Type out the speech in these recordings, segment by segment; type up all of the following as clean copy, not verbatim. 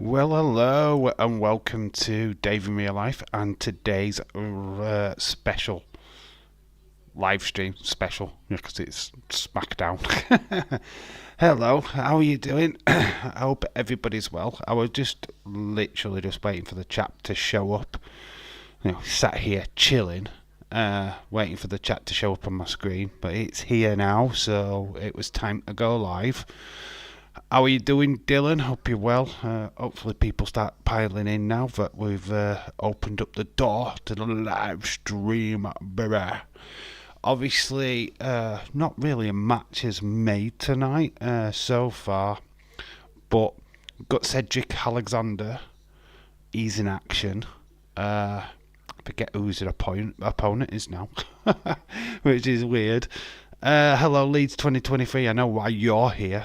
Well, hello and welcome to Dave in Real Life and today's special live stream special because it's Smackdown. Hello, how are you doing? I hope everybody's well. I was just literally just waiting for the chat to show up. Sat here chilling, waiting for the chat to show up on my screen, but it's here now, so it was time to go live. How are you doing, Dylan? Hope you're well. Hopefully people start piling in now that we've opened up the door to the live stream, baby. Obviously, not really a match is made tonight so far, but got Cedric Alexander. He's in action. Forget who's the opponent is now, which is weird. Hello, Leeds 2023. I know why you're here.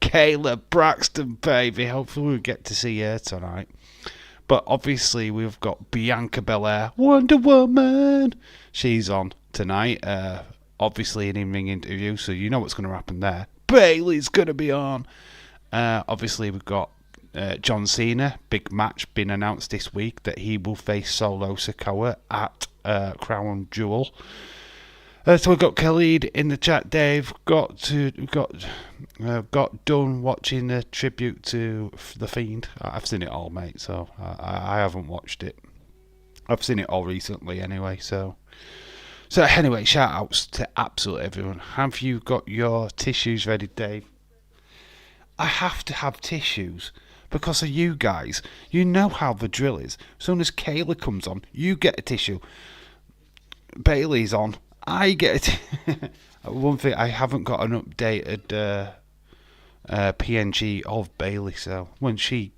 Kayla Braxton, baby. Hopefully we'll get to see her tonight. But obviously we've got Bianca Belair, Wonder Woman. She's on tonight. Obviously an in-ring interview, so you know what's going to happen there. Bayley's going to be on. Obviously we've got John Cena. Big match been announced this week that he will face Solo Sikoa at Crown Jewel. So we've got Khalid in the chat. Dave got done watching the tribute to The Fiend. I've seen it all, mate. So I haven't watched it. I've seen it all recently, anyway. So anyway, shout outs to absolutely everyone. Have you got your tissues ready, Dave? I have to have tissues because of you guys. You know how the drill is. As soon as Kayla comes on, you get a tissue. Bailey's on. I get it. One thing, I haven't got an updated PNG of Bailey, so when she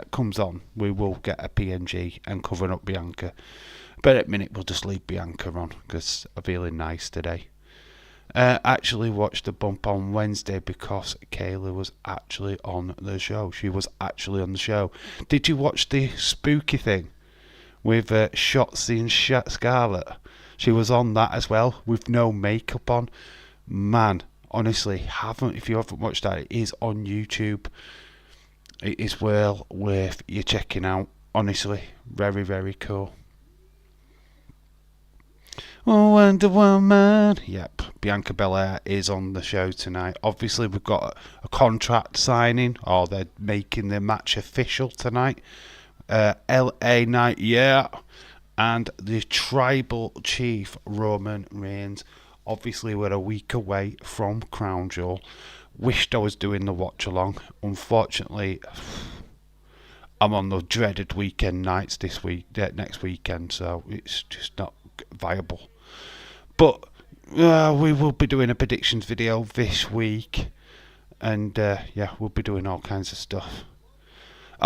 comes on, we will get a PNG and cover up Bianca. But at the minute, we'll just leave Bianca on because I'm feeling nice today. Actually watched the bump on Wednesday because Kayla was actually on the show. She was actually on the show. Did you watch the spooky thing with Shotzi and Scarlett? She was on that as well with no makeup on. Man, honestly, if you haven't watched that, it is on YouTube. It is well worth you checking out. Honestly, very, very cool. Oh, Wonder Woman. Yep, Bianca Belair is on the show tonight. Obviously, we've got a contract signing, or they're making the match official tonight. LA Knight, yeah. And the tribal chief, Roman Reigns. Obviously, we're a week away from Crown Jewel. Wished I was doing the watch along. Unfortunately, I'm on the dreaded weekend nights next weekend, so it's just not viable. But we will be doing a predictions video this week, and we'll be doing all kinds of stuff.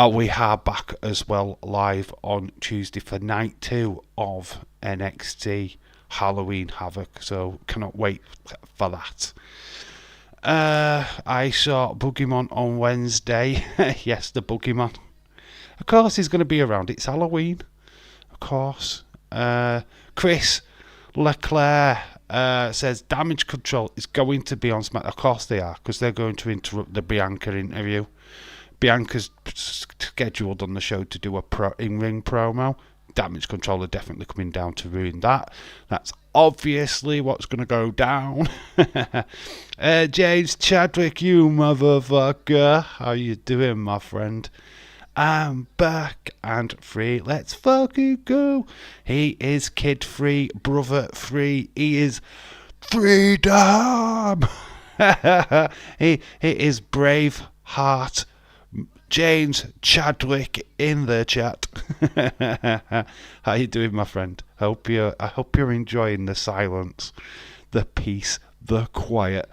We are back as well live on Tuesday for night 2 of NXT Halloween Havoc, so cannot wait for that. I saw Boogeyman on Wednesday. Yes, the Boogeyman. Of course he's going to be around. It's Halloween. Of course. Chris Leclerc says Damage Control is going to be on SmackDown. Of course they are, because they're going to interrupt the Bianca interview. Bianca's scheduled on the show to do a in-ring promo. Damage Control are definitely coming down to ruin that. That's obviously what's going to go down. James Chadwick, you motherfucker. How you doing, my friend? I'm back and free. Let's fucking go. He is kid free, brother free. He is freedom. he is brave heart. James Chadwick in the chat. How you doing, my friend? I hope you're enjoying the silence, the peace, the quiet.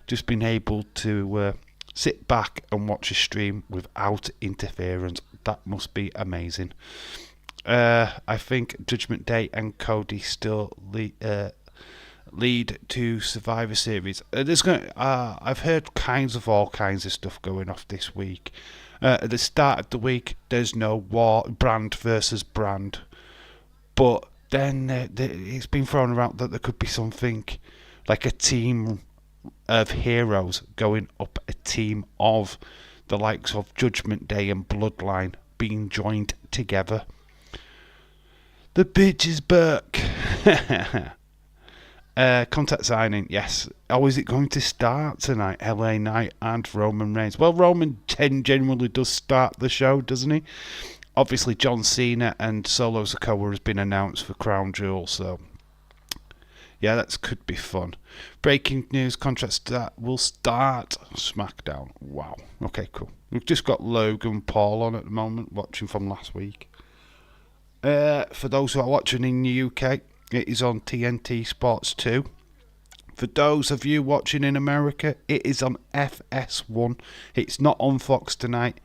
Just being able to sit back and watch a stream without interference. That must be amazing. I think Judgment Day and Cody still lead to Survivor Series. I've heard all kinds of stuff going off this week. At the start of the week, there's no war, brand versus brand, but then it's been thrown around that there could be something like a team of heroes going up a team of the likes of Judgment Day and Bloodline being joined together. The bitch is back. Contact signing, yes. Oh, is it going to start tonight? LA Knight and Roman Reigns. Well, Roman generally does start the show, doesn't he? Obviously, John Cena and Solo Sikoa has been announced for Crown Jewel, so yeah, that could be fun. Breaking news: contracts that will start SmackDown. Wow. Okay, cool. We've just got Logan Paul on at the moment, watching from last week. For those who are watching in the UK, it is on TNT Sports 2. For those of you watching in America, it is on FS1. It's not on Fox tonight.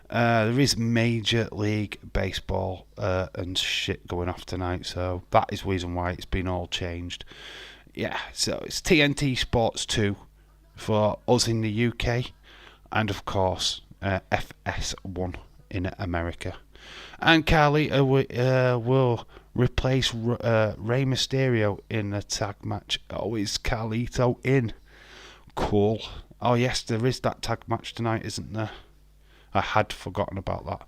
There is Major League Baseball and shit going off tonight, so that is the reason why it's been all changed. Yeah, so it's TNT Sports 2 for us in the UK, and of course FS1 in America. And Carly will replace Rey Mysterio in a tag match. Oh, is Carlito in? Cool. Oh yes, there is that tag match tonight, isn't there? I had forgotten about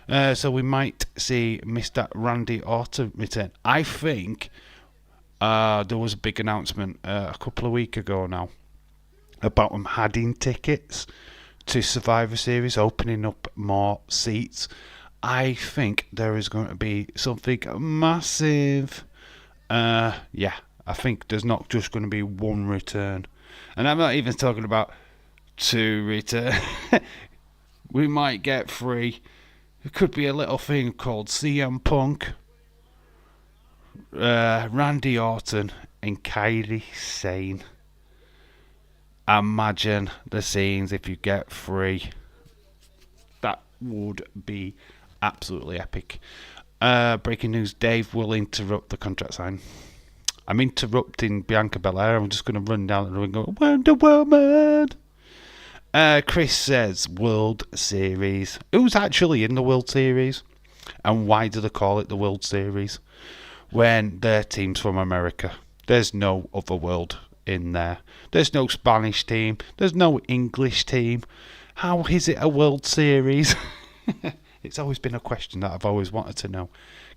that. So we might see Mr. Randy Orton return. I think there was a big announcement a couple of weeks ago now about them adding tickets to Survivor Series, opening up more seats. I think there is going to be something massive. Yeah, I think there's not just going to be one return. And I'm not even talking about two return. We might get 3. It could be a little thing called CM Punk, Randy Orton, and Kairi Sane. Imagine the scenes if you get 3. That would be absolutely epic. Breaking news: Dave will interrupt the contract sign. I'm interrupting Bianca Belair. I'm just going to run down the ring and go, Wonder Woman! Chris says World Series. Who's actually in the World Series? And why do they call it the World Series when their team's from America? There's no other world in there. There's no Spanish team. There's no English team. How is it a World Series? It's always been a question that I've always wanted to know.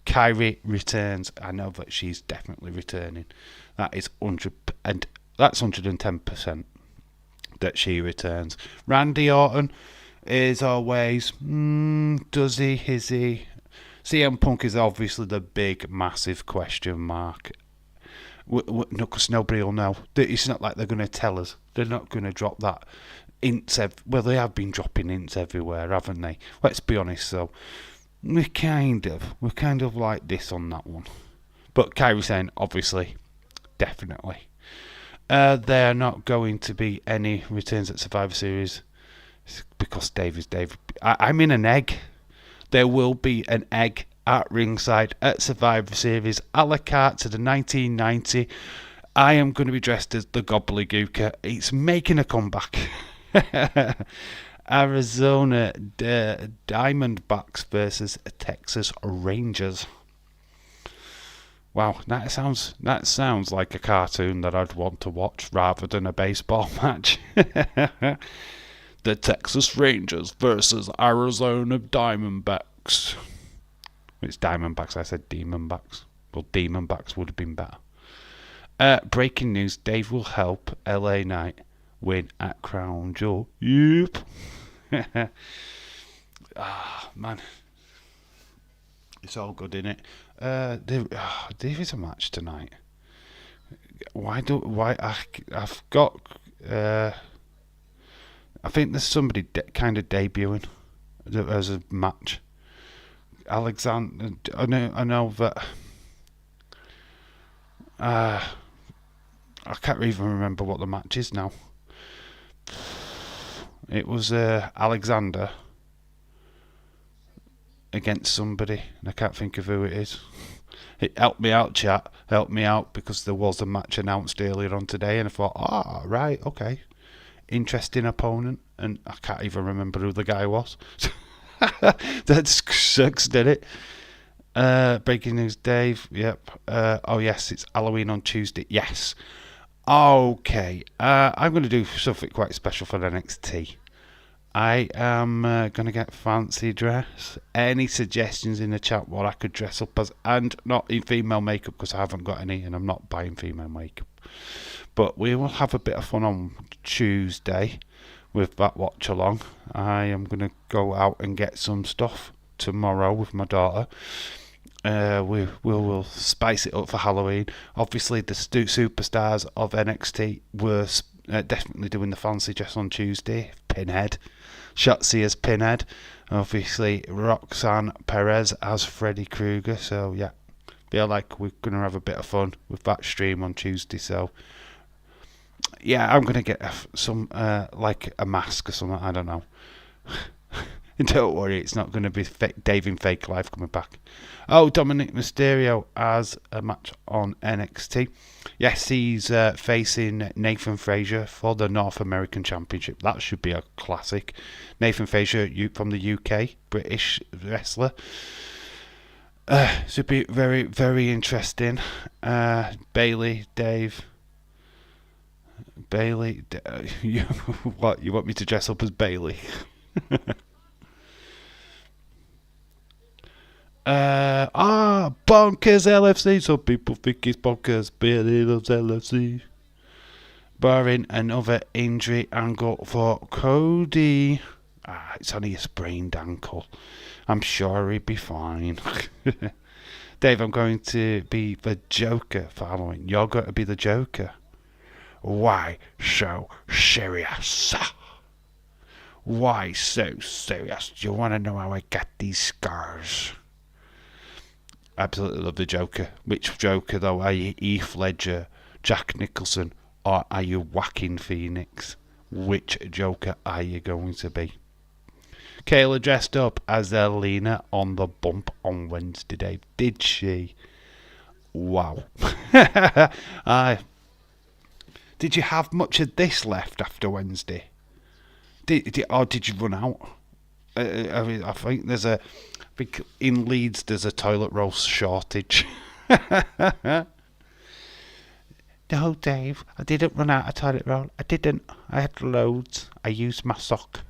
Kyrie returns. I know that she's definitely returning. That is 100%, and that's 110%. That she returns. Randy Orton is always, does he, is he? CM Punk is obviously the big, massive question mark. No, because nobody will know. It's not like they're going to tell us. They're not going to drop that hints. Well, they have been dropping hints everywhere, haven't they? Let's be honest. So we're kind of like this on that one. But Kairi saying, obviously, definitely. There are not going to be any returns at Survivor Series because Dave is Dave. I'm in an egg. There will be an egg at ringside at Survivor Series a la carte to the 1990. I am going to be dressed as the Gobbledygooker. It's making a comeback. Arizona Diamondbacks versus Texas Rangers. Wow, that sounds like a cartoon that I'd want to watch rather than a baseball match. The Texas Rangers versus Arizona Diamondbacks. It's Diamondbacks, I said Demonbacks. Well, Demonbacks would have been better. Breaking news: Dave will help LA Knight win at Crown Jewel. Yep. Man. It's all good, innit? There is a match tonight. I've got I think there's somebody kind of debuting as a match. Alexander, I know that I can't even remember what the match is now. It was Alexander against somebody, and I can't think of who it is. Help me out, chat. Help me out, because there was a match announced earlier on today, and I thought, right, okay, interesting opponent, and I can't even remember who the guy was. That sucks, did it? Breaking news, Dave. Yep. Oh yes, it's Halloween on Tuesday. Yes. Okay. I'm going to do something quite special for NXT. I am going to get fancy dress. Any suggestions in the chat what I could dress up as? And not in female makeup because I haven't got any and I'm not buying female makeup. But we will have a bit of fun on Tuesday with that watch along. I am going to go out and get some stuff tomorrow with my daughter. We will spice it up for Halloween. Obviously, the superstars of NXT were definitely doing the fancy dress on Tuesday. Pinhead, Shotzi as Pinhead. Obviously, Roxanne Perez as Freddy Krueger. So yeah, feel like we're gonna have a bit of fun with that stream on Tuesday. So yeah, I'm gonna get some like a mask or something. I don't know. Don't worry, it's not going to be Dave in Fake Life coming back. Oh, Dominic Mysterio as a match on NXT. Yes, he's facing Nathan Frazier for the North American Championship. That should be a classic. Nathan Frazier from the UK, British wrestler. Should be very, very interesting. Bailey, Dave. Bailey, what? You want me to dress up as Bailey? Bonkers LFC. Some people think it's bonkers, but he loves LFC. Barring another injury angle for Cody. It's only a sprained ankle. I'm sure he'd be fine. Dave, I'm going to be the Joker for Halloween. You're going to be the Joker. Why so serious? Why so serious? Do you want to know how I got these scars? Absolutely love the Joker. Which Joker though? Are you Heath Ledger, Jack Nicholson, or are you Joaquin Phoenix? Which Joker are you going to be? Kayla dressed up as Elena on the bump on Wednesday, Dave. Did she? Wow. Did you have much of this left after Wednesday? Did you run out? I think there's a... in Leeds, there's a toilet roll shortage. No, Dave, I didn't run out of toilet roll. I didn't. I had loads. I used my sock.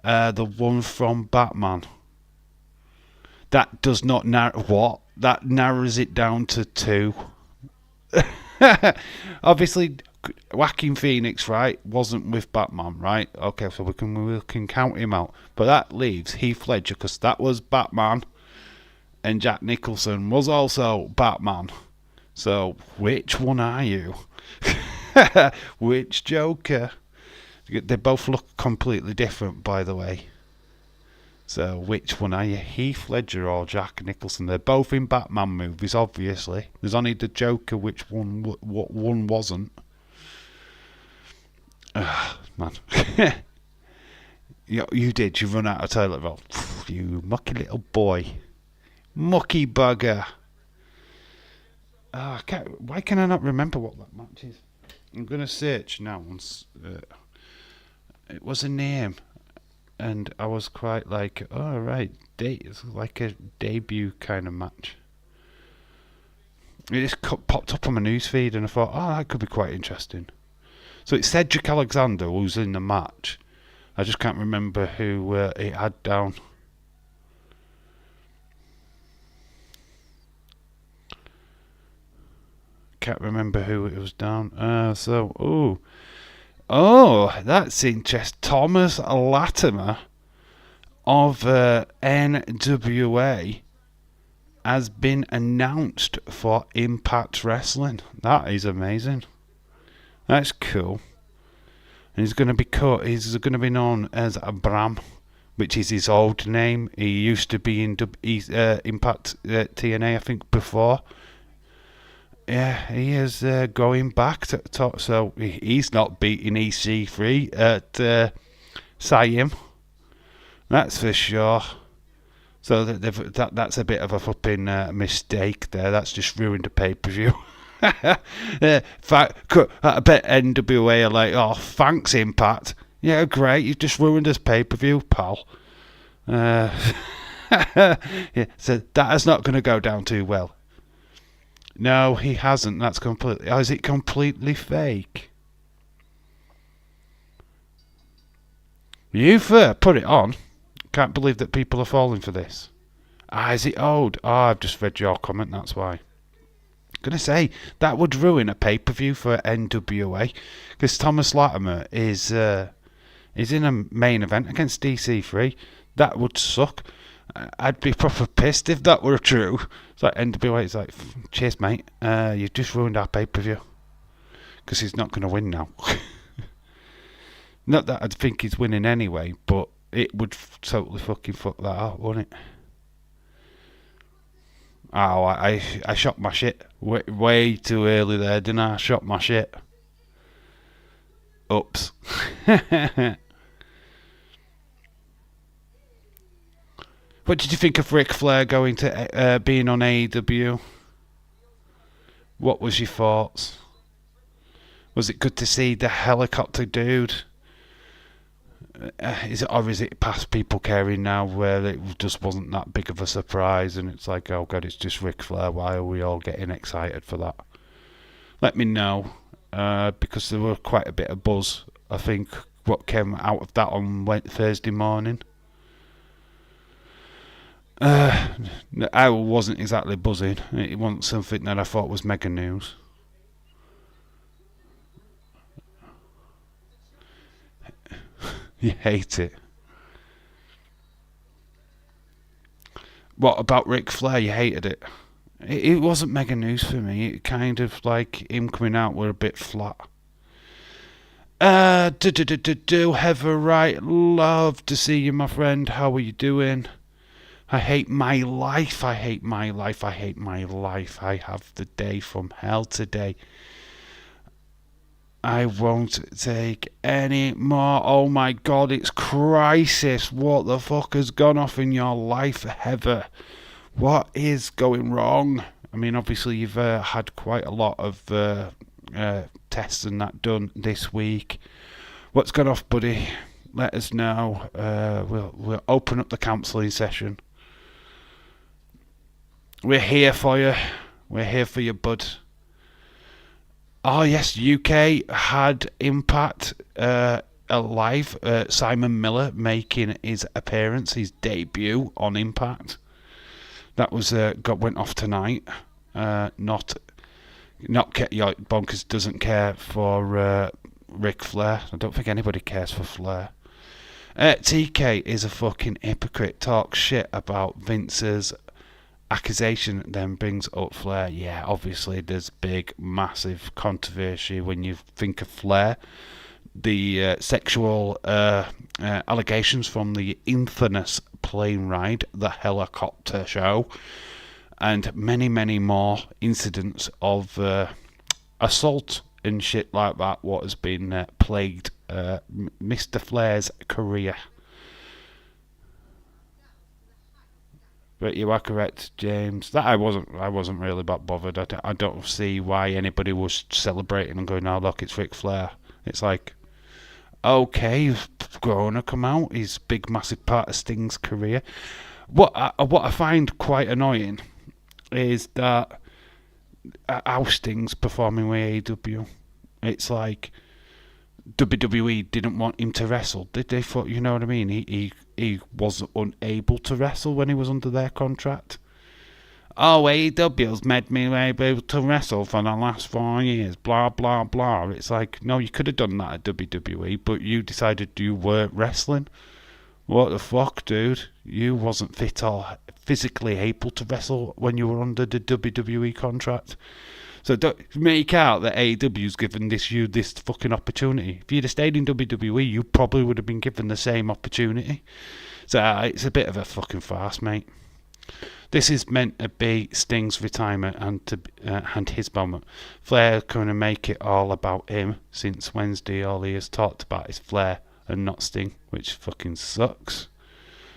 The one from Batman. That does not narrow... What? That narrows it down to 2. Obviously, Joaquin Phoenix, right, wasn't with Batman, right? Okay, so we can count him out. But that leaves Heath Ledger, because that was Batman, and Jack Nicholson was also Batman. So, which one are you? Which Joker? They both look completely different, by the way. So, which one are you? Heath Ledger or Jack Nicholson? They're both in Batman movies, obviously. There's only the Joker, which one, what one wasn't. Man. You did. You run out of toilet roll. You mucky little boy. Mucky bugger. Why can I not remember what that match is? I'm going to search now. It was a name. And I was quite like, oh, right. It's like a debut kind of match. It just popped up on my newsfeed and I thought, oh, that could be quite interesting. So it's Cedric Alexander who's in the match. I just can't remember who it had down. Can't remember who it was down. Oh, that's interesting. Thomas Latimer of NWA has been announced for Impact Wrestling. That is amazing. That's cool. And he's going to be known as Bram, which is his old name. He used to be in Impact TNA, I think, before. Yeah, he is going back to top, so he's not beating EC3 at Siam. That's for sure. So that's a bit of a flipping mistake there. That's just ruined the pay-per-view. I bet NWA are like, oh, thanks, Impact. Yeah, great. You've just ruined this pay-per-view, pal. Yeah, so that is not going to go down too well. No, he hasn't. That's completely... Oh, is it completely fake? You've put it on. Can't believe that people are falling for this. Ah, is it old? Oh, I've just read your comment, that's why. Gonna say, that would ruin a pay-per-view for NWA. Because Thomas Latimer is in a main event against DC3. That would suck. I'd be proper pissed if that were true. It's like NWA, it's like, cheers mate, you've just ruined our pay-per-view. Because he's not going to win now. Not that I'd think he's winning anyway, but it would totally fucking fuck that up, wouldn't it? Oh, I shot my shit way too early there, didn't I? I shot my shit. Oops. What did you think of Ric Flair going to being on AEW? What was your thoughts? Was it good to see the helicopter dude? Is it past people caring now, where it just wasn't that big of a surprise, and it's like, oh god, it's just Ric Flair. Why are we all getting excited for that? Let me know, because there were quite a bit of buzz. I think what came out of that on Thursday morning. I wasn't exactly buzzing. It wasn't something that I thought was mega news. You hate it. What about Ric Flair? You hated it. It wasn't mega news for me. It kind of like him coming out were a bit flat. Have a right. Love to see you, my friend. How are you doing? I hate my life. I hate my life. I hate my life. I have the day from hell today. I won't take any more. Oh my god, it's crisis. What the fuck has gone off in your life, Heather? What is going wrong? I mean, obviously you've had quite a lot of tests and that done this week. What's gone off, buddy? Let us know. We'll open up the counselling session. We're here for you. We're here for you, bud. Oh yes, UK had Impact alive. Simon Miller making his appearance, his debut on Impact. That was went off tonight. Not Bonkers doesn't care for Ric Flair. I don't think anybody cares for Flair. TK is a fucking hypocrite. Talks shit about Vince's accusation, then brings up Flair. Yeah, obviously there's big, massive controversy when you think of Flair. The sexual allegations from the infamous plane ride, the helicopter show, and many, many more incidents of assault and shit like that, what has been plagued Mr. Flair's career. But you are correct, James. That I wasn't really that bothered. I don't see why anybody was celebrating and going, "Oh look, it's Ric Flair." It's like, okay, he's going to come out. He's a big, massive part of Sting's career. What I find quite annoying is that how Sting's performing with AEW. It's like WWE didn't want him to wrestle, did they? You know what I mean? He was unable to wrestle when he was under their contract. Oh, AEW's made me able to wrestle for the last 4 years, blah, blah, blah. It's like, no, you could have done that at WWE, but you decided you weren't wrestling. What the fuck, dude? You wasn't fit or physically able to wrestle when you were under the WWE contract. So don't make out that AEW's given you this fucking opportunity. If you'd have stayed in WWE, you probably would have been given the same opportunity. So it's a bit of a fucking farce, mate. This is meant to be Sting's retirement and his moment. Flair going to make it all about him. Since Wednesday, all he has talked about is Flair and not Sting, which fucking sucks.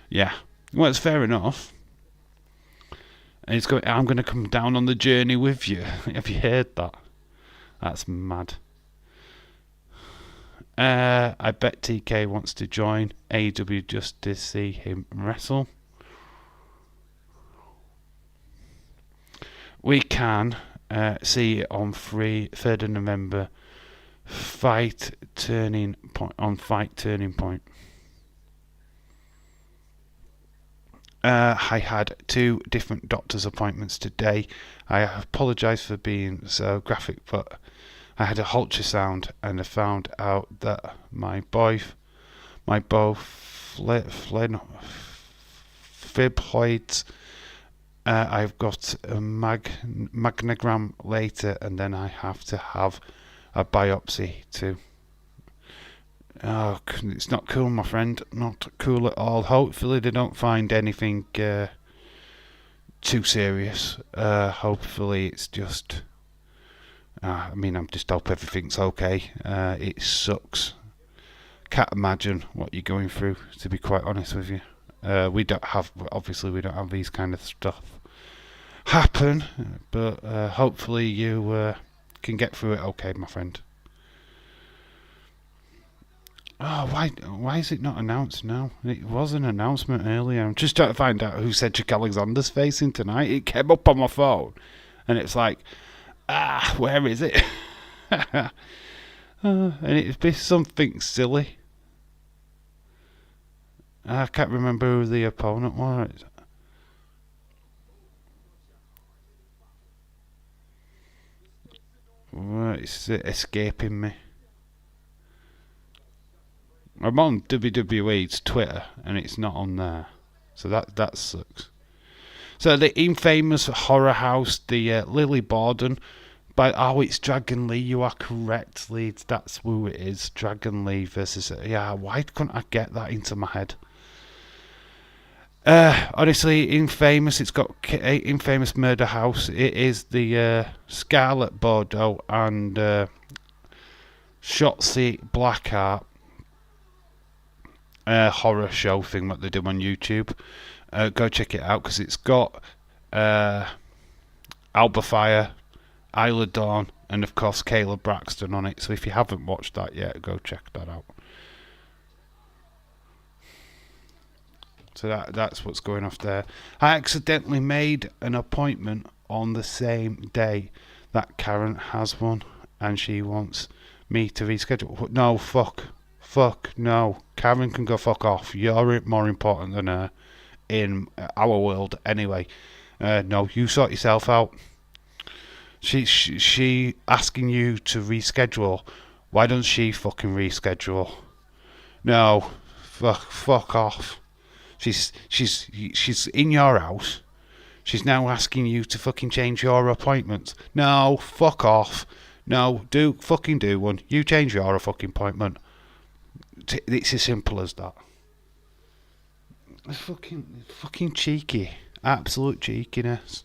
Yeah, well, it's fair enough. And he's going, I'm going to come down on the journey with you. Have you heard that? That's mad. I bet TK wants to join AEW just to see him wrestle. We can see it on 3rd of November. Fight Turning Point. I had 2 different doctor's appointments today. I apologise for being so graphic, but I had a ultrasound and I found out that my both fibroids. I've got a magnogram later, and then I have to have a biopsy too. Oh, it's not cool, my friend. Not cool at all. Hopefully they don't find anything too serious. Hopefully it's just... I'm just hope everything's okay. It sucks. Can't imagine what you're going through, to be quite honest with you. We don't have these kind of stuff happen, but hopefully you can get through it okay, my friend. Oh, why is it not announced now? It was an announcement earlier. I'm just trying to find out who Cedric Alexander's facing tonight. It came up on my phone, and it's like, where is it? And it'd be something silly. I can't remember who the opponent was. It's escaping me. I'm on WWE's Twitter and it's not on there, so that sucks. So the infamous horror house, the Lily Borden, it's Dragon Lee. You are correct, Lee. That's who it is. Dragon Lee versus why couldn't I get that into my head? Honestly, Infamous. It's got Infamous Murder House. It is the Scarlet Bordeaux and Shotzi Blackheart horror show thing that they do on YouTube. Go check it out because it's got Alba Fire, Isla Dawn, and of course Kayla Braxton on it. So if you haven't watched that yet, go check that out. So that's what's going off there. I accidentally made an appointment on the same day that Karen has one, and she wants me to reschedule. No, fuck, no. Karen can go fuck off. You're more important than her in our world, anyway. No, you sort yourself out. She asking you to reschedule. Why doesn't she fucking reschedule? No, fuck off. She's in your house. She's now asking you to fucking change your appointments. No, fuck off. No, do one. You change your fucking appointment. It's as simple as that. It's fucking cheeky. Absolute cheekiness.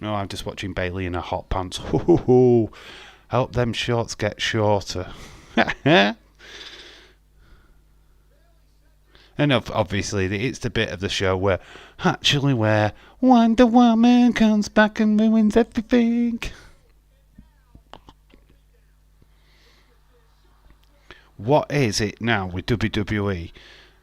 Oh, I'm just watching Bailey in her hot pants. Help them shorts get shorter. And obviously, it's the bit of the show where Wonder Woman comes back and ruins everything. What is it now with WWE?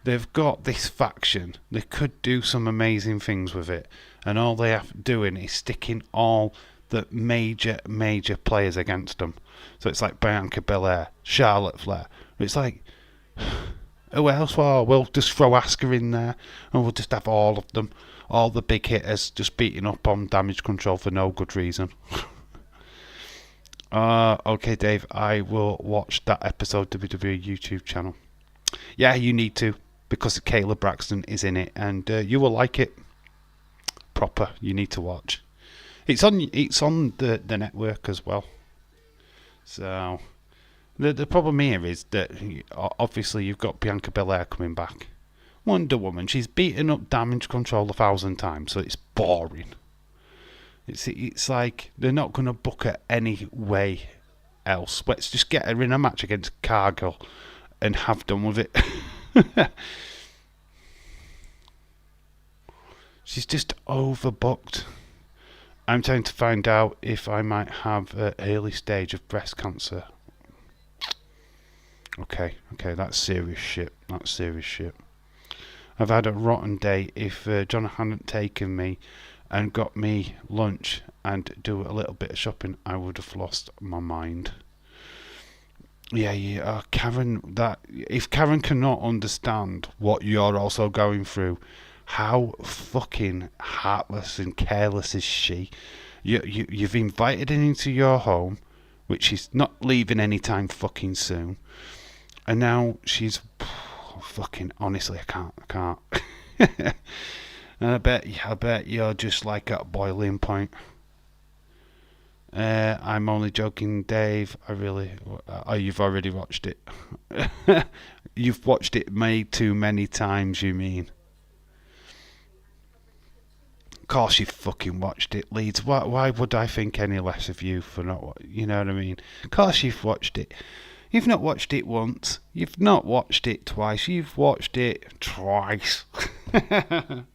They've got this faction. They could do some amazing things with it, and all they have doing is sticking all the major players against them. So it's like Bianca Belair, Charlotte Flair. It's like, who else? Well, we'll just throw Asuka in there, and we'll just have all of them, all the big hitters, just beating up on Damage Control for no good reason. Okay, Dave, I will watch that episode WWE YouTube channel. Yeah, you need to, because Kayla Braxton is in it, and you will like it. Proper, you need to watch. It's on the network as well. So the problem here is that obviously you've got Bianca Belair coming back. Wonder Woman, she's beaten up Damage Control 1,000 times, so it's boring. It's like they're not going to book her any way else. Let's just get her in a match against Cargill and have done with it. She's just overbooked. I'm trying to find out if I might have an early stage of breast cancer. Okay, that's serious shit. I've had a rotten day. If John hadn't taken me and got me lunch and do a little bit of shopping, I would have lost my mind. Yeah, yeah. Karen, that if Karen cannot understand what you're also going through, how fucking heartless and careless is she? You've invited her into your home, which she's not leaving anytime fucking soon, and now she's fucking. Honestly, I can't. And I bet you're just like at boiling point. I'm only joking, Dave. I really. Oh, you've already watched it. You've watched it made too many times, you mean? Of course you fucking watched it, Leeds. Why would I think any less of you for not... You know what I mean? Of course you've watched it. You've not watched it once. You've not watched it twice. You've watched it twice. In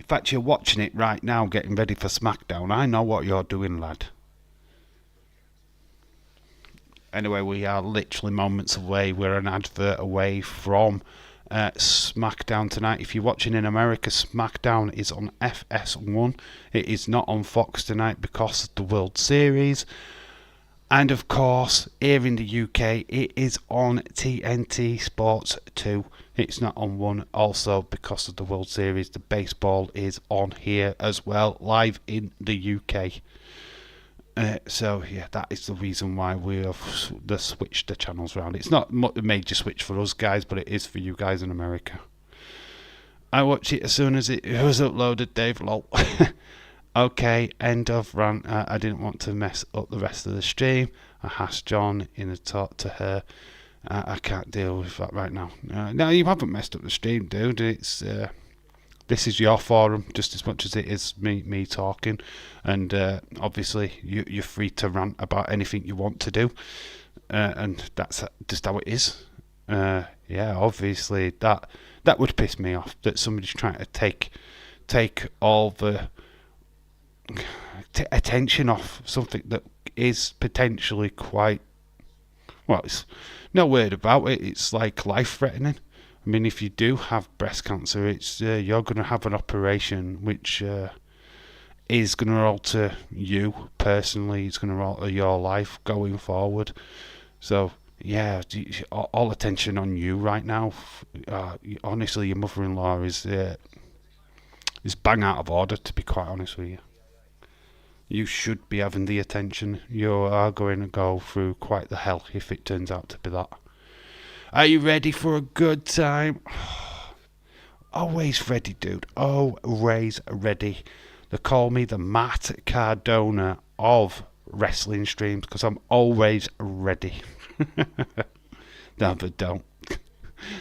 fact, you're watching it right now, getting ready for Smackdown. I know what you're doing, lad. Anyway, we are literally moments away. We're an advert away from SmackDown tonight. If you're watching in America, SmackDown is on FS1. It is not on Fox tonight because of the World Series. And of course, here in the UK, it is on TNT Sports 2. It's not on 1 also because of the World Series. The baseball is on here as well, live in the UK. So yeah, that is the reason why we have switched the channels around. It's not a major switch for us guys, but it is for you guys in America. I watched it as soon as it was uploaded, Dave. Lol. Okay, end of rant. I didn't want to mess up the rest of the stream. I asked John in a talk to her. I can't deal with that right now. No, you haven't messed up the stream, dude. It's this is your forum just as much as it is me talking, and obviously you're free to rant about anything you want to do, and that's just how it is. Yeah, obviously that would piss me off that somebody's trying to take all the attention off something that is potentially quite well. It's no word about it. It's like life threatening. I mean, if you do have breast cancer, it's you're going to have an operation which is going to alter you personally. It's going to alter your life going forward. So yeah, all attention on you right now. Honestly, your mother-in-law is bang out of order. To be quite honest with you, you should be having the attention. You are going to go through quite the hell if it turns out to be that. Are you ready for a good time? Always ready, dude. Always ready. They call me the Matt Cardona of wrestling streams because I'm always ready. No, they don't.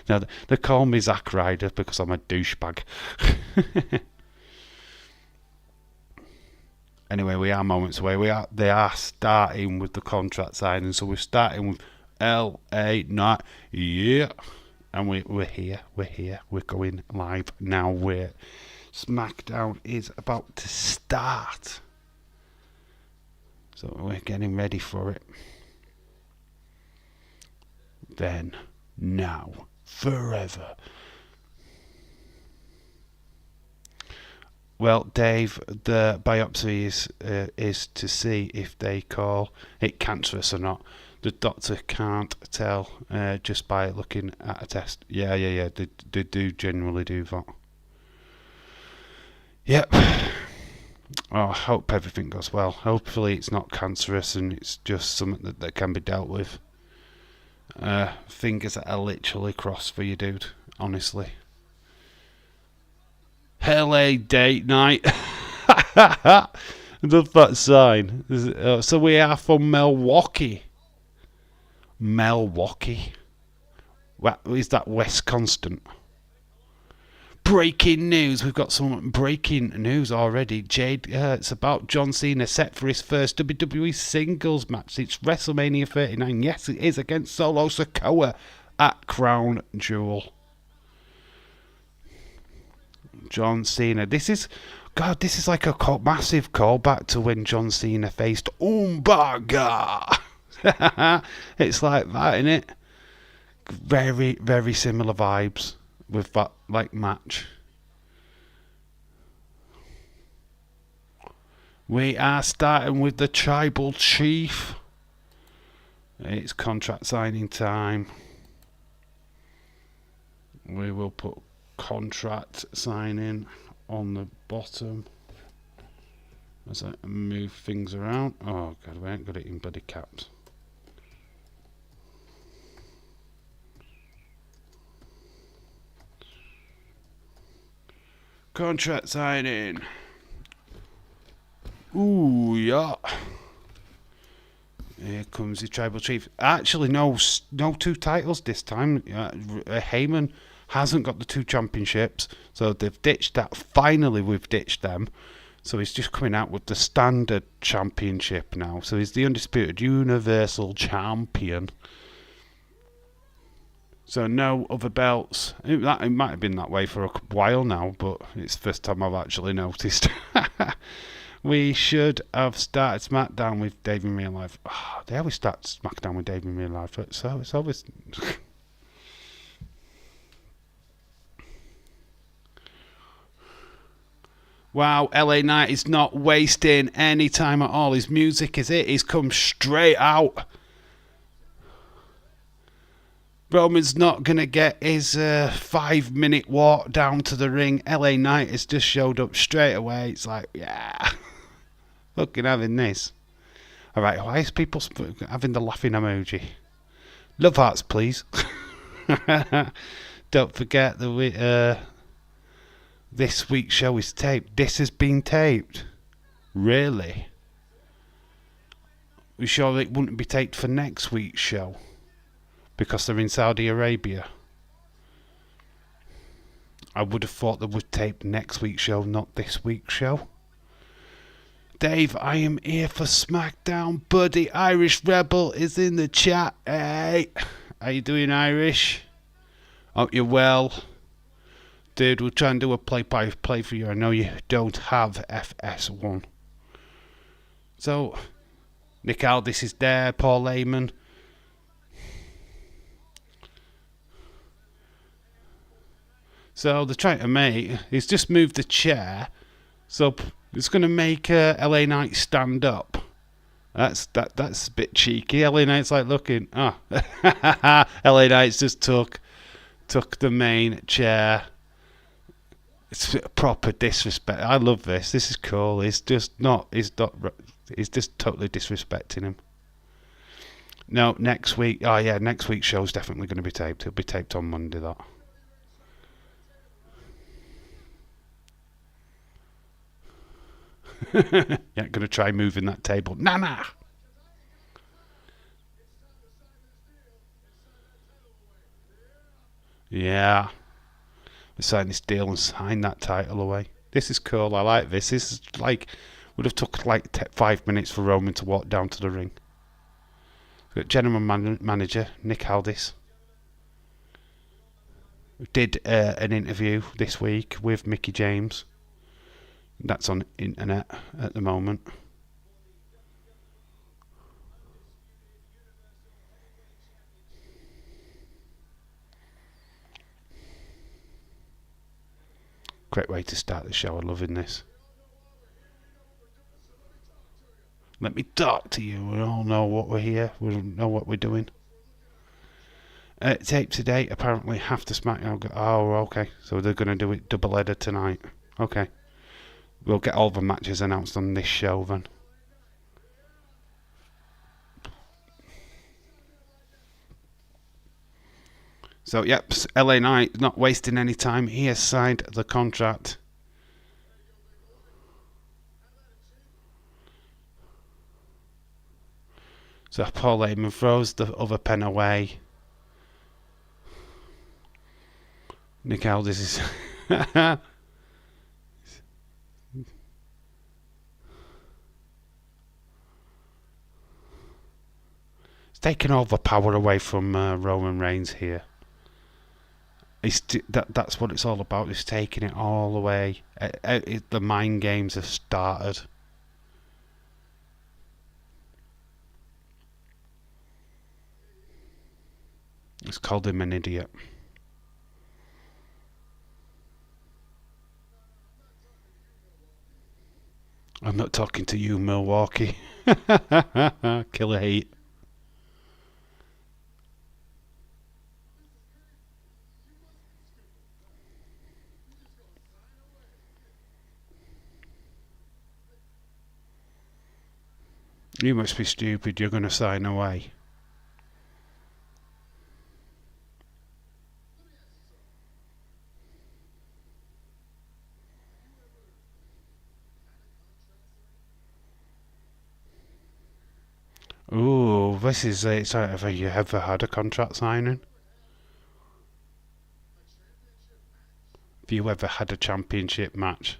No, they call me Zack Ryder because I'm a douchebag. Anyway, we are moments away. They are starting with the contract signing, so we're starting with LA Knight. Yeah. And we're here. We're going live now. SmackDown is about to start. So we're getting ready for it. Then, now, forever. Well, Dave, the biopsy is to see if they call it cancerous or not. The doctor can't tell just by looking at a test. Yeah. They do generally do that. Yep. Oh, I hope everything goes well. Hopefully it's not cancerous and it's just something that can be dealt with. Fingers are literally crossed for you, dude. Honestly. LA date night. I love that sign. So we are from Milwaukee. What is that? West Constant. Breaking news. We've got some breaking news already. Jade, it's about John Cena set for his first WWE singles match. It's WrestleMania 39. Yes, it is against Solo Sikoa at Crown Jewel. John Cena. This is like a massive callback to when John Cena faced Umbaga. It's like that, isn't it? Very, very similar vibes with that like match. We are starting with the tribal chief. It's contract signing time. We will put contract signing on the bottom as I move things around. Oh god, we ain't got it in bloody caps. Contract signing. Ooh, yeah. Here comes the tribal chief. Actually, no 2 titles this time. Heyman hasn't got the 2 championships, so they've ditched that. Finally, we've ditched them. So he's just coming out with the standard championship now. So he's the undisputed Universal Champion. So no other belts. It might have been that way for a while now, but it's the first time I've actually noticed. We should have started SmackDown with Dave in Real Life. Oh, they always start SmackDown with Dave in Real Life. So it's always... Wow, LA Knight is not wasting any time at all. His music is it. He's come straight out. Roman's not going to get his 5-minute walk down to the ring. LA Knight has just showed up straight away. It's like, yeah, fucking having this. Alright, why is people having the laughing emoji? Love hearts, please. Don't forget that this week's show is taped. This has been taped. Really? We sure it wouldn't be taped for next week's show? Because they're in Saudi Arabia. I would have thought they would tape next week's show, not this week's show. Dave, I am here for SmackDown, buddy. Irish Rebel is in the chat. Hey, how you doing, Irish? Hope you're well. Dude, we'll try and do a play-by-play for you. I know you don't have FS1. So, Nick Aldis is there, Paul Heyman. So they're trying to make... He's just moved the chair. So it's going to make LA Knight stand up. That's a bit cheeky. LA Knight's like looking... Oh. LA Knight's just took the main chair. It's proper disrespect. I love this. This is cool. He's just totally disrespecting him. No, next week... Oh yeah, next week's show's definitely going to be taped. It'll be taped on Monday, that. You ain't gonna try moving that table. Nah. Yeah. We sign this deal and sign that title away. This is cool. I like this. This is like would have took like 5 minutes for Roman to walk down to the ring. We've got General Manager Nick Aldis. We did an interview this week with Mickey James. That's on internet at the moment. Great way to start the show. I'm loving this. Let me talk to you. We all know what we're here. We know what we're doing. Tape today. Apparently half the SmackDown. Oh, okay. So they're going to do it double header tonight. Okay. We'll get all the matches announced on this show then. So, yep, LA Knight not wasting any time. He has signed the contract. So Paul Heyman throws the other pen away. Nick Aldis is... It's taking all the power away from Roman Reigns here. That's what it's all about. It's taking it all away. The mind games have started. It's called him an idiot. I'm not talking to you, Milwaukee. Killer Heat. You must be stupid. You're going to sign away. Ooh, this is it. Have you ever had a contract signing? Have you ever had a championship match?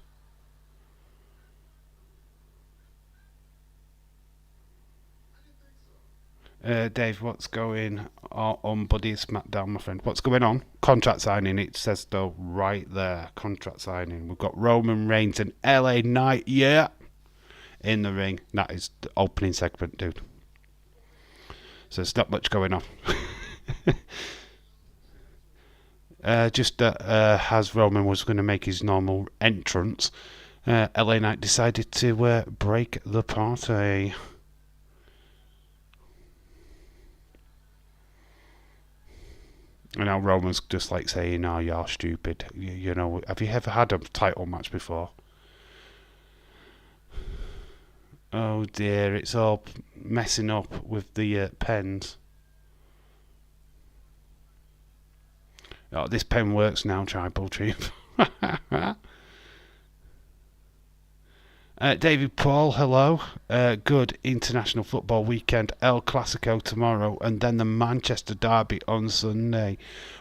Dave, what's going on Buddy Smackdown, my friend? What's going on? Contract signing, it says though right there. Contract signing. We've got Roman Reigns and LA Knight, yeah, in the ring. That is the opening segment, dude. So there's not much going on. Just as Roman was going to make his normal entrance, LA Knight decided to break the party. And now Roman's just like saying, "Oh, you're stupid." You know, have you ever had a title match before? Oh dear, it's all messing up with the pens. Oh, this pen works now, Tribal Chief. David Paul, hello. Good international football weekend. El Clasico tomorrow, and then the Manchester Derby on Sunday.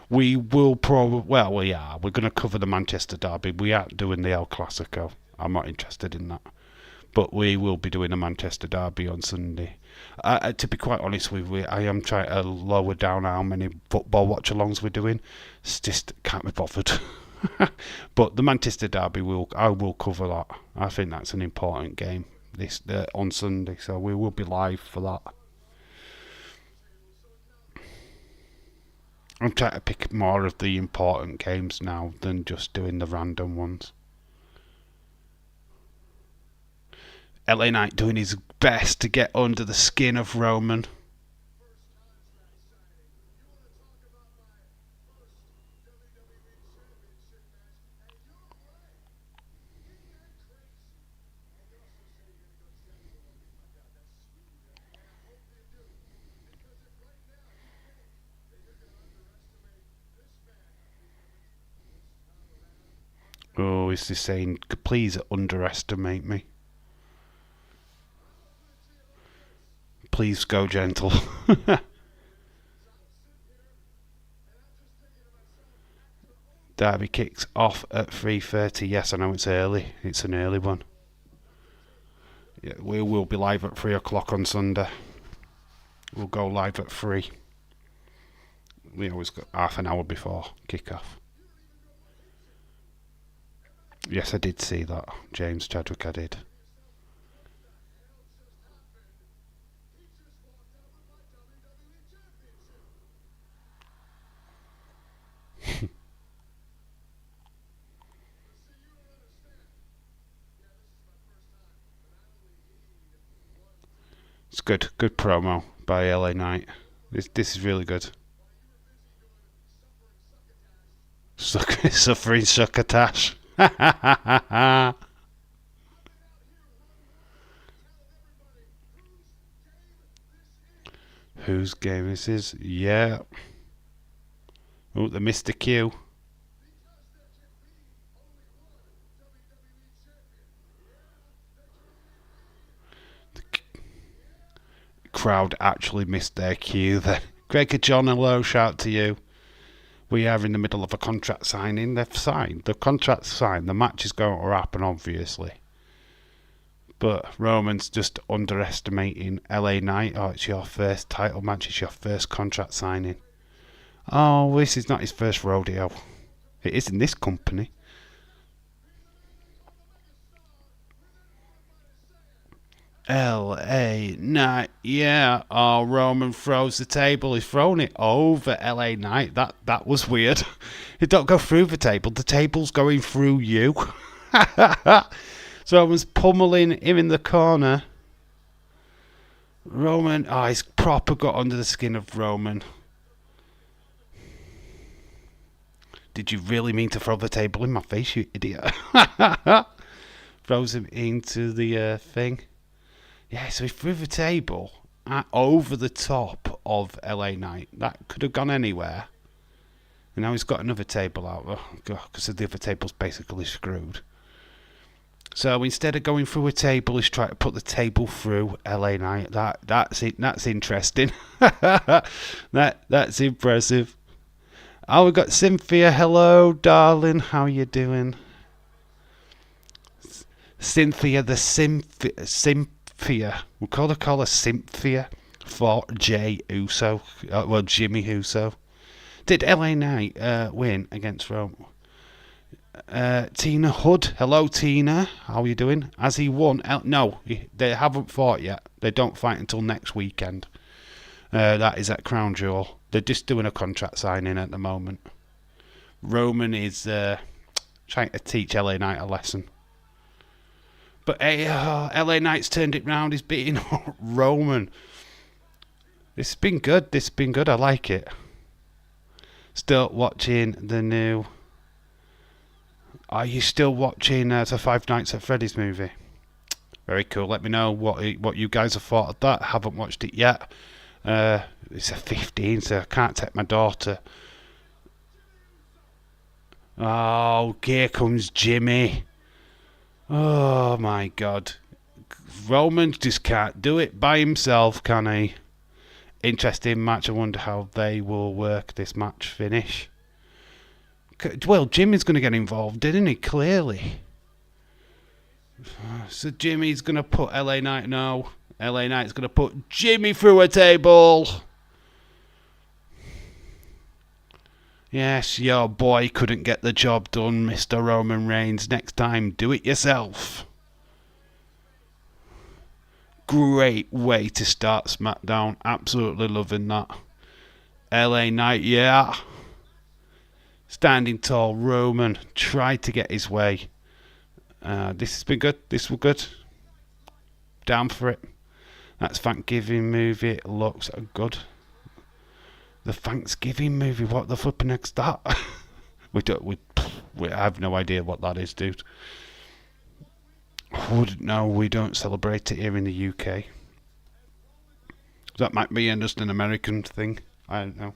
We will probably, well, we are. We're going to cover the Manchester Derby. We aren't doing the El Clasico. I'm not interested in that. But we will be doing the Manchester Derby on Sunday. To be quite honest with you, I am trying to lower down how many football watch-alongs we're doing. It's just can't be bothered. But the Manchester Derby, I will cover that. I think that's an important game this on Sunday, so we will be live for that. I'm trying to pick more of the important games now than just doing the random ones. LA Knight doing his best to get under the skin of Roman. Oh, is he saying, please underestimate me? Please go gentle. Derby kicks off at 3:30. Yes, I know it's early. It's an early one. Yeah, we will be live at 3 o'clock on Sunday. We'll go live at 3. We always got half an hour before kick-off. Yes, I did see that. James Chadwick, I did. It's good. Good promo by LA Knight. This is really good. Suffering succotash. Whose game this is? Yeah. Oh, the Mr. Q. The crowd actually missed their cue then. Greg John, hello, shout to you. We are in the middle of a contract signing. They've signed. The contract's signed. The match is going to happen, obviously. But Roman's just underestimating LA Knight. Oh, it's your first title match. It's your first contract signing. Oh, this is not his first rodeo. It is in this company. LA Knight, yeah. Oh, Roman throws the table. He's thrown it over LA Knight. That was weird. It don't go through the table. The table's going through you. So Roman's pummeling him in the corner. Roman, oh, he's proper got under the skin of Roman. Did you really mean to throw the table in my face, you idiot? Throws him into the thing. Yeah, so he threw the table over the top of LA Knight. That could have gone anywhere. And now he's got another table out because the other table's basically screwed. So instead of going through a table, he's trying to put the table through LA Knight. That's it. That's interesting. That's impressive. Oh, we've got Cynthia. Hello, darling. How you doing? Cynthia, the Cynthia. We'll call her Cynthia for Jey Uso. Well, Jimmy Uso. Did LA Knight win against Rome? Tina Hood. Hello, Tina. How are you doing? Has he won? No, they haven't fought yet. They don't fight until next weekend. That is at Crown Jewel. They're just doing a contract signing at the moment. Roman is trying to teach LA Knight a lesson. But LA Knight's turned it round. He's beating Roman. This has been good. I like it. Still watching the new... Are you still watching the Five Nights at Freddy's movie? Very cool. Let me know what you guys have thought of that. Haven't watched it yet. It's a 15, so I can't take my daughter. Oh, here comes Jimmy. Oh my God. Roman just can't do it by himself, can he? Interesting match. I wonder how they will work this match finish. Well, Jimmy's going to get involved, didn't he? Clearly. So Jimmy's going to put LA Knight... No. LA Knight's going to put Jimmy through a table. Yes, your boy couldn't get the job done, Mr. Roman Reigns. Next time, do it yourself. Great way to start SmackDown. Absolutely loving that. LA Knight, yeah. Standing tall, Roman tried to get his way. This has been good. This was good. Down for it. That's Thanksgiving movie. It looks good. The Thanksgiving movie. What the flipping heck's that? we have no idea what that is, dude. Wouldn't know. We don't celebrate it here in the UK. That might be just an American thing. I don't know.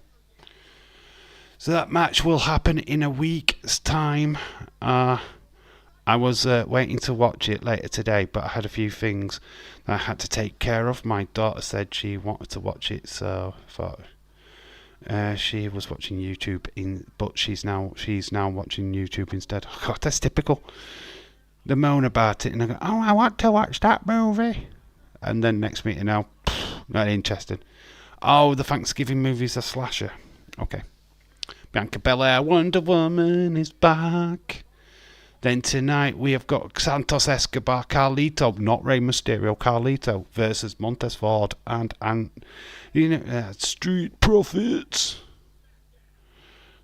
So that match will happen in a week's time. I was waiting to watch it later today, but I had a few things that I had to take care of. My daughter said she wanted to watch it, so I thought she was watching YouTube, but she's now watching YouTube instead. Oh God, that's typical. They moan about it, and I go, "Oh, I want to watch that movie," and then next meeting now, not interested. Oh, the Thanksgiving movie's a slasher. Okay. Bianca Belair, Wonder Woman is back. Then tonight we have got Santos Escobar, Carlito, not Rey Mysterio, Carlito versus Montez Ford and Street Profits.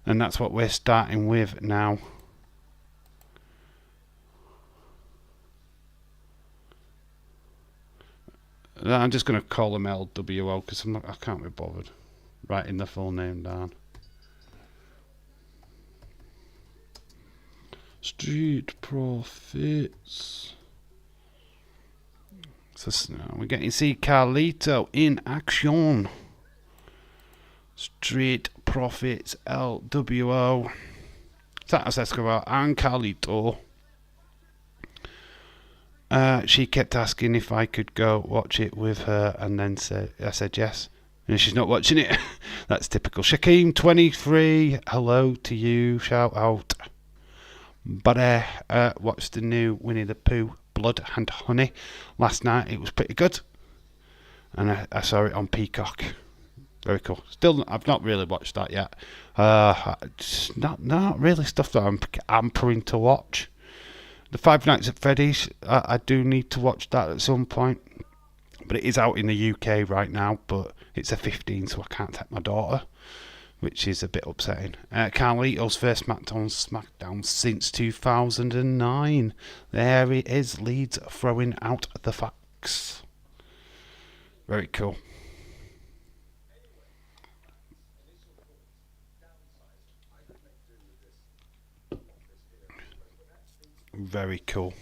And that's what we're starting with now. I'm just going to call them LWO because I can't be bothered writing the full name down. Street Profits. So now we're getting to see Carlito in action. Street Profits LWO. Santos Escobar and Carlito. She kept asking if I could go watch it with her, and then I said yes. And she's not watching it. That's typical. Shaquem 23. Hello to you. Shout out. But watched the new Winnie the Pooh, Blood and Honey last night. It was pretty good, and I saw it on Peacock. Very cool. Still, I've not really watched that yet. Not really stuff that I'm hampering to watch. The Five Nights at Freddy's, I do need to watch that at some point, but it is out in the UK right now. But it's a 15, so I can't take my daughter, which is a bit upsetting. Carlito's first SmackDown since 2009. There he is, Leeds throwing out the facts. Very cool. Very cool.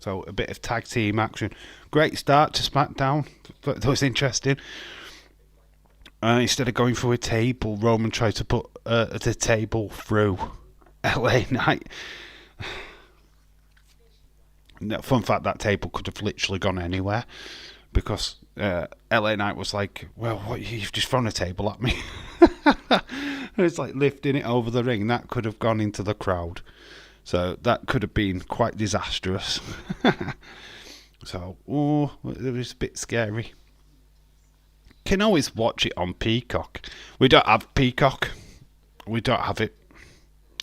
So a bit of tag team action. Great start to SmackDown. That was interesting. Instead of going through a table, Roman tried to put the table through LA Knight. Fun fact, that table could have literally gone anywhere because LA Knight was like, well, what, you've just thrown a table at me. It's like lifting it over the ring. That could have gone into the crowd. So that could have been quite disastrous. So, it was a bit scary. Can always watch it on Peacock. We don't have Peacock. We don't have it.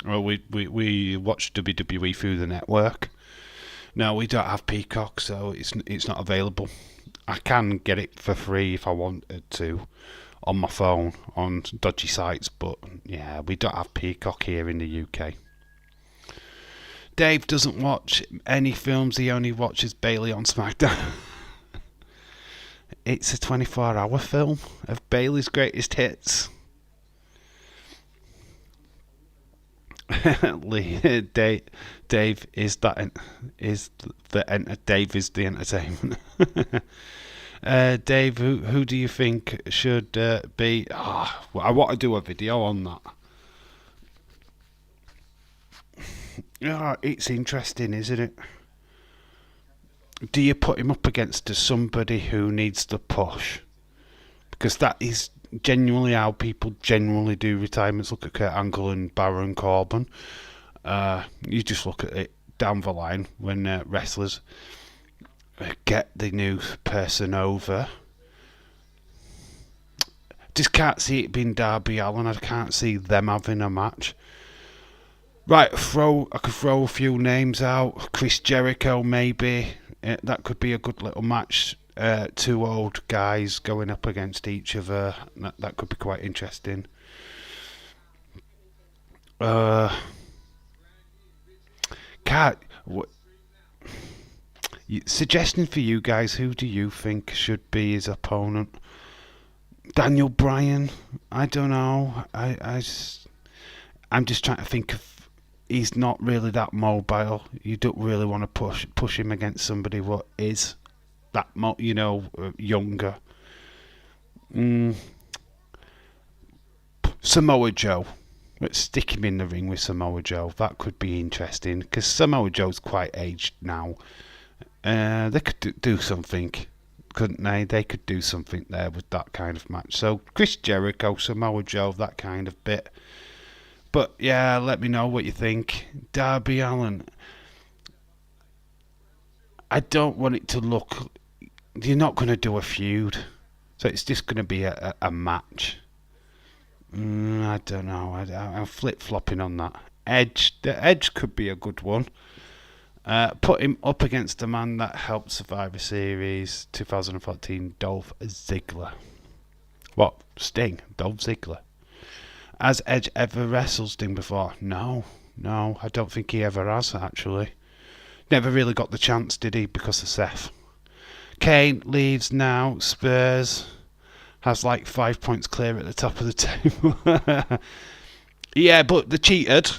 Well, we watch WWE through the network. No, we don't have Peacock, so it's not available. I can get it for free if I wanted to on my phone on dodgy sites, but yeah, we don't have Peacock here in the UK. Dave doesn't watch any films, he only watches Bayley on SmackDown. It's a 24-hour film of Bayley's greatest hits. Dave is the entertainment. Dave, who do you think should be? I want to do a video on that. It's interesting, isn't it? Do you put him up against somebody who needs the push? Because that is genuinely how people generally do retirements. Look at Kurt Angle and Baron Corbin. You just look at it down the line when wrestlers get the new person over. Just can't see it being Darby Allin. I can't see them having a match. Right, I could throw a few names out. Chris Jericho, maybe. That could be a good little match. Two old guys going up against each other. That could be quite interesting. Suggesting for you guys, who do you think should be his opponent? Daniel Bryan? I don't know. I'm just trying to think of. He's not really that mobile. You don't really want to push him against somebody what is that younger. Samoa Joe. Let's stick him in the ring with Samoa Joe. That could be interesting because Samoa Joe's quite aged now. They could do something, couldn't they? They could do something there with that kind of match. So Chris Jericho, Samoa Joe, that kind of bit. But yeah, let me know what you think. Darby Allin. I don't want it to look. You're not going to do a feud, so it's just going to be a match. I don't know. I'm flip-flopping on that. The Edge could be a good one. Put him up against the man that helped Survivor Series 2014, Dolph Ziggler. What? Sting? Dolph Ziggler. Has Edge ever wrestled Sting before? No, I don't think he ever has, actually. Never really got the chance, did he, because of Seth. Kane leaves now. Spurs has like 5 points clear at the top of the table. Yeah, but they cheated.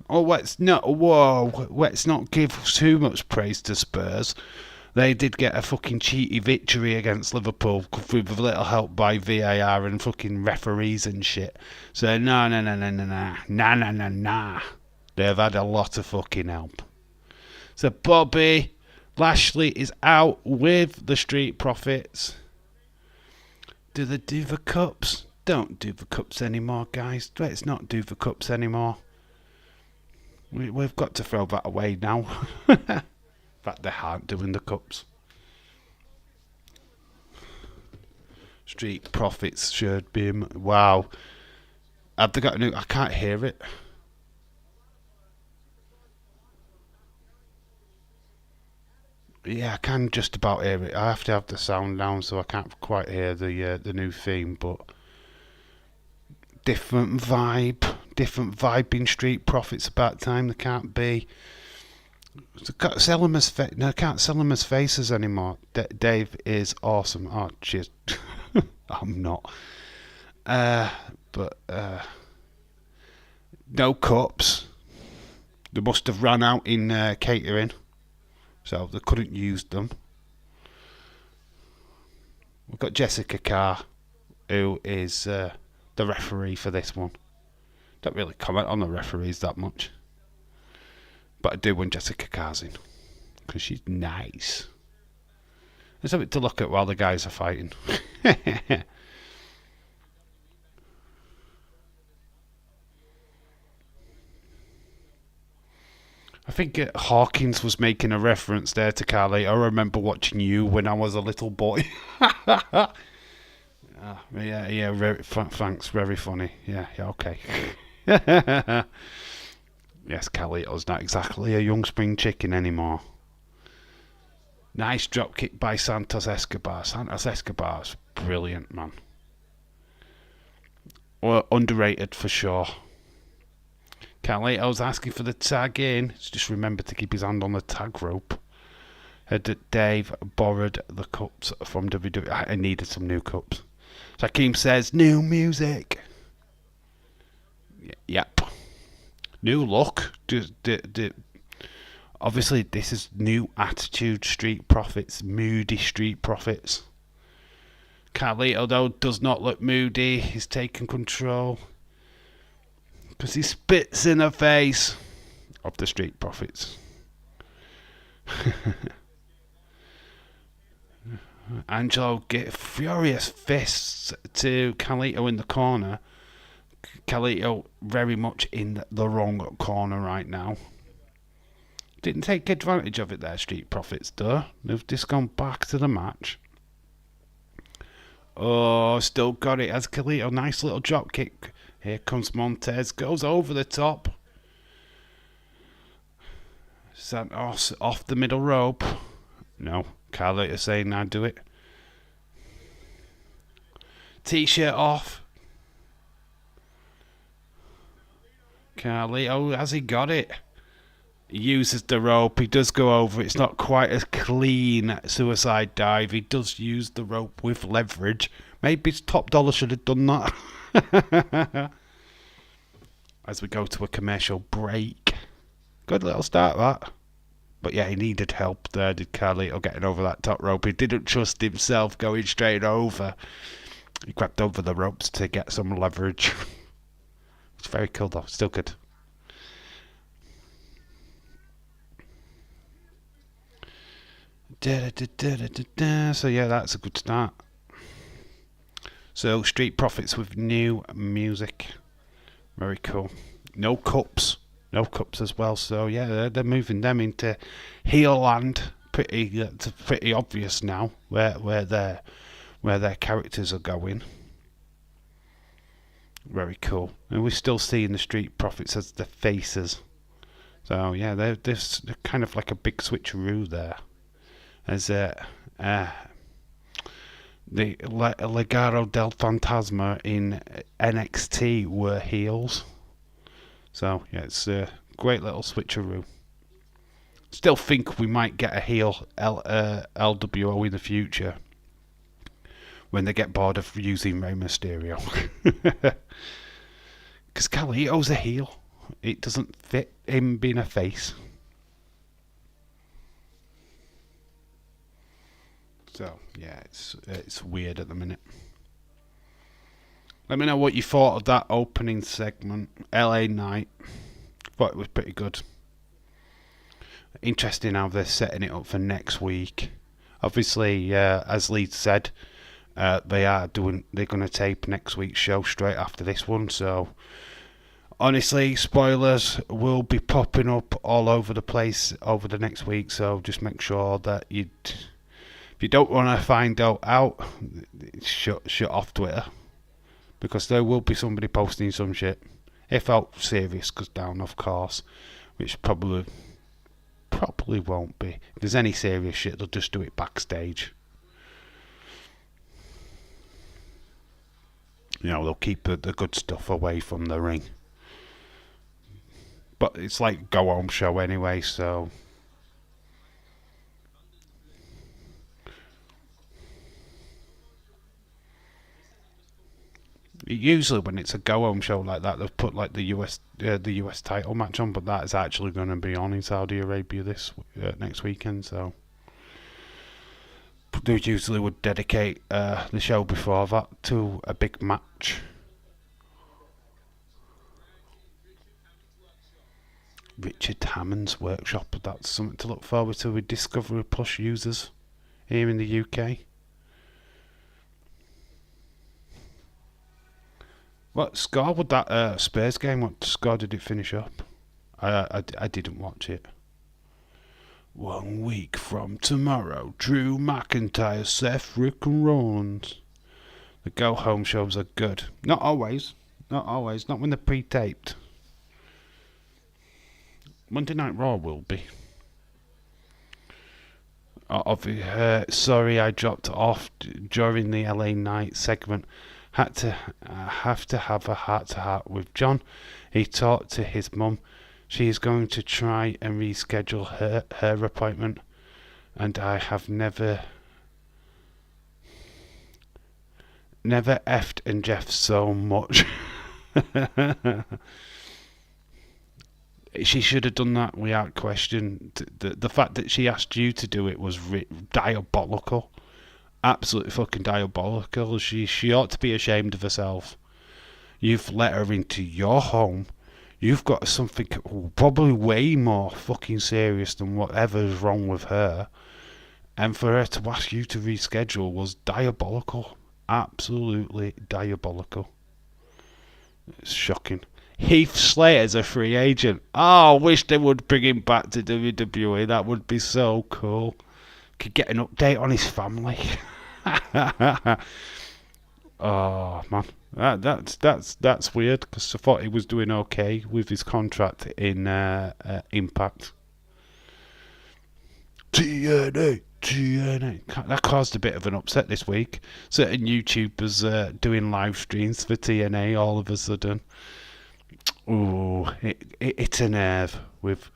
Let's not give too much praise to Spurs. They did get a fucking cheaty victory against Liverpool with a little help by VAR and fucking referees and shit. So nah. They've had a lot of fucking help. So Bobby Lashley is out with the Street Profits. Do they do the cups? Don't do the cups anymore, guys. Let's not do the cups anymore. We've got to throw that away now. In fact, they aren't doing the cups. Street Profits should be. Wow. Have they got a new? I can't hear it. Yeah, I can just about hear it. I have to have the sound down, so I can't quite hear the new theme. But different vibe in Street Profits. About time they can't be. I can't sell them as faces anymore. Dave is awesome. Oh, cheers. I'm not. But no cups. They must have run out in catering. so they couldn't use them. We've got Jessica Carr, who is the referee for this one. Don't really comment on the referees that much, but I do when Jessica Carr's in, because she's nice. There's something to look at while the guys are fighting. I think Hawkins was making a reference there to Carly. I remember watching you when I was a little boy. Yeah. Thanks. Very funny. Yeah. Okay. Yes, Carlito's not exactly a young spring chicken anymore. Nice drop kick by Santos Escobar. Santos Escobar's brilliant, man. Well, underrated for sure. Carlito's asking for the tag in. Just remember to keep his hand on the tag rope. Dave borrowed the cups from WWE. I needed some new cups. Hakeem says, new music. Yep. New look. Obviously, this is new attitude Street Profits. Moody Street Profits. Carlito, though, does not look moody. He's taking control. Because he spits in the face of the Street Profits. Angelo get furious fists to Carlito in the corner. Carlito very much in the wrong corner right now. Didn't take advantage of it there, Street Profits, though. They've just gone back to the match. Oh, still got it as Carlito. Nice little drop kick. Here comes Montez. Goes over the top. Santos off the middle rope. No. Carlito saying, "Now do it." T-shirt off. Carlito, has he got it? He uses the rope. He does go over. It's not quite as clean suicide dive. He does use the rope with leverage. Maybe Top Dollar should have done that. As we go to a commercial break. Good little start, that. But yeah, he needed help there, did Carlito, getting over that top rope. He didn't trust himself going straight over. He grabbed over the ropes to get some leverage. It's very cool though, still good. So yeah, that's a good start. So Street Profits with new music. Very cool. No cups as well. So yeah, they're moving them into heel land. It's pretty obvious now where their characters are going. Very cool. And we're still seeing the Street Profits as the faces. So yeah, they're kind of like a big switcheroo there. As the Legado del Fantasma in NXT were heels. So yeah, it's a great little switcheroo. Still think we might get a heel LWO in the future when they get bored of using Rey Mysterio. Because Carlito's a heel. It doesn't fit him being a face. So yeah, it's weird at the minute. Let me know what you thought of that opening segment. LA Knight. Thought it was pretty good. Interesting how they're setting it up for next week. Obviously, as Lee said, they're going to tape next week's show straight after this one. So honestly, spoilers will be popping up all over the place over the next week. So just make sure that if you don't want to find out, shut off Twitter, because there will be somebody posting some shit. If Out Serious goes down, of course, which probably won't be. If there's any serious shit, they'll just do it backstage. You know, they'll keep the good stuff away from the ring. But it's like go home show anyway, so Usually when it's a go-home show like that, they've put like the US title match on, but that is actually going to be on in Saudi Arabia this next weekend. So they usually would dedicate the show before that to a big match. Richard Hammond's Workshop. That's something to look forward to with Discovery Plus users here in the UK. What score would that Spurs game? What score did it finish up? I didn't watch it. 1 week from tomorrow, Drew McIntyre, Seth, Rick and Rollins. The go home shows are good. Not always. Not always. Not when they're pre-taped. Monday Night Raw will be. Sorry, I dropped off during the LA Knight segment. Have to have a heart-to-heart with John. He talked to his mum. She is going to try and reschedule her appointment, and I have never effed and Jeff so much. She should have done that without question. The fact that she asked you to do it was diabolical. Absolutely fucking diabolical. She ought to be ashamed of herself. You've let her into your home. You've got something probably way more fucking serious than whatever's wrong with her. And for her to ask you to reschedule was diabolical. Absolutely diabolical. It's shocking. Heath Slater's a free agent. Oh, I wish they would bring him back to WWE. That would be so cool. Could get an update on his family. Oh man, that's weird because I thought he was doing okay with his contract in Impact. TNA. That caused a bit of an upset this week. Certain YouTubers doing live streams for TNA all of a sudden. Ooh, it's a nerve with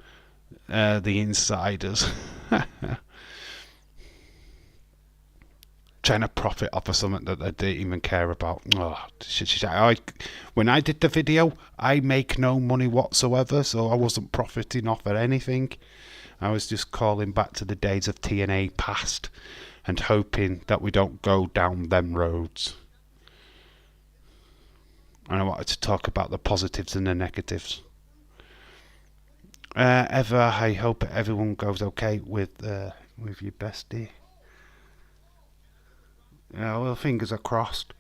the insiders. Trying to profit off of something that they didn't even care about. Oh, when I did the video, I make no money whatsoever, so I wasn't profiting off of anything. I was just calling back to the days of TNA past and hoping that we don't go down them roads. And I wanted to talk about the positives and the negatives. I hope everyone goes okay with your bestie. Yeah, well, fingers are crossed.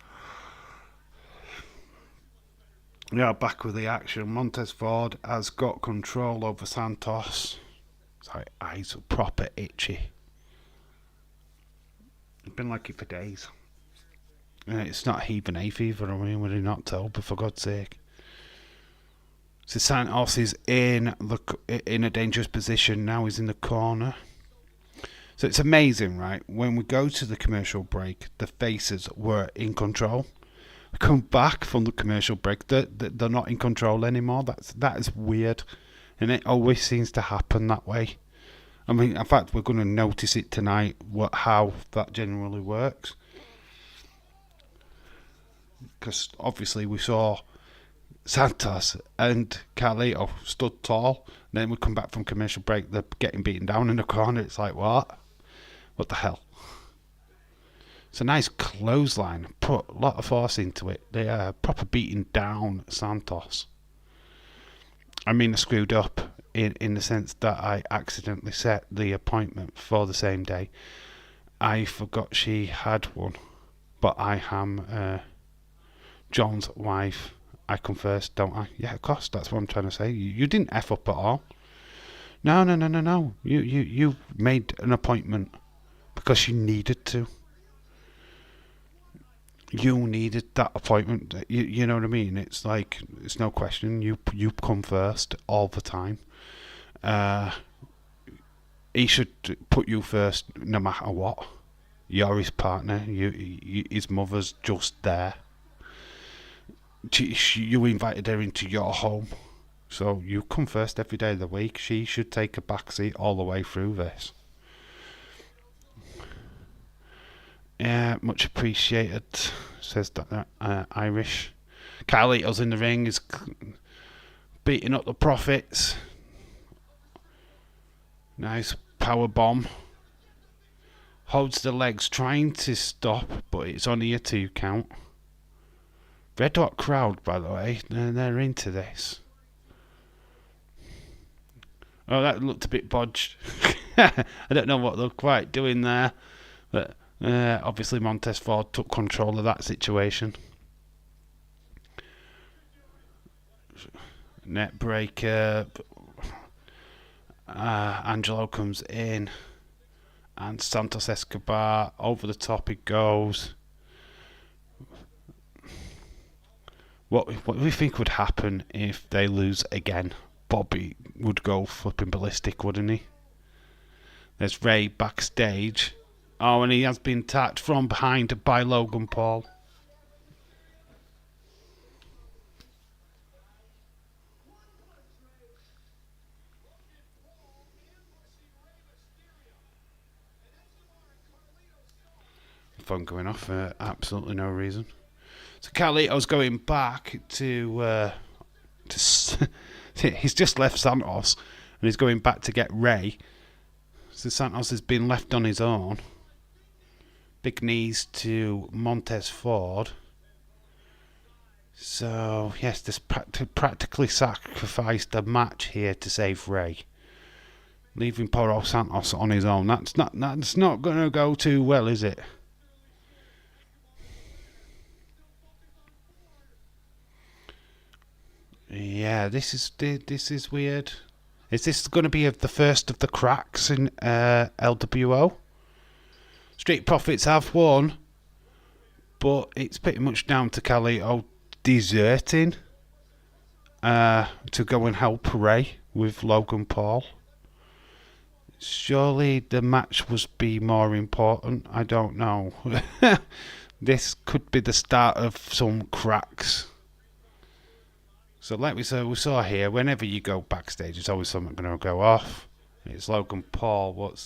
Yeah, back with the action. Montez Ford has got control over Santos. His eyes are proper itchy. It's been like it for days. It's not heaving hay fever, I mean, would he not tell? But for God's sake. So Santos is in a dangerous position now. He's in the corner. So it's amazing, right? When we go to the commercial break, the faces were in control. Come back from the commercial break, they're not in control anymore. That is weird, and it always seems to happen that way. I mean, in fact, we're going to notice it tonight. How that generally works, because obviously we saw Santos and Carlito stood tall. Then we come back from commercial break, they're getting beaten down in the corner. It's like, what? What the hell? It's a nice clothesline. Put a lot of force into it. They are proper beating down Santos. I mean, I screwed up in the sense that I accidentally set the appointment for the same day. I forgot she had one. But I am John's wife. I come first, don't I? Yeah, of course, that's what I'm trying to say. You didn't F up at all. No. You made an appointment because you needed to. You needed that appointment. You know what I mean? It's like, it's no question. You come first all the time. He should put you first no matter what. You're his partner. His mother's just there. You invited her into your home. So you come first every day of the week. She should take a back seat all the way through this. Yeah, much appreciated, says that Irish. Carlito's in the ring, is beating up the Profits. Nice power bomb. Holds the legs, trying to stop, but it's only a 2 count. Red Hot crowd, by the way, they're into this. Oh, that looked a bit bodged. I don't know what they're quite doing there, but obviously Montez Ford took control of that situation. Net breaker. Angelo comes in, and Santos Escobar over the top it goes. What do we think would happen if they lose again? Bobby would go flipping ballistic, wouldn't he? There's Ray backstage. Oh, and he has been attacked from behind by Logan Paul. Phone going off for absolutely no reason. So Carlito's going back to he's just left Santos and he's going back to get Ray. So Santos has been left on his own. Big knees to Montez Ford. So yes, this practically sacrificed a match here to save Ray, leaving Poro Santos on his own. That's not going to go too well, is it? Yeah, this is weird. Is this going to be the first of the cracks in LWO? Street Profits have won, but it's pretty much down to Carlito deserting to go and help Ray with Logan Paul. Surely the match must be more important. I don't know. This could be the start of some cracks. So like we saw here, whenever you go backstage, there's always something going to go off. It's Logan Paul.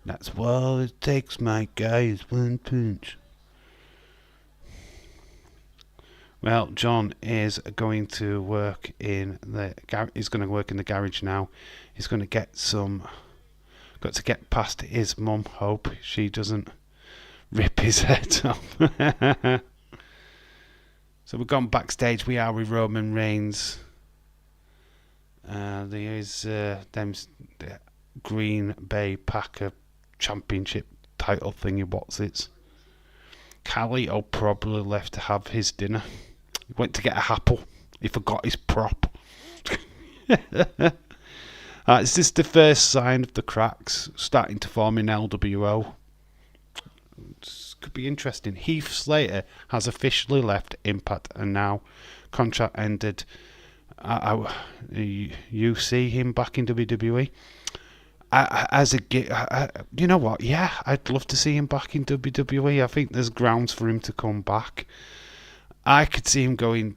That's all it takes, my guy, is one punch. Well, John is going to work in the garage now. He's going to got to get past his mum. Hope she doesn't rip his head off. So we've gone backstage. We are with Roman Reigns. There is them the Green Bay Packer Championship title thingy. What's it? Carlito probably left to have his dinner. He went to get a apple. He forgot his prop. Is this the first sign of the cracks starting to form in LWO? Could be interesting. Heath Slater has officially left Impact and now contract ended. You see him back in WWE you know what? Yeah, I'd love to see him back in WWE. I think there's grounds for him to come back. I could see him going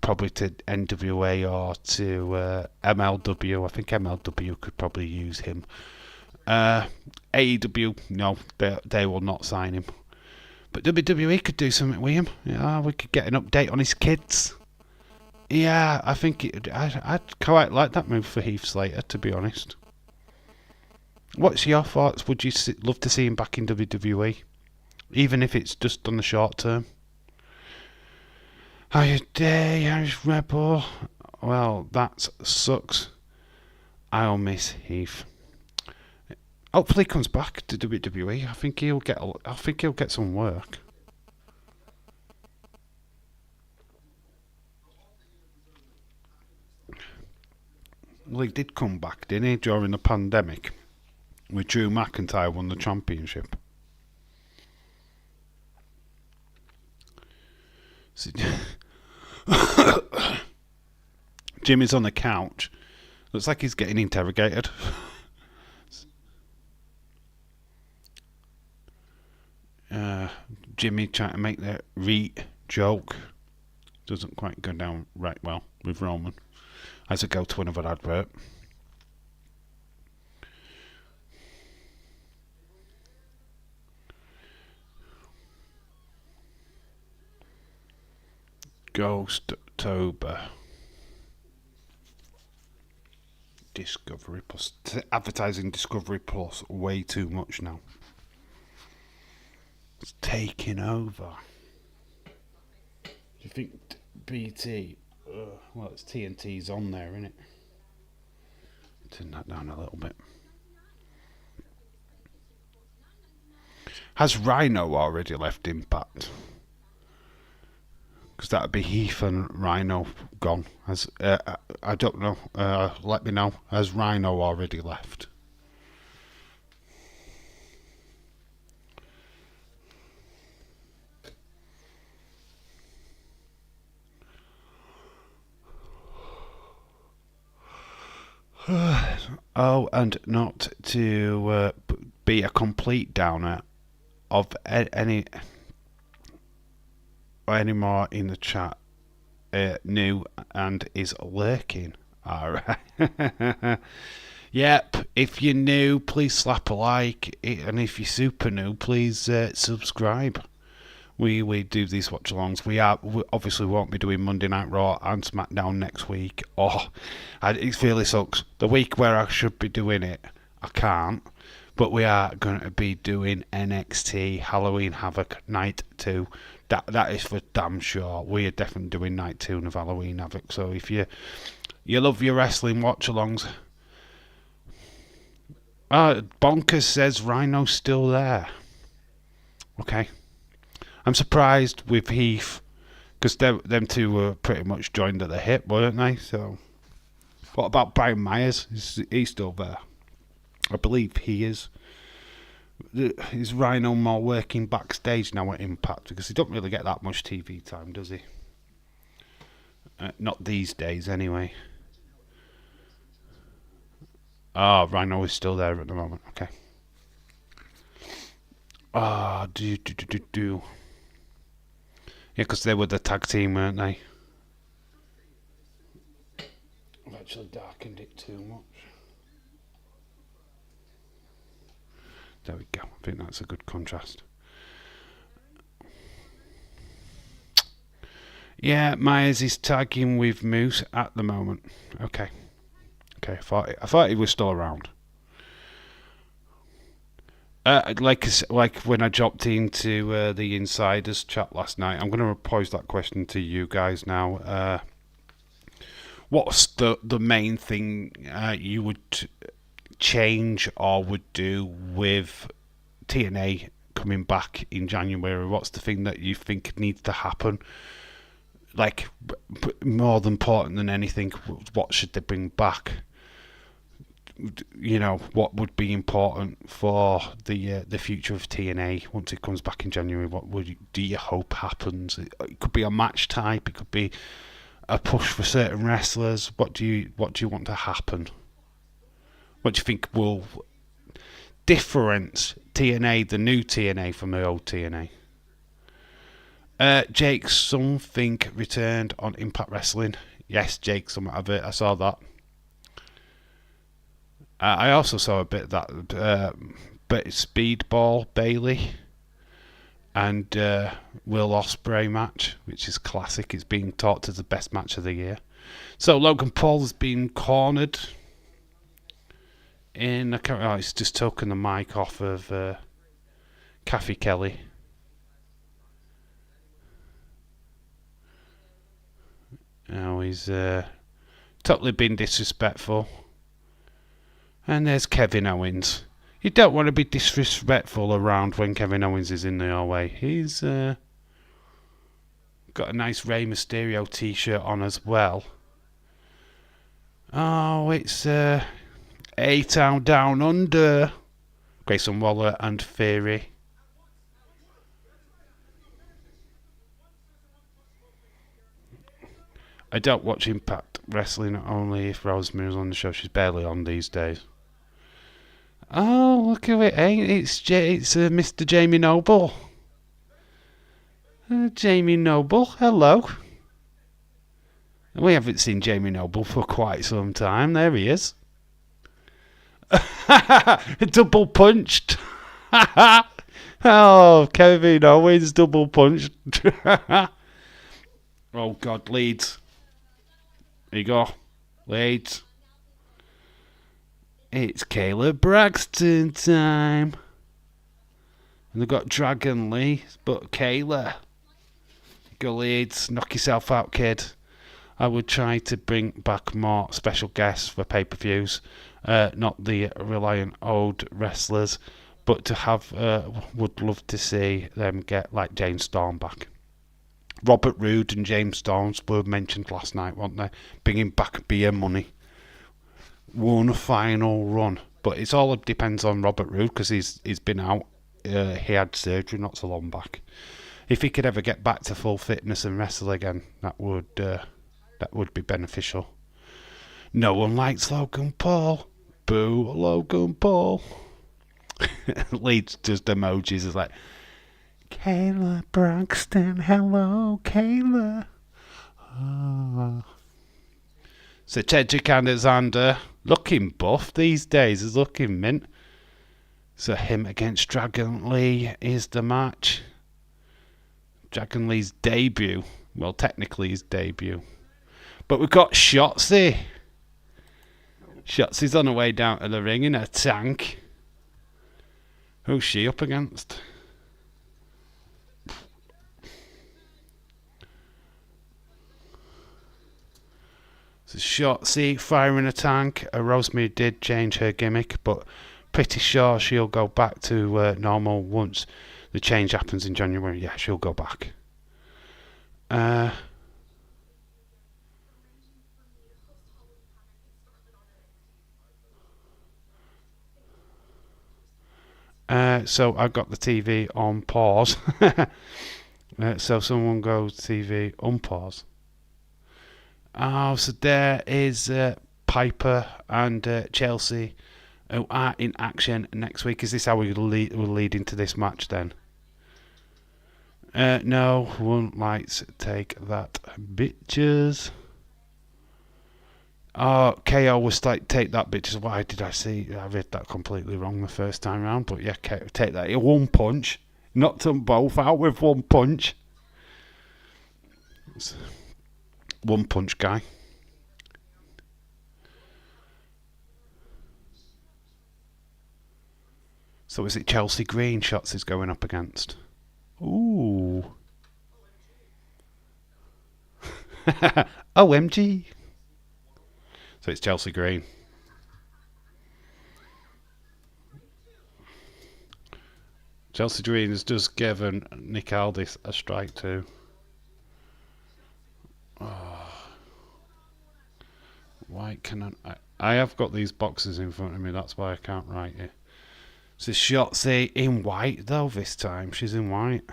probably to NWA or to MLW. I think MLW could probably use him. AEW, no, they will not sign him. But WWE could do something with him. Yeah, we could get an update on his kids. Yeah, I think I'd quite like that move for Heath Slater, to be honest. What's your thoughts? Would you love to see him back in WWE? Even if it's just on the short term? How you day, Irish Rebel? Well, that sucks. I'll miss Heath. Hopefully he comes back to WWE. I think he'll get some work. Well, he did come back, didn't he, during the pandemic? With Drew McIntyre won the championship. Jimmy's on the couch. Looks like he's getting interrogated. Jimmy trying to make the REIT joke. Doesn't quite go down right well with Roman. As it go to another advert. Ghost-tober. Discovery Plus. Advertising Discovery Plus way too much now. It's taking over. Do you think BT? Well, it's TNT's on there, isn't it? Turn that down a little bit. Has Rhino already left Impact? Because that would be Heath and Rhino gone. I don't know. Let me know. Has Rhino already left? Oh, and not to be a complete downer of any more in the chat. New and is lurking. Alright. Yep, if you're new, please slap a like, and if you're super new, please subscribe. We do these watch-alongs. We obviously won't be doing Monday Night Raw and SmackDown next week. It really sucks. The week where I should be doing it, I can't. But we are going to be doing NXT Halloween Havoc Night 2. That is for damn sure. We are definitely doing Night 2 of Halloween Havoc. So if you love your wrestling watch-alongs... Bonkers says Rhino's still there. Okay. I'm surprised with Heath, because them two were pretty much joined at the hip, weren't they? So, what about Brian Myers? He's still there. I believe he is. Is Rhino more working backstage now at Impact? Because he don't really get that much TV time, does he? Not these days, anyway. Rhino is still there at the moment. Okay. Yeah, because they were the tag team, weren't they? I've actually darkened it too much. There we go. I think that's a good contrast. Yeah, Myers is tagging with Moose at the moment. Okay. I thought he was still around. Like when I dropped into the Insiders chat last night, I'm going to pose that question to you guys now. What's the main thing you would change or would do with TNA coming back in January? What's the thing that you think needs to happen? Like, more important than anything, what should they bring back? You know, what would be important for the future of TNA once it comes back in January? What do you hope happens? It could be a match type. It could be a push for certain wrestlers. What do you want to happen? What do you think will difference TNA, the new TNA, from the old TNA? Jake, something returned on Impact Wrestling. Yes, Jake, some of it. I saw that. I also saw a bit of that Speedball Bailey and Will Ospreay match, which is classic. It's being talked as the best match of the year. So Logan Paul has been cornered in. He's just taken the mic off of Kathy Kelly. Now he's totally been disrespectful. And there's Kevin Owens. You don't want to be disrespectful around when Kevin Owens is in your way. He's got a nice Rey Mysterio t-shirt on as well. Oh, it's A-Town Down Under. Grayson Waller and Theory. I don't watch Impact Wrestling only if Rosemary's on the show. She's barely on these days. Oh, look at it, eh? It's Mr. Jamie Noble. Jamie Noble, hello. We haven't seen Jamie Noble for quite some time. There he is. Double punched. Oh, Kevin Owens double punched. Oh God, Leeds. There you go, Leeds. It's Kayla Braxton time. And they've got Dragon Lee, but Kayla. Go Leeds, knock yourself out, kid. I would try to bring back more special guests for pay-per-views, not the reliant old wrestlers, but to have, would love to see them get like James Storm back. Robert Roode and James Storm were mentioned last night, weren't they? Bringing back beer money. One final run, but it's all depends on Robert Roode because he's been out. He had surgery not so long back. If he could ever get back to full fitness and wrestle again, that would be beneficial. No one likes Logan Paul. Boo, Logan Paul. Leeds just emojis is like, Kayla Braxton, hello, Kayla. Oh. So Cedric Alexander, looking buff these days, is looking mint. So him against Dragon Lee is the match. Dragon Lee's debut. Well, technically his debut. But we've got Shotzi. Shotzi's on her way down to the ring in a tank. Who's she up against? So Shotzi firing a tank. Rosemary did change her gimmick, but pretty sure she'll go back to normal once the change happens in January. Yeah, she'll go back. So I got the TV on pause. So someone goes TV unpause. Oh, so there is Piper and Chelsea who are in action next week. Is this how we'll lead into this match then? No, won't like take that, bitches. Oh, KO was like, take that, bitches. Why did I see? I read that completely wrong the first time round. But yeah, take that. One punch. Knocked them both out with one punch. One punch guy. So is it Chelsea Green shots is going up against? Ooh. OMG. So it's Chelsea Green. Chelsea Green has just given Nick Aldis a strike too. Oh. Why can I have got these boxes in front of me, that's why I can't write it. So Shotzi in white though this time. She's in white.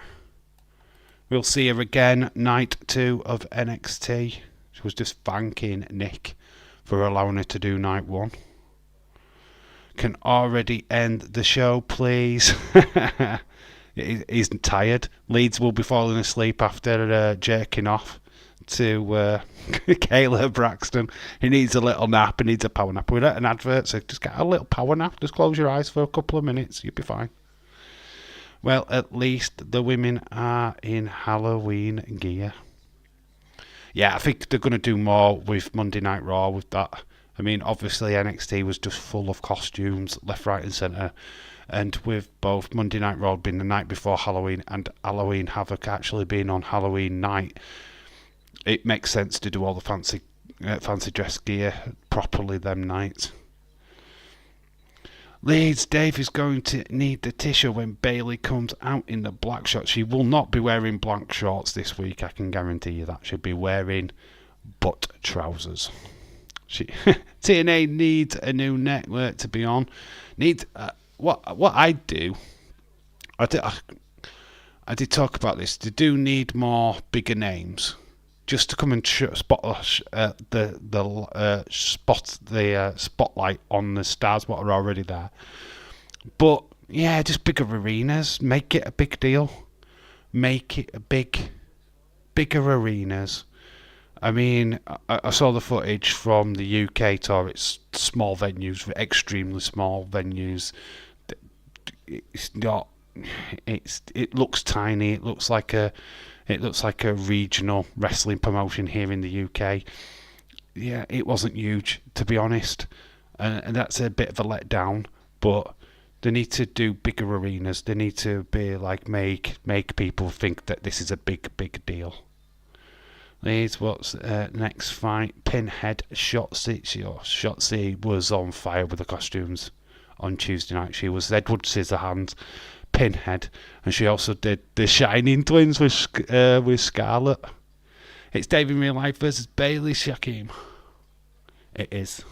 We'll see her again night 2 of NXT. She was just thanking Nick for allowing her to do night 1. Can already end the show, please. He's tired. Leeds will be falling asleep after jerking off to Kayla Braxton. He needs a little nap. He needs a power nap. We're at an advert, so just get a little power nap. Just close your eyes for a couple of minutes. You'll be fine. Well, at least the women are in Halloween gear. Yeah, I think they're going to do more with Monday Night Raw with that. I mean, obviously NXT was just full of costumes, left, right and centre. And with both Monday Night Raw being the night before Halloween and Halloween Havoc actually being on Halloween night, it makes sense to do all the fancy dress gear properly them nights. Leeds, Dave is going to need the tissue when Bayley comes out in the black shorts. She will not be wearing black shorts this week, I can guarantee you that. She'll be wearing butt trousers. TNA needs a new network to be on. Needs what I do. I did talk about this. They do need more bigger names, just to come and spotlight on the stars what are already there. But yeah, just bigger arenas. Make it a big deal. Make it a bigger arenas. I mean, I saw the footage from the UK tour. It's small venues, extremely small venues. It's not. It looks tiny. It looks like It looks like a regional wrestling promotion here in the UK. Yeah, it wasn't huge, to be honest, and that's a bit of a letdown. But they need to do bigger arenas. They need to be like make people think that this is a big deal. Here's what's next fight. Pinhead Shotzi. Shotzi was on fire with the costumes on Tuesday night. She was Edward Scissorhands, Pinhead, and she also did the Shining Twins with Scarlett. It's David in Real Life versus Bailey Shakim. It is.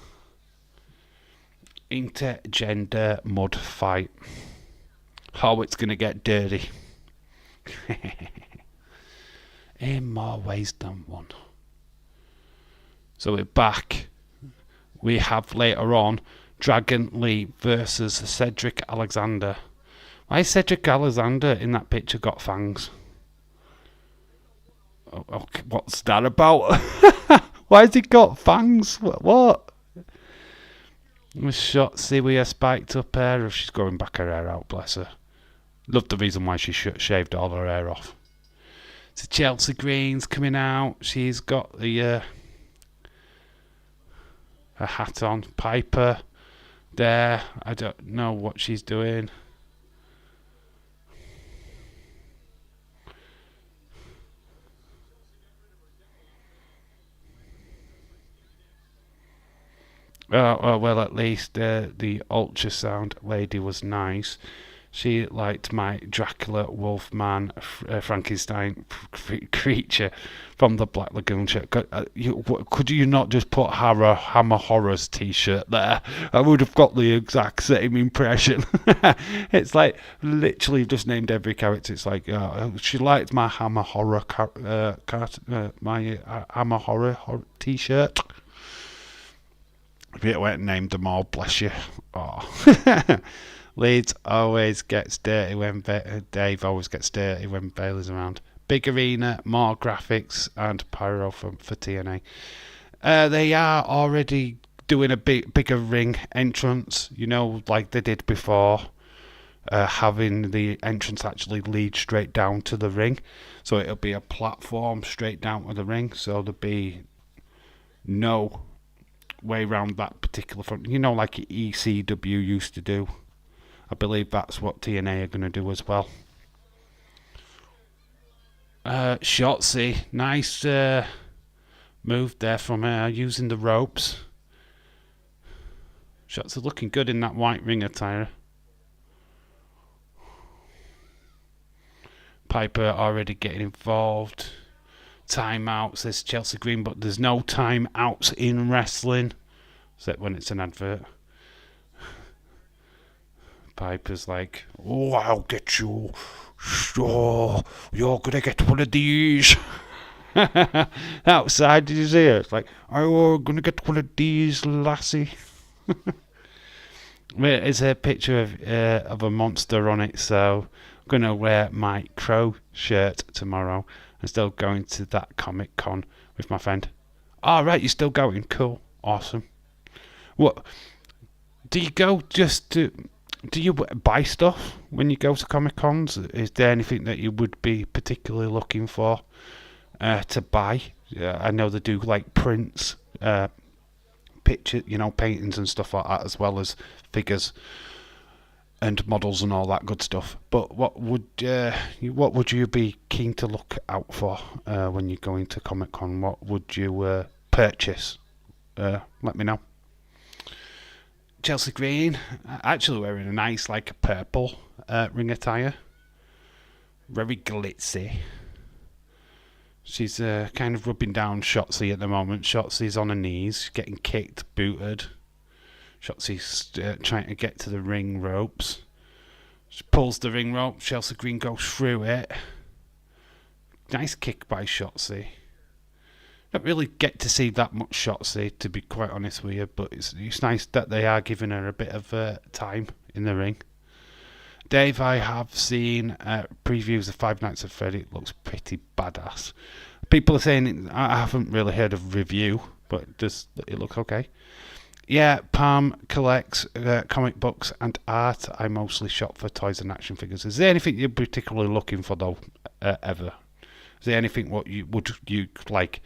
Intergender mud fight. Oh, it's going to get dirty. In more ways than one. So we're back. We have later on Dragon Lee versus Cedric Alexander. Why has Cedric Alexander in that picture got fangs? Okay, what's that about? Why has he got fangs? What? With Shotzi with her spiked up hair. She's growing back her hair out, bless her. Love the reason why she shaved all her hair off. So Chelsea Green's coming out. She's got the her hat on. Piper there. I don't know what she's doing. Well, at least the ultrasound lady was nice. She liked my Dracula, Wolfman, Frankenstein creature from the Black Lagoon shirt. Could you not just put Hammer Horrors t-shirt there? I would have got the exact same impression. It's like literally just named every character. It's like she liked my Hammer Horror my Hammer Horror t-shirt. If it went and named them all, bless you. Oh. Leeds always gets dirty when Dave always gets dirty when Bailey's around. Big arena, more graphics, and pyro for TNA. They are already doing a bigger ring entrance, like they did before, having the entrance actually lead straight down to the ring. So it'll be a platform straight down to the ring, so there'll be no way around that particular front. Like ECW used to do. I believe that's what TNA are going to do as well. Shotzi, nice move there from her using the ropes. Shotzi looking good in that white ring attire. Piper already getting involved. Timeout, says Chelsea Green, but there's no timeouts in wrestling, except when it's an advert. Piper's like, oh, I'll get you. Sure, you're gonna get one of these. Outside, did you see it? It's like, oh, I'm gonna get one of these, lassie. It's a picture of a monster on it, so I'm gonna wear my Crow shirt tomorrow. I'm still going to that Comic Con with my friend. Oh, right, you're still going? Cool, awesome. What? Do you go just to... Do you buy stuff when you go to Comic Cons? Is there anything that you would be particularly looking for to buy? I know they do like prints, picture, paintings and stuff like that, as well as figures and models and all that good stuff. But what would you be keen to look out for when you're going to Comic Con? What would you purchase? Let me know. Chelsea Green, actually wearing a nice, purple ring attire. Very glitzy. She's kind of rubbing down Shotzi at the moment. Shotzi's on her knees, getting kicked, booted. Shotzi's trying to get to the ring ropes. She pulls the ring rope. Chelsea Green goes through it. Nice kick by Shotzi. Don't really get to see that much Shotzi, to be quite honest with you, but it's nice that they are giving her a bit of time in the ring. Dave, I have seen previews of Five Nights at Freddy. It looks pretty badass. People are saying I haven't really heard of review, but does it look okay? Yeah, Palm collects comic books and art. I mostly shop for toys and action figures. Is there anything you're particularly looking for, though, ever? Is there anything what you like?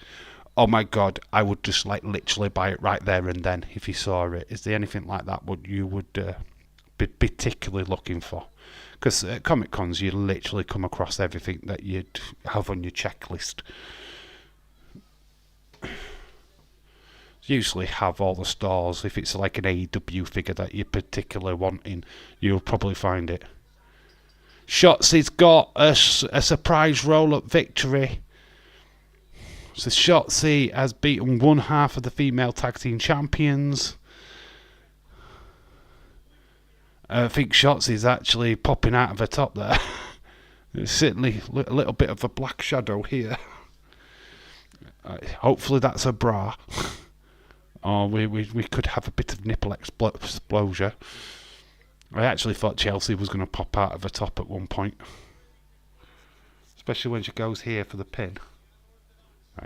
Oh my god, I would just like literally buy it right there and then if you saw it. Is there anything like that what you would be particularly looking for? Because at Comic Cons you literally come across everything that you'd have on your checklist. Usually have all the stores. If it's like an AEW figure that you're particularly wanting, you'll probably find it. Shotzi's got a surprise roll-up victory. So Shotzi has beaten one half of the female tag team champions. I think Shotzi's actually popping out of her top there. There's certainly a little bit of a black shadow here. Hopefully that's a bra. Or we could have a bit of nipple explosion. I actually thought Chelsea was going to pop out of her top at one point. Especially when she goes here for the pin.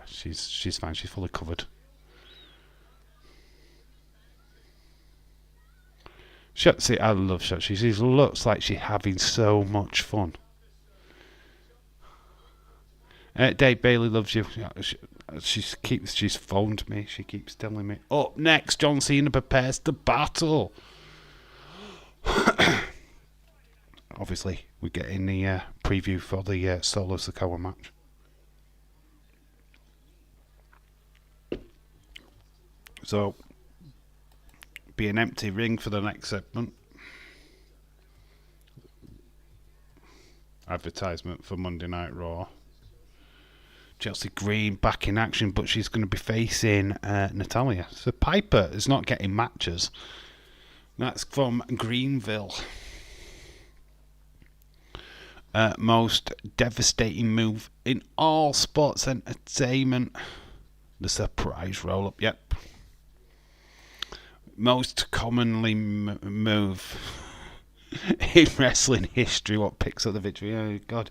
She's fine, she's fully covered. Shotzi, I love Shotzi. She looks like she's having so much fun. Dave Bailey loves you. She's phoned me. She keeps telling me. Up next, John Cena prepares to battle. Obviously, we're getting the preview for the Solo Sikoa match. So, be an empty ring for the next segment. Advertisement for Monday Night Raw. Chelsea Green back in action, but she's going to be facing Natalia. So Piper is not getting matches. That's from Greenville. Most devastating move in all sports entertainment. The surprise roll-up, yep. Most commonly move in wrestling history. What picks up the victory? Oh, God.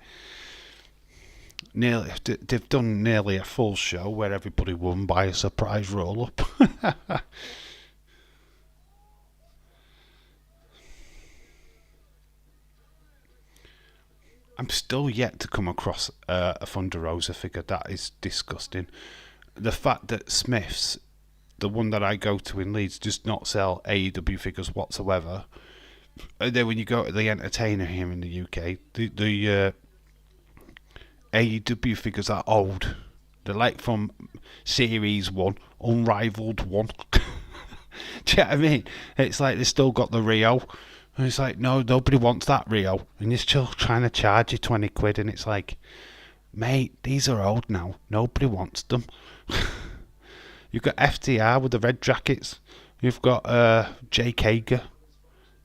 They've done nearly a full show where everybody won by a surprise roll-up. I'm still yet to come across a Thunder Rosa figure. That is disgusting. The fact that Smith's, the one that I go to in Leeds, does not sell AEW figures whatsoever. And then when you go to the Entertainer here in the UK, the AEW figures are old. They're like from Series 1, Unrivaled 1. Do you know what I mean? It's like they still got the Rio. And it's like, no, nobody wants that Rio. And you're still trying to charge you 20 quid. And it's like, mate, these are old now. Nobody wants them. You've got FTR with the red jackets. You've got Jake Hager.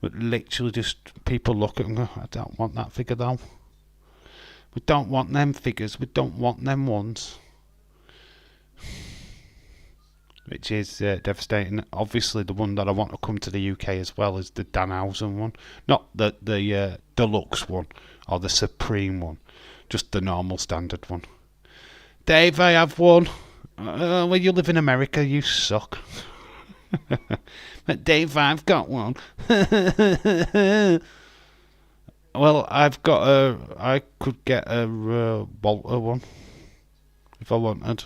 But literally just people look at them and go, I don't want that figure though. We don't want them figures. We don't want them ones. Which is devastating. Obviously, the one that I want to come to the UK as well is the Danhausen one. Not the deluxe one or the Supreme one. Just the normal standard one. Dave, I have one. Well, you live in America, you suck. But Dave, I've got one. Well, I could get a Walter one if I wanted.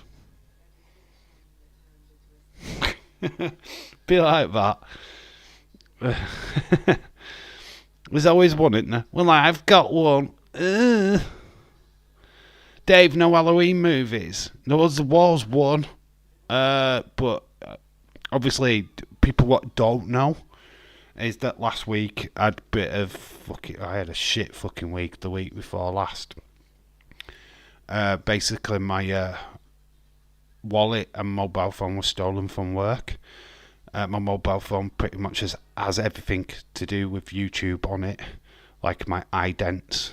Be like that. There's always one, isn't there? Well, I've got one. Dave, no Halloween movies. There was one. But obviously, people what don't know is that last week I had a shit fucking week the week before last. Basically, my wallet and mobile phone was stolen from work. My mobile phone pretty much has everything to do with YouTube on it, like my idents,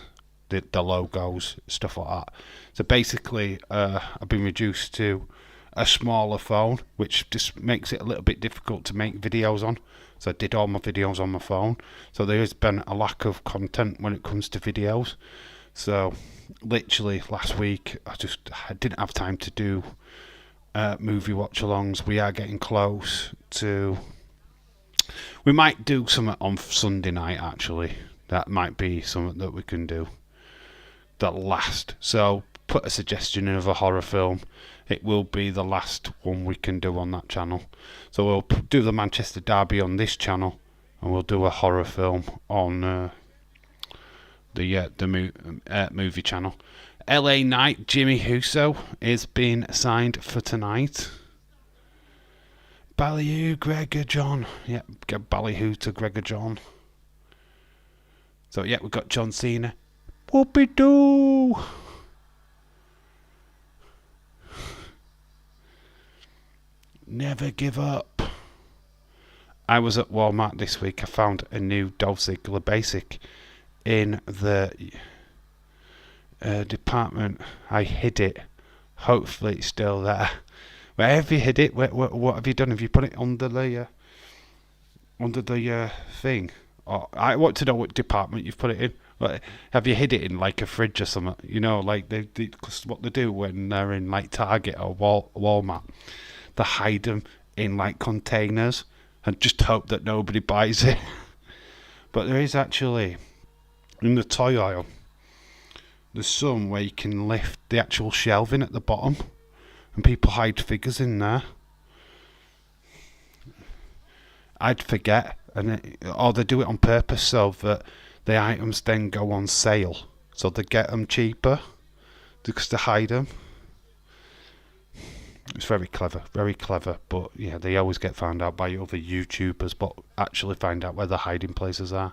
the logos, stuff like that. So basically, I've been reduced to a smaller phone, which just makes it a little bit difficult to make videos on. So I did all my videos on my phone. So there has been a lack of content when it comes to videos. So literally last week, I didn't have time to do movie watch-alongs. We are getting close to... We might do something on Sunday night, actually. That might be something that we can do. That last. So put a suggestion in of a horror film. It will be the last one we can do on that channel. So we'll do the Manchester Derby on this channel, and we'll do a horror film on the movie channel. LA Knight Jimmy Huso is being signed for tonight. Ballyhoo Gregor John. Yeah, get Ballyhoo to Gregor John. So yeah, we've got John Cena. Whoopie doo. Never give up. I was at Walmart this week. I found a new Dolph Ziggler basic in the department. I hid it. Hopefully it's still there. Where have you hid it? What have you done? Have you put it under the thing? Or I want to know what department you've put it in. Like, have you hid it in like a fridge or something? You know, like cause what they do when they're in like Target or Walmart, they hide them in like containers and just hope that nobody buys it. But there is actually, in the toy aisle, there's some where you can lift the actual shelving at the bottom, and people hide figures in there. I'd forget, or they do it on purpose so that the items then go on sale, so they get them cheaper because they hide them. It's very clever, but yeah, they always get found out by other YouTubers, but actually find out where the hiding places are.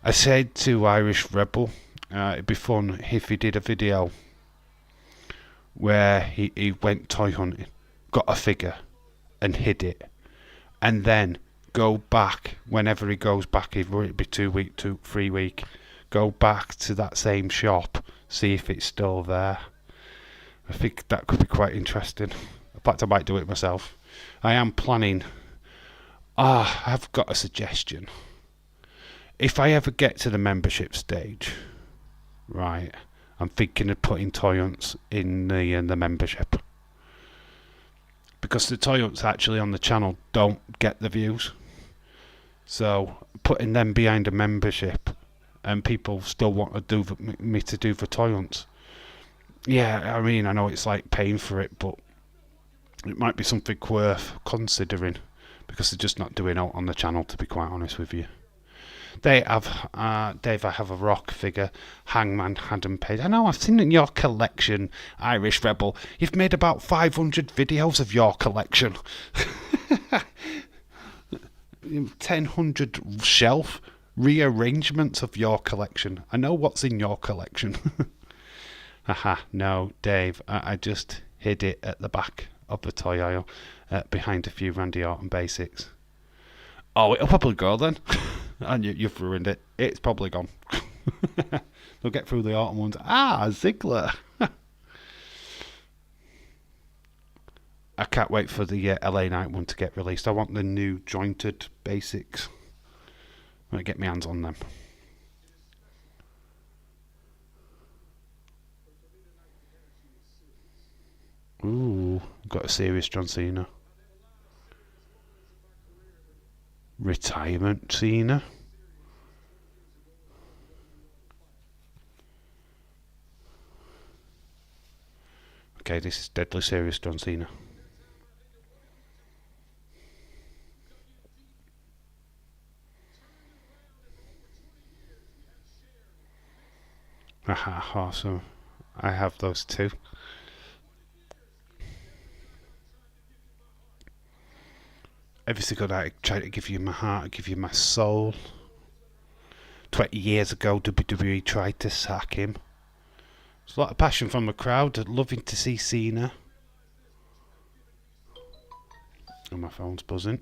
I said to Irish Rebel, it'd be fun if he did a video where he went toy hunting, got a figure and hid it, and then go back whenever he goes back, either it'd be 2 week, 3 week, go back to that same shop, see if it's still there. I think that could be quite interesting. In fact, I might do it myself. I am planning. I've got a suggestion. If I ever get to the membership stage, right, I'm thinking of putting toy hunts in the membership. Because the toy hunts actually on the channel don't get the views. So putting them behind a membership, and people still want to do me to do the toy hunts. Yeah, I mean, I know it's like paying for it, but it might be something worth considering, because they're just not doing out on the channel, to be quite honest with you. They have, Dave, I have a Rock figure, Hangman Adam Page. I know, I've seen in your collection, Irish Rebel. You've made about 500 videos of your collection. 1,000 shelf rearrangements of your collection. I know what's in your collection. Haha, no, Dave, I just hid it at the back of the toy aisle, behind a few Randy Orton basics. Oh, it'll probably go then. And you've ruined it. It's probably gone. They'll get through the Orton ones. Ziggler. I can't wait for the LA Knight one to get released. I want the new jointed basics. I'm going to get my hands on them. Ooh, got a serious John Cena. Retirement Cena. Okay, this is deadly serious John Cena. Haha, awesome. I have those too. Every single night I try to give you my heart, I give you my soul. 20 years ago, WWE tried to sack him. There's a lot of passion from the crowd, loving to see Cena. And my phone's buzzing.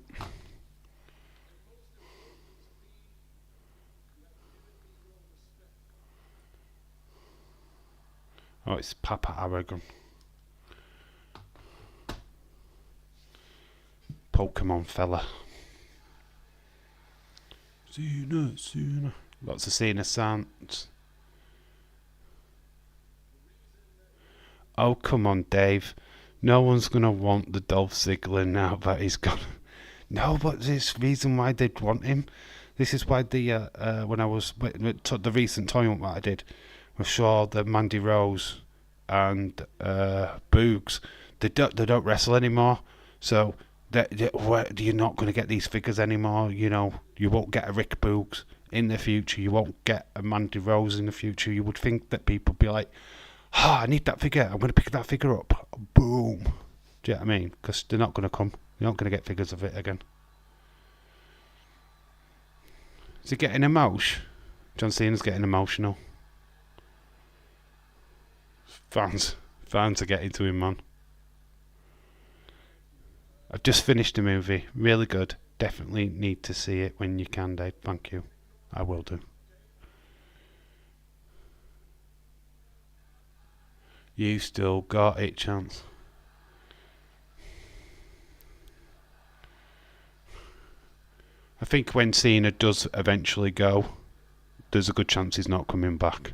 Oh, it's Papa Aragon. Pokemon fella. Cena. Lots of Cena sounds. Oh, come on, Dave. No one's going to want the Dolph Ziggler now that he's gone. No, but there's reason why they'd want him. This is why when I was the recent toy hunt that I did, I saw the Mandy Rose and Boogs, they don't wrestle anymore. So you're not going to get these figures anymore. You know, you won't get a Rick Boogs in the future. You won't get a Mandy Rose in the future. You would think that people would be like, "Ah, I need that figure. I'm going to pick that figure up." Boom. Do you know what I mean? Because they're not going to come. You're not going to get figures of it again. Is he getting emotion? John Cena's getting emotional. Fans are getting to him, man. I've just finished the movie. Really good. Definitely need to see it when you can, Dave. Thank you. I will do. You still got it, Chance. I think when Cena does eventually go, there's a good chance he's not coming back.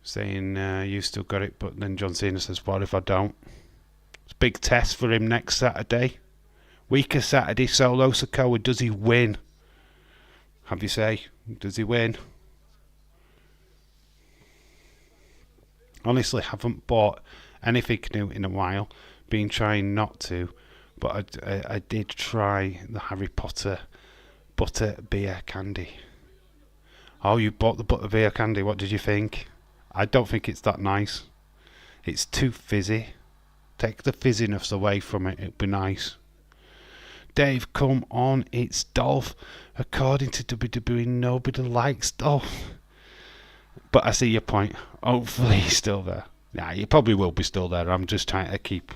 Saying you still got it, but then John Cena says, "What if I don't?" It's a big test for him next Saturday. Week of Saturday, Solo Sikoa. Does he win? Have you say? Does he win? Honestly, haven't bought anything new in a while. Been trying not to, but I did try the Harry Potter butter beer candy. Oh, you bought the butter beer candy. What did you think? I don't think it's that nice. It's too fizzy. Take the fizziness away from it. It'd be nice. Dave, come on. It's Dolph. According to WWE, nobody likes Dolph. But I see your point. Hopefully he's still there. Yeah, he probably will be still there. I'm just trying to keep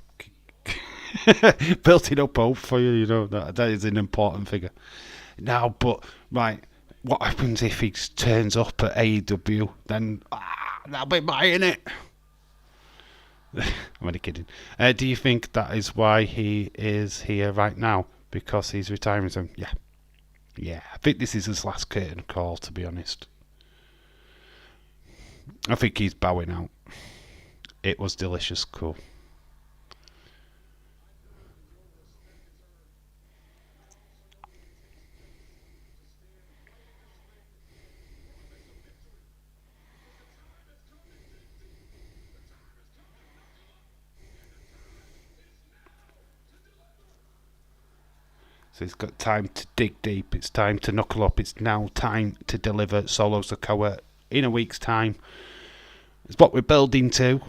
building up hope for you. You know, that is an important figure. Now, but, right, what happens if he turns up at AEW? Then, they'll be buying it. I'm only kidding. Do you think that is why he is here right now? Because he's retiring? So, yeah. Yeah, I think this is his last curtain call, to be honest. I think he's bowing out. It was delicious, cool. So he's got time to dig deep. It's time to knuckle up. It's now time to deliver Solo Sikoa in a week's time. It's what we're building to.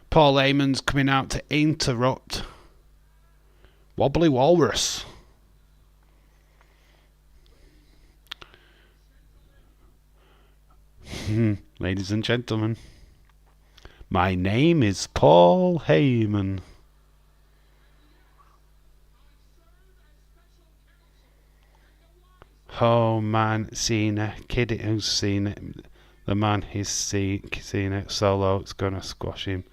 Paul Heyman's coming out to interrupt Wobbly Walrus. Ladies and gentlemen, my name is Paul Heyman. Oh man, Cena, kid who's seen it. The man who's seen it solo, it's gonna squash him.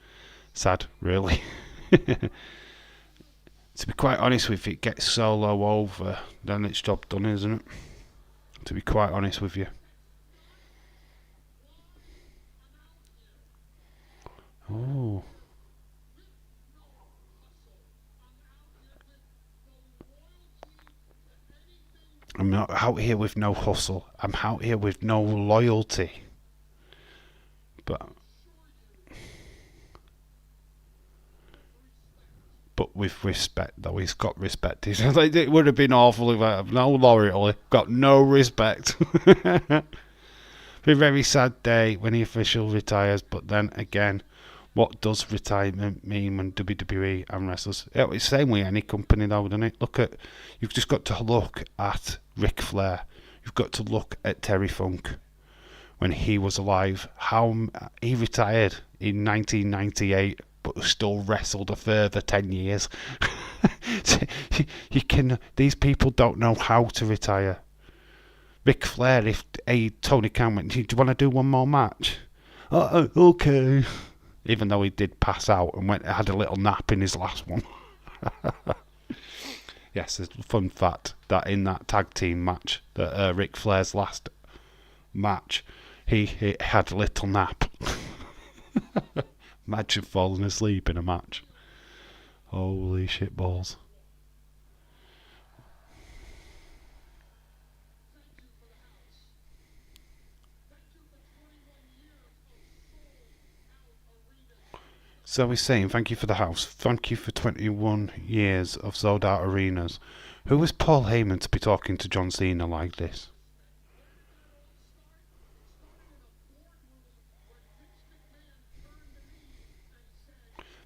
Sad, really. To be quite honest with you, it gets Solo over, then it's job done, isn't it? To be quite honest with you. Oh. I'm not out here with no hustle. I'm out here with no loyalty. But with respect, though, he's got respect. It would have been awful if I have no loyalty, got no respect. Be a very sad day when he officially retires. But then again, what does retirement mean when WWE and wrestlers? It's the same way any company, though, doesn't it? You've just got to look at Ric Flair. You've got to look at Terry Funk when he was alive. How he retired in 1998, but still wrestled a further 10 years. These people don't know how to retire. Ric Flair, if Tony Khan went, do you want to do one more match? Okay. Even though he did pass out and had a little nap in his last one. Yes, it's a fun fact that in that tag team match, that Ric Flair's last match, he had a little nap. Imagine falling asleep in a match. Holy shit balls. So he's saying, thank you for the house. Thank you for 21 years of sold out arenas. Who is Paul Heyman to be talking to John Cena like this?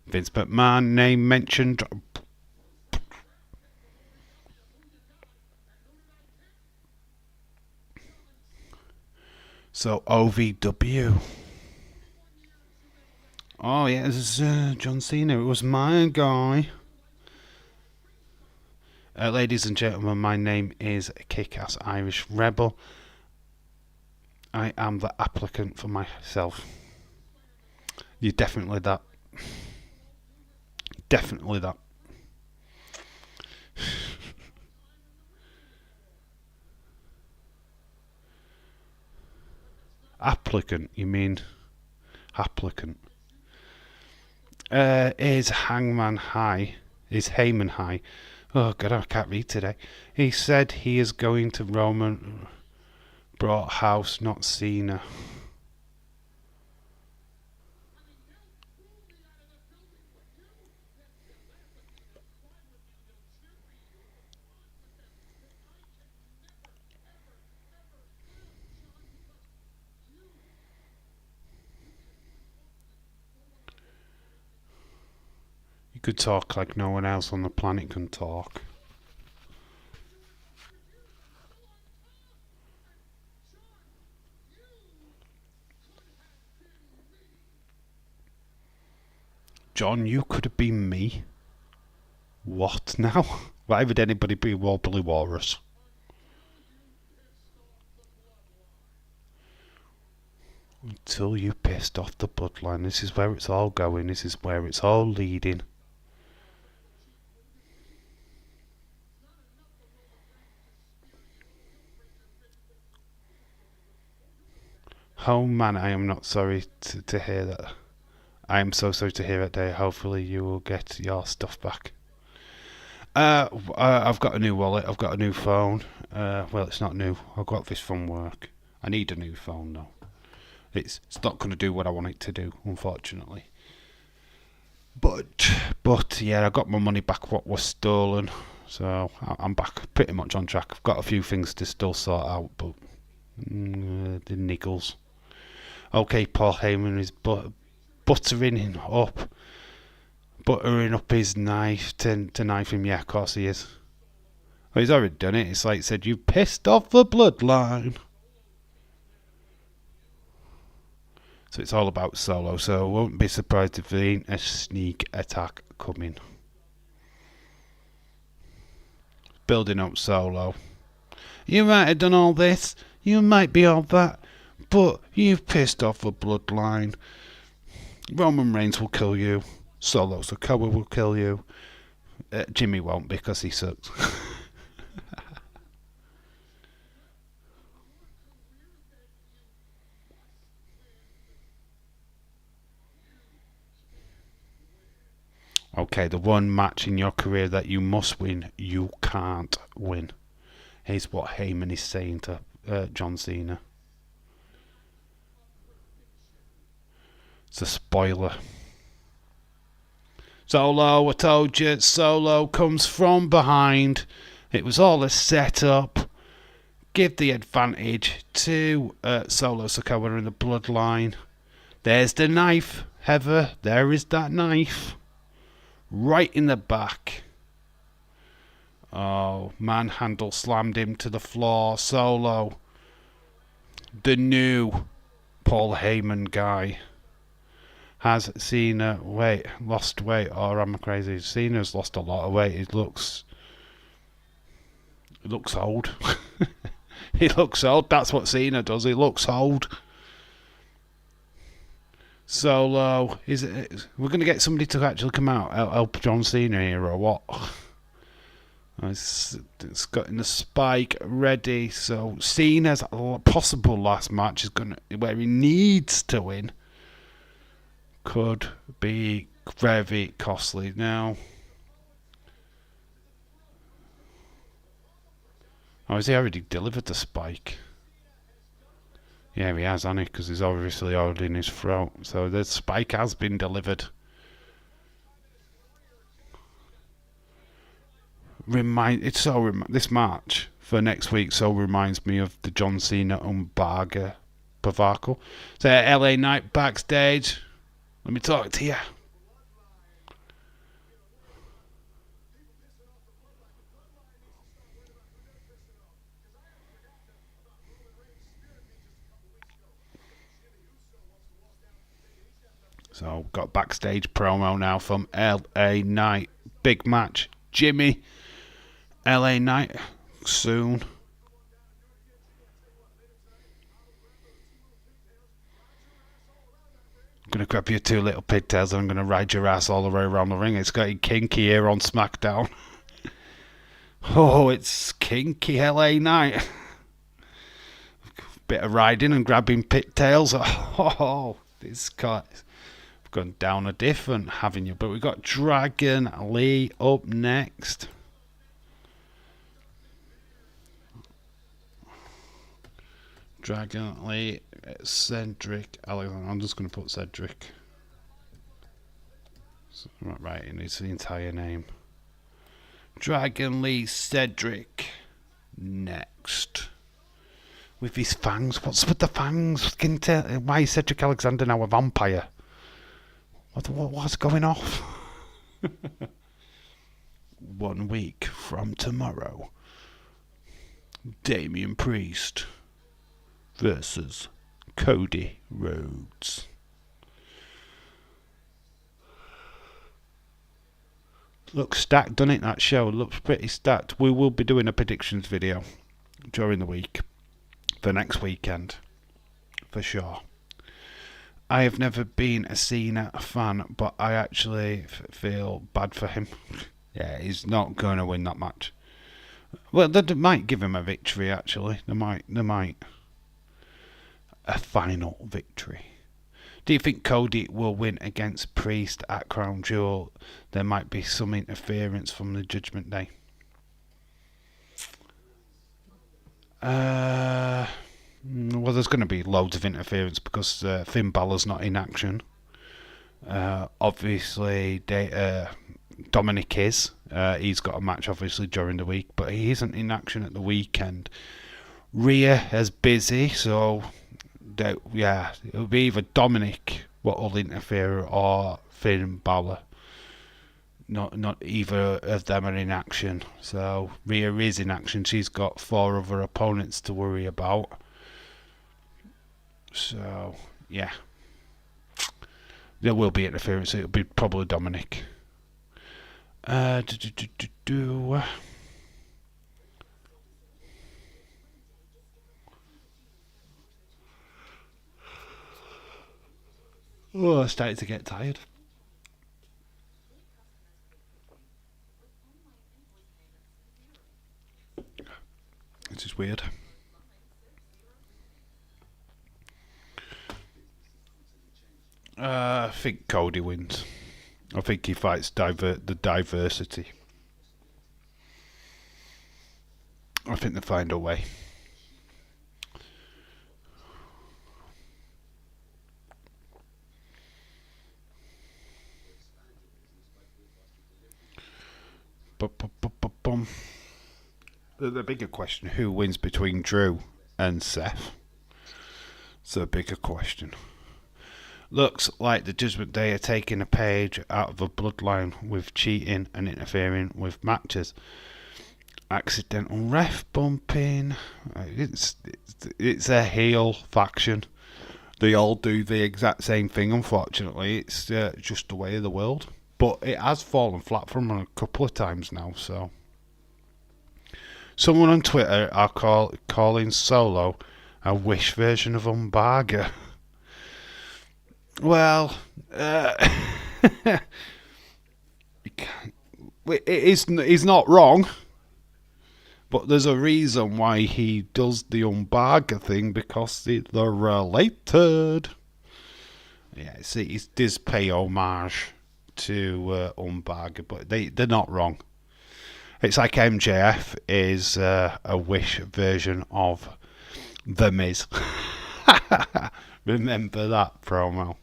Vince McMahon name mentioned. So OVW. Oh yeah, this is John Cena. It was my guy. Ladies and gentlemen, my name is Kick-Ass Irish Rebel. I am the applicant for myself. You're definitely that. Definitely that. Applicant, you mean applicant. Is Hangman High? Is Heyman High? Oh god, I can't read today. He said he is going to Roman brought house, not Cena. You could talk like no one else on the planet can talk. John, you could have been me. What now? Why would anybody be Wobbly Walrus? Until you pissed off the bloodline. This is where it's all going. This is where it's all leading. Oh man, I am not sorry to hear that. I am so sorry to hear that, day. Hopefully you will get your stuff back. I've got a new wallet. I've got a new phone. Well, it's not new. I got this from work. I need a new phone though. It's not going to do what I want it to do, unfortunately. But yeah, I got my money back. What was stolen, so I'm back pretty much on track. I've got a few things to still sort out, but the niggles. Okay, Paul Heyman is buttering up his knife to knife him. Yeah, of course he is. Well, he's already done it. It's like he said, you pissed off the bloodline. So it's all about Solo. So I won't be surprised if there ain't a sneak attack coming. Building up Solo. You might have done all this. You might be all that. But you've pissed off the bloodline. Roman Reigns will kill you. Solo Sikoa will kill you. Jimmy won't because he sucks. Okay, the one match in your career that you must win, you can't win. Here's what Heyman is saying to John Cena. It's a spoiler. Solo, I told you, Solo comes from behind. It was all a setup. Give the advantage to Solo Sikoa in the bloodline. There's the knife, Heather. There is that knife. Right in the back. Oh, manhandle slammed him to the floor. Solo. The new Paul Heyman guy. Has Cena lost weight, or am I crazy? Cena's lost a lot of weight. He looks old. He looks old. That's what Cena does. He looks old. Solo, we're going to get somebody to actually come out help John Cena here, or what? It's got the spike ready. So Cena's possible last match is where he needs to win. Could be very costly. Now, has he already delivered the spike? Yeah, he has, hasn't he? Because he's obviously already in his throat. So the spike has been delivered. This match for next week so reminds me of the John Cena Umbaga Pavaco. So LA Knight backstage. Let me talk to you. So got backstage promo now from LA Knight. Big match. Jimmy. LA Knight soon. I'm going to grab your two little pigtails and I'm going to ride your ass all the way around the ring. It's getting kinky here on Smackdown. Oh, it's kinky LA Knight. Bit of riding and grabbing pigtails. Oh, this guy's gone down a different avenue. But we've got Dragon Lee up next. Dragon Lee, Cedric Alexander. I'm just going to put Cedric. Right, it needs the entire name. Dragon Lee Cedric next. With his fangs. What's with the fangs? Why is Cedric Alexander now a vampire? What's going off? 1 week from tomorrow, Damian Priest versus Cody Rhodes. Looks stacked, doesn't it? That show looks pretty stacked. We will be doing a predictions video during the week for next weekend, for sure. I have never been a Cena fan, but I actually feel bad for him. Yeah, he's not going to win that match. Well, they might give him a victory, actually. They might. A final victory. Do you think Cody will win against Priest at Crown Jewel? There might be some interference from the Judgment Day. Well, there's going to be loads of interference because Finn Balor's not in action. Obviously, Dominic is. He's got a match, obviously, during the week, but he isn't in action at the weekend. Rhea is busy, so it'll be either Dominic what will interfere or Finn Balor. Not either of them are in action. So Rhea is in action. She's got 4 other opponents to worry about. So yeah, there will be interference. It'll be probably Dominic. Oh, I started to get tired. This is weird. I think Cody wins. I think he fights the diversity. I think they find a way. The bigger question, who wins between Drew and Seth? It's a bigger question. Looks like the Judgment Day are taking a page out of a bloodline with cheating and interfering with matches. Accidental ref bumping. It's a heel faction. They all do the exact same thing, unfortunately. It's just the way of the world. But it has fallen flat for them a couple of times now, so. Someone on Twitter are calling Solo a Wish version of Umbaga. Well, he's not wrong, but there's a reason why he does the Umbaga thing, because they're related. Yeah, see, he does pay homage to Umbaga, but they're not wrong. It's like MJF is a Wish version of The Miz. Remember that promo?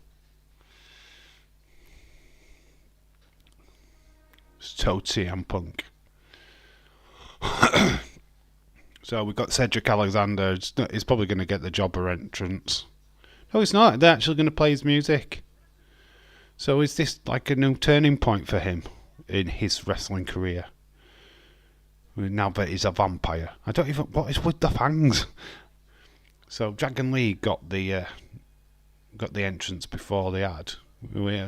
So CM Punk. So we've got Cedric Alexander. He's probably going to get the jobber entrance. No, he's not. They're actually going to play his music. So is this like a new turning point for him in his wrestling career? Now that he's a vampire. I don't even... What is with the fangs? So Dragon Lee got the entrance before the ad.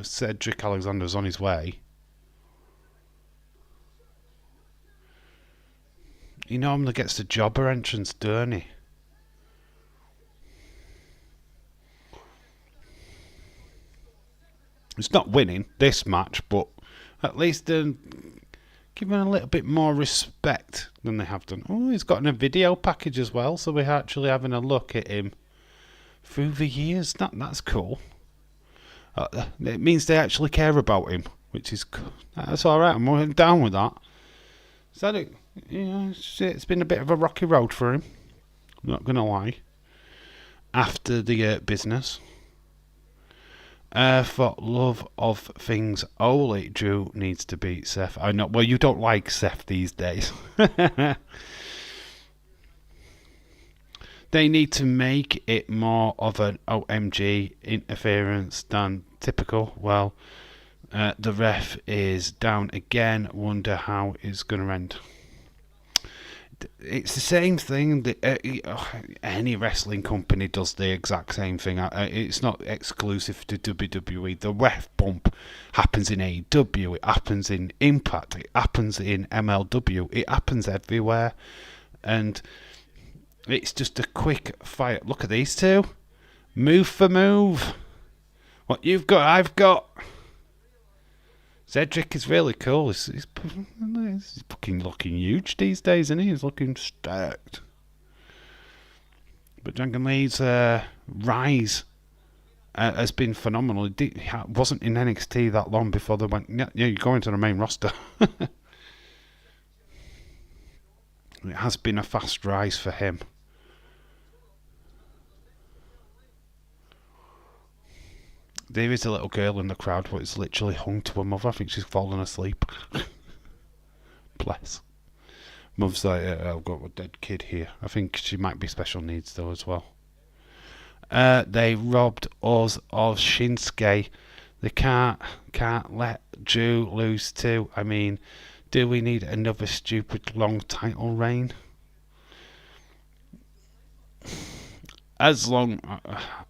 Cedric Alexander's on his way. He normally gets the jobber entrance, don't he? It's not winning this match, but at least give him a little bit more respect than they have done. Oh, he's got a video package as well, so we're actually having a look at him through the years. That's cool. It means they actually care about him, which is that's all right. I'm down with that. So it's been a bit of a rocky road for him. I'm not gonna lie. After the business. For love of things, only Drew needs to beat Seth. I know. Well, you don't like Seth these days. They need to make it more of an OMG interference than typical. Well, the ref is down again. Wonder how it's going to end. It's the same thing that any wrestling company does the exact same thing. It's not exclusive to WWE. The ref bump happens in AEW, it happens in Impact, it happens in MLW, it happens everywhere, and it's just a quick fight. Look at these two, move for move. What you've got, I've got. Cedric is really cool. He's fucking looking huge these days, isn't he? He's looking stacked. But Dragon Lee's rise has been phenomenal. He wasn't in NXT that long before they went, yeah, you're going to the main roster. It has been a fast rise for him. There is a little girl in the crowd, but it's literally hung to her mother. I think she's fallen asleep. Bless. Mum's like, I've got a dead kid here. I think she might be special needs though as well. They robbed us of Shinsuke. They can't let Drew lose too. I mean, do we need another stupid long title reign? As long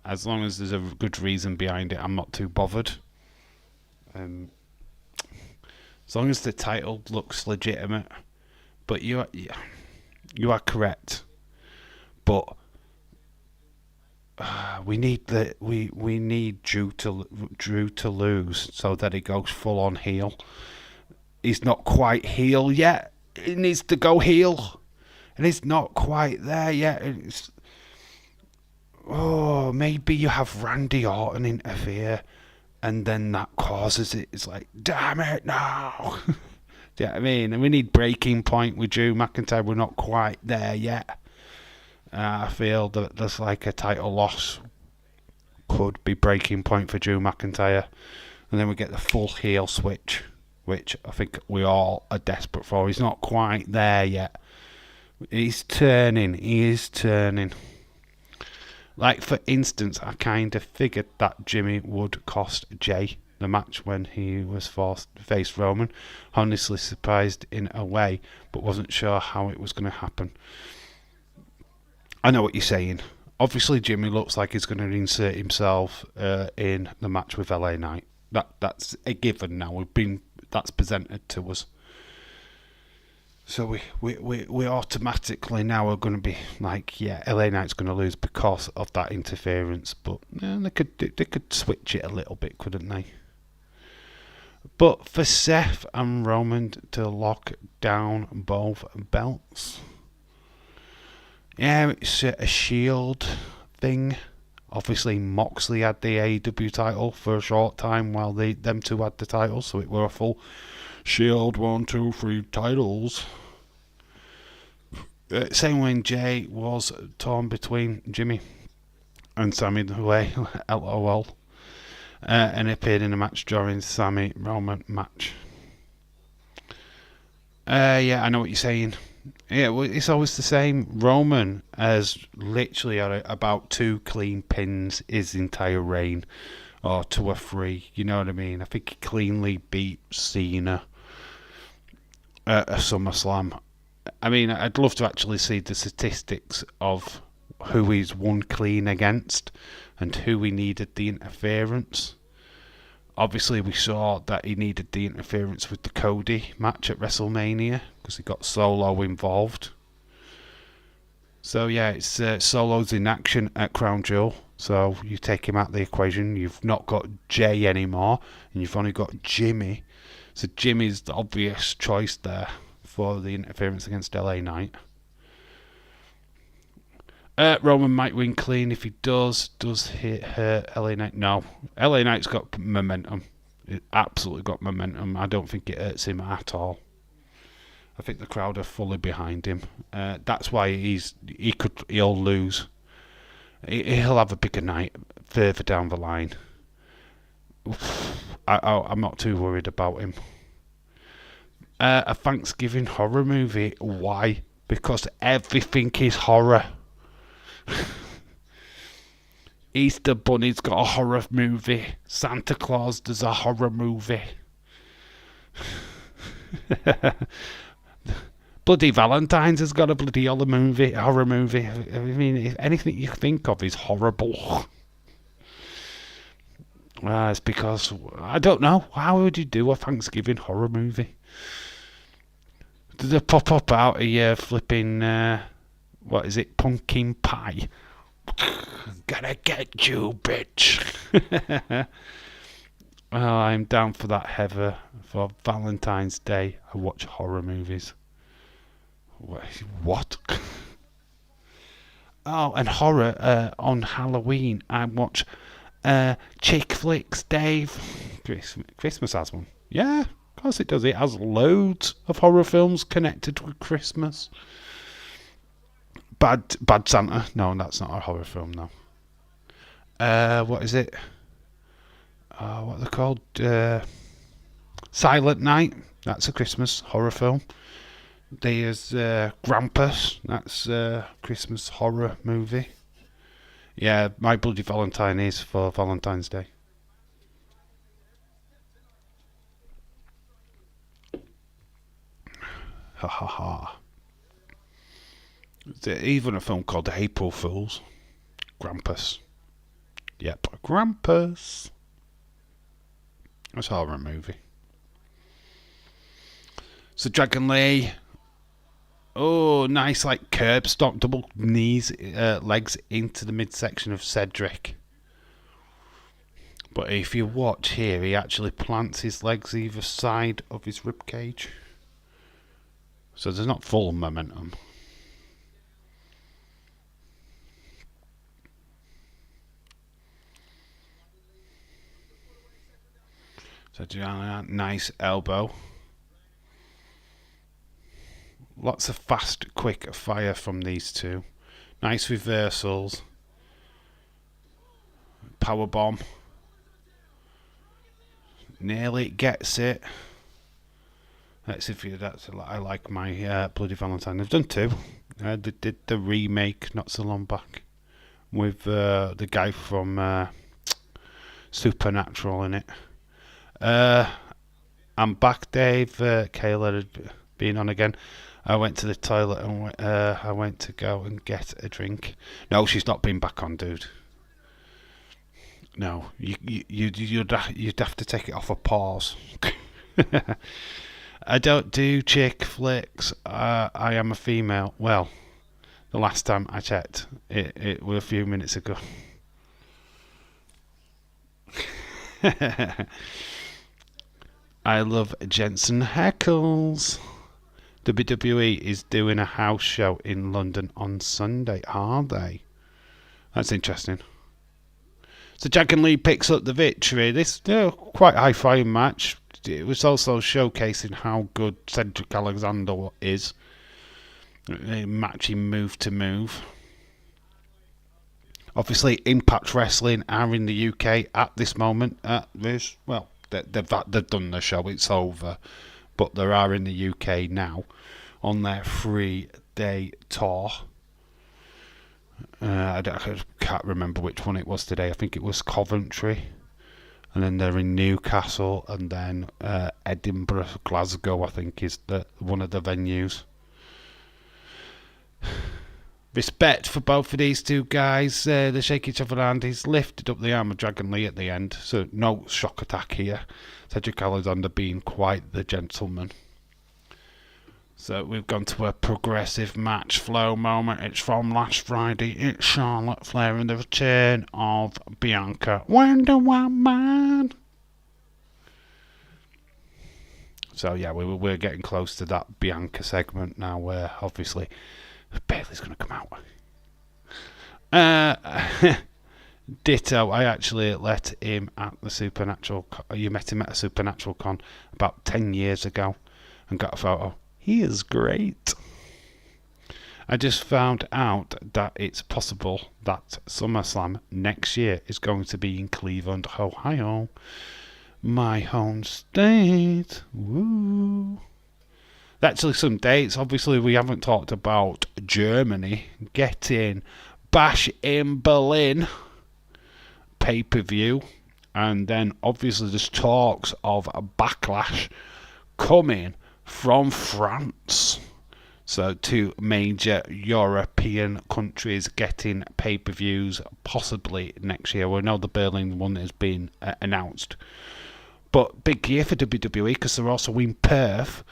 as there's a good reason behind it, I'm not too bothered. As long as the title looks legitimate. But you are correct. But we need Drew to lose so that he goes full on heel. He's not quite heel yet. He needs to go heel, and he's not quite there yet. Maybe you have Randy Orton interfere, and then that causes it. It's like, damn it, no. Do you know what I mean? And we need breaking point with Drew McIntyre. We're not quite there yet. I feel that there's like a title loss could be breaking point for Drew McIntyre, and then we get the full heel switch, which I think we all are desperate for. He's not quite there yet. He's turning. He is turning. Like, for instance, I kind of figured that Jimmy would cost Jay the match when he was forced to face Roman. Honestly surprised in a way, but wasn't sure how it was going to happen. I know what you're saying. Obviously, Jimmy looks like he's going to insert himself in the match with LA Knight. That's a given now. That's presented to us. So we automatically now are going to be like, yeah, LA Knight's going to lose because of that interference. But yeah, they could switch it a little bit, couldn't they? But for Seth and Roman to lock down both belts, yeah, it's a Shield thing. Obviously, Moxley had the AEW title for a short time while them two had the title, so it were a full Shield 1, 2, 3 titles. Same when Jay was torn between Jimmy and Sammy the way, LOL, and appeared in a match during Sammy Roman match. Yeah, I know what you're saying. Yeah, well, it's always the same. Roman has literally had about 2 clean pins his entire reign, or 2 or 3. You know what I mean? I think he cleanly beat Cena at a SummerSlam. I mean, I'd love to actually see the statistics of who he's won clean against and who he needed the interference. Obviously, we saw that he needed the interference with the Cody match at WrestleMania because he got Solo involved. So yeah, it's Solo's in action at Crown Jewel. So you take him out of the equation. You've not got Jay anymore, and you've only got Jimmy. So Jimmy's the obvious choice there for the interference against LA Knight. Roman might win clean. If he does he hurt LA Knight? No. LA Knight's got momentum. It absolutely got momentum. I don't think it hurts him at all. I think the crowd are fully behind him. That's why he'll lose. He'll have a bigger night further down the line. I'm not too worried about him. A Thanksgiving horror movie. Why? Because everything is horror. Easter Bunny's got a horror movie. Santa Claus does a horror movie. Bloody Valentine's has got a bloody horror movie. I mean, if anything you think of is horrible. It's because I don't know. How would you do a Thanksgiving horror movie? Did they pop up out of your flipping what is it? Pumpkin pie. Gonna get you, bitch. Well, I'm down for that, Heather. For Valentine's Day, I watch horror movies. What? Oh, and horror on Halloween. I watch chick flicks, Dave. Christmas has one. Yeah, of course it does. It has loads of horror films connected with Christmas. Bad Santa. No, that's not a horror film, no. What is it? What are they called? Silent Night. That's a Christmas horror film. There's Krampus. That's a Christmas horror movie. Yeah, My Bloody Valentine is for Valentine's Day. Ha ha ha. There's even a film called April Fools. Krampus. Yep, Krampus. That's a horror movie. So Dragon Lee. Oh, nice, like curb stop, double knees, legs into the midsection of Cedric. But if you watch here, he actually plants his legs either side of his ribcage. So there's not full momentum. So nice elbow. Lots of fast, quick fire from these two. Nice reversals. Power bomb. Nearly gets it. Let's see if I like my Bloody Valentine. They've done 2. They did the remake not so long back with the guy from Supernatural in it. I'm back, Dave. Kayla had been on again. I went to the toilet and I went to go and get a drink. No, she's not been back on, dude. No, you'd have to take it off a pause. I don't do chick flicks. I am a female. Well, the last time I checked, it was a few minutes ago. I love Jensen Heckles. WWE is doing a house show in London on Sunday, are they? That's interesting. So Dragon Lee picks up the victory. This quite high-flying match. It was also showcasing how good Cedric Alexander is. Matching move to move. Obviously, Impact Wrestling are in the UK at this moment. They've done the show. It's over. but they are in the UK now on their 3-day tour. I can't remember which one it was today. I think it was Coventry, and then they're in Newcastle, and then Edinburgh, Glasgow, I think is one of the venues. Respect for both of these two guys. They shake each other hand. He's lifted up the arm of Dragon Lee at the end, so no shock attack here. Cedric Alexander being quite the gentleman. So we've gone to a progressive match flow moment. It's from last Friday. It's Charlotte Flair and the return of Bianca Wonder Woman. So yeah, we're getting close to that Bianca segment now, where obviously Bayley's going to come out. Ditto. I actually met him at the Supernatural. You met him at a Supernatural con about 10 years ago, and got a photo. He is great. I just found out that it's possible that SummerSlam next year is going to be in Cleveland, Ohio, my home state. Woo! Actually, some dates. Obviously, we haven't talked about Germany getting Bash in Berlin pay-per-view, and then obviously there's talks of a Backlash coming from France. So 2 major European countries getting pay-per-views possibly next year. We know the Berlin one has been announced, but big year for WWE because they're also in Perth,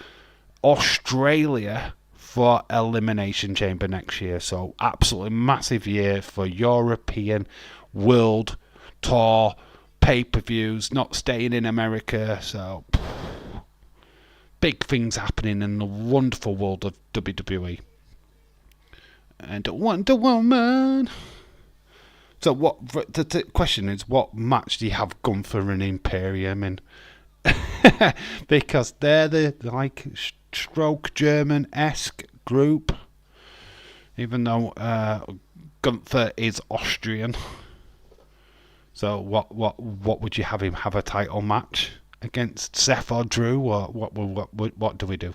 Australia, for Elimination Chamber next year. So absolutely massive year for European World Tour pay-per-views, not staying in America. So big things happening in the wonderful world of WWE. And Wonder Woman. So what the question is, what match do you have Gunther and Imperium in? Because they're the stroke German-esque group, even though Gunther is Austrian. So what would you have him have a title match against, Seth or Drew, or what do we do?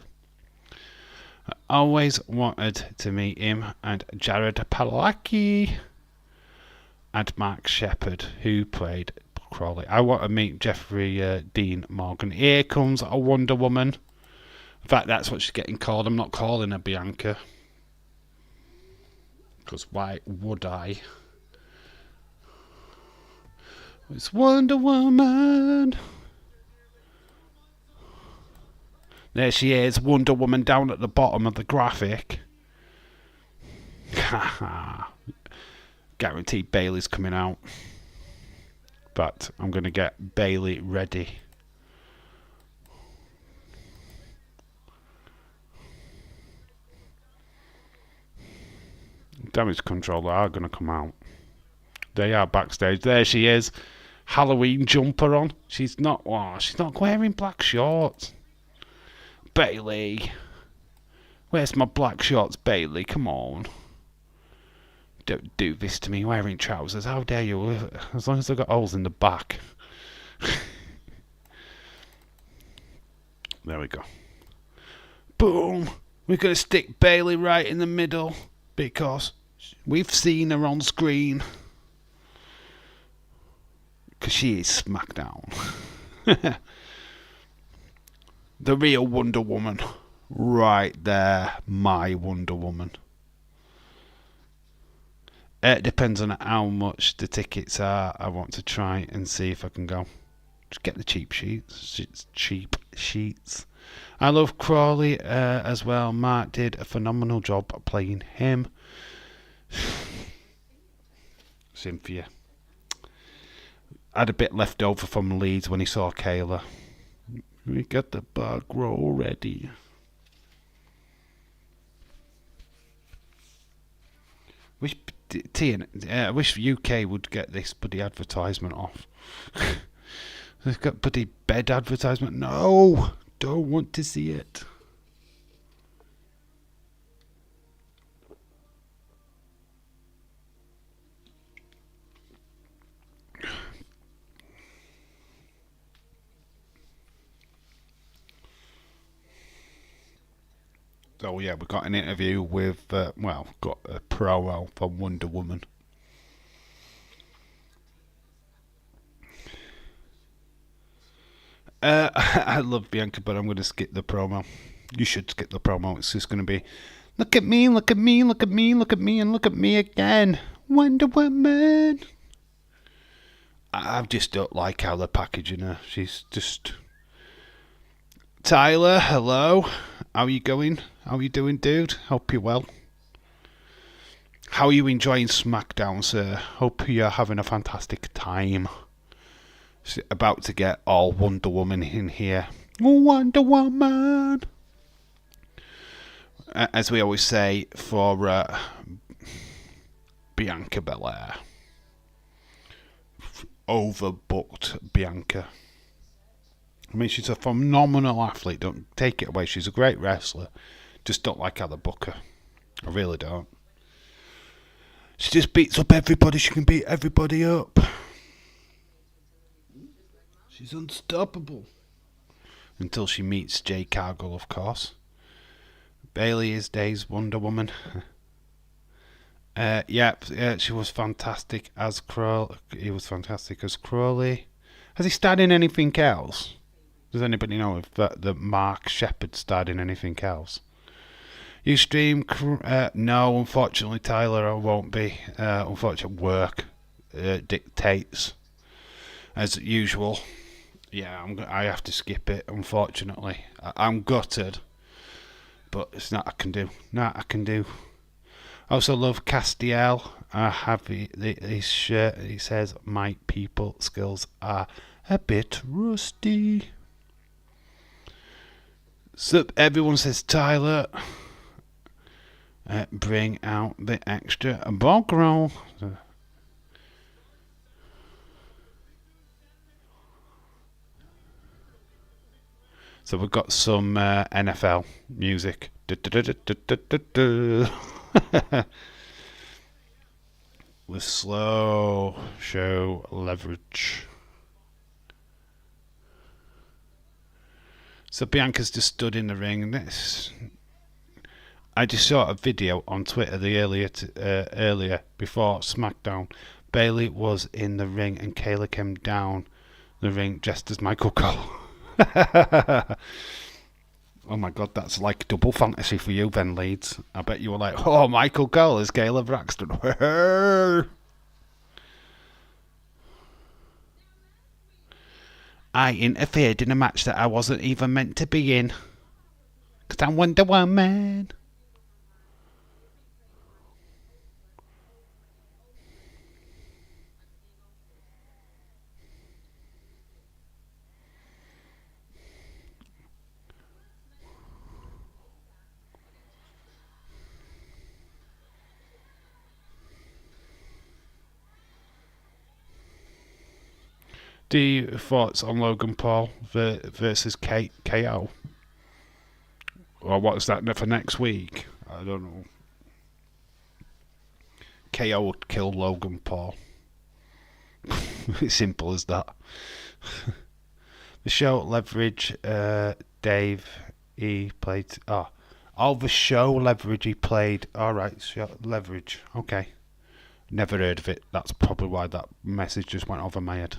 I always wanted to meet him and Jared Padalecki and Mark Shepherd, who played Crawley. I want to meet Jeffrey Dean Morgan. Here comes a Wonder Woman. In fact, that's what she's getting called. I'm not calling her Bianca, because why would I? It's Wonder Woman. There she is, Wonder Woman, down at the bottom of the graphic. Guaranteed Bayley's coming out. But I'm going to get Bayley ready. Damage Control are going to come out. They are backstage. There she is. Halloween jumper on. She's not wearing black shorts. Bayley. Where's my black shorts, Bayley? Come on. Don't do this to me wearing trousers. How dare you? As long as I've got holes in the back. There we go. Boom. We're going to stick Bayley right in the middle, because we've seen her on screen. Because she is Smackdown. The real Wonder Woman. Right there. My Wonder Woman. It depends on how much the tickets are. I want to try and see if I can go. Just get the cheap sheets. I love Crawley as well. Mark did a phenomenal job playing him. Cynthia. Had a bit left over from Leeds when he saw Kayla. We got the back row ready. Wish I wish UK would get this bloody advertisement off. They've got bloody bed advertisement. No, don't want to see it. So yeah, we got an interview with, got a promo from Wonder Woman. I love Bianca, but I'm going to skip the promo. You should skip the promo. It's just going to be, look at me, look at me, look at me, look at me, and look at me again. Wonder Woman. I just don't like how they're packaging her. She's just... Tyler, hello. How are you going? How are you doing, dude? Hope you're well. How are you enjoying SmackDown, sir? Hope you're having a fantastic time. About to get all Wonder Woman in here. Wonder Woman! As we always say for Bianca Belair. Overbooked Bianca. I mean, she's a phenomenal athlete. Don't take it away. She's a great wrestler. Just don't like how they book her. I really don't. She just beats up everybody. She can beat everybody up. She's unstoppable. Until she meets Jay Cargill, of course. Bayley is Day's Wonder Woman. She was fantastic as Crowley. He was fantastic as Crowley. Has he starred in anything else? Does anybody know if the Mark Shepherd starred in anything else? You stream? No, unfortunately, Tyler, I won't be. Unfortunately, work dictates, as usual. Yeah, I have to skip it, unfortunately. I'm gutted, but it's not I can do. Not I can do. I also love Castiel. I have his shirt. He says, my people skills are a bit rusty. So everyone says, Tyler, bring out the extra bog roll. So we've got some NFL music. With slow show leverage. So Bianca's just stood in the ring, and I just saw a video on Twitter earlier before SmackDown. Bayley was in the ring, and Kayla came down the ring just as Michael Cole. Oh my god, that's like double fantasy for you then, Leeds. I bet you were like, oh, Michael Cole is Kayla Braxton. I interfered in a match that I wasn't even meant to be in. Because I'm Wonder Woman. Do you thoughts on Logan Paul versus KO? Or what's that for next week? I don't know. KO would kill Logan Paul. It's simple as that. The show Leverage, Dave, he played... the show Leverage he played. Alright, Leverage. Okay. Never heard of it. That's probably why that message just went over my head.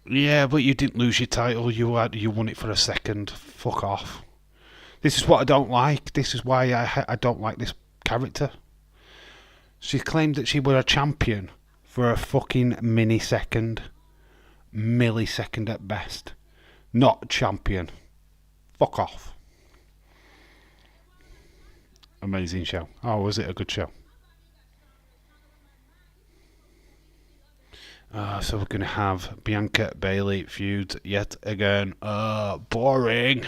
Yeah, but you didn't lose your title. You won it for a second. Fuck off. This is what I don't like. This is why I don't like this character. She claimed that she were a champion for a fucking millisecond at best. Not champion. Fuck off. Amazing show. Oh, was it a good show? So we're going to have Bianca Bayley feud yet again. Boring.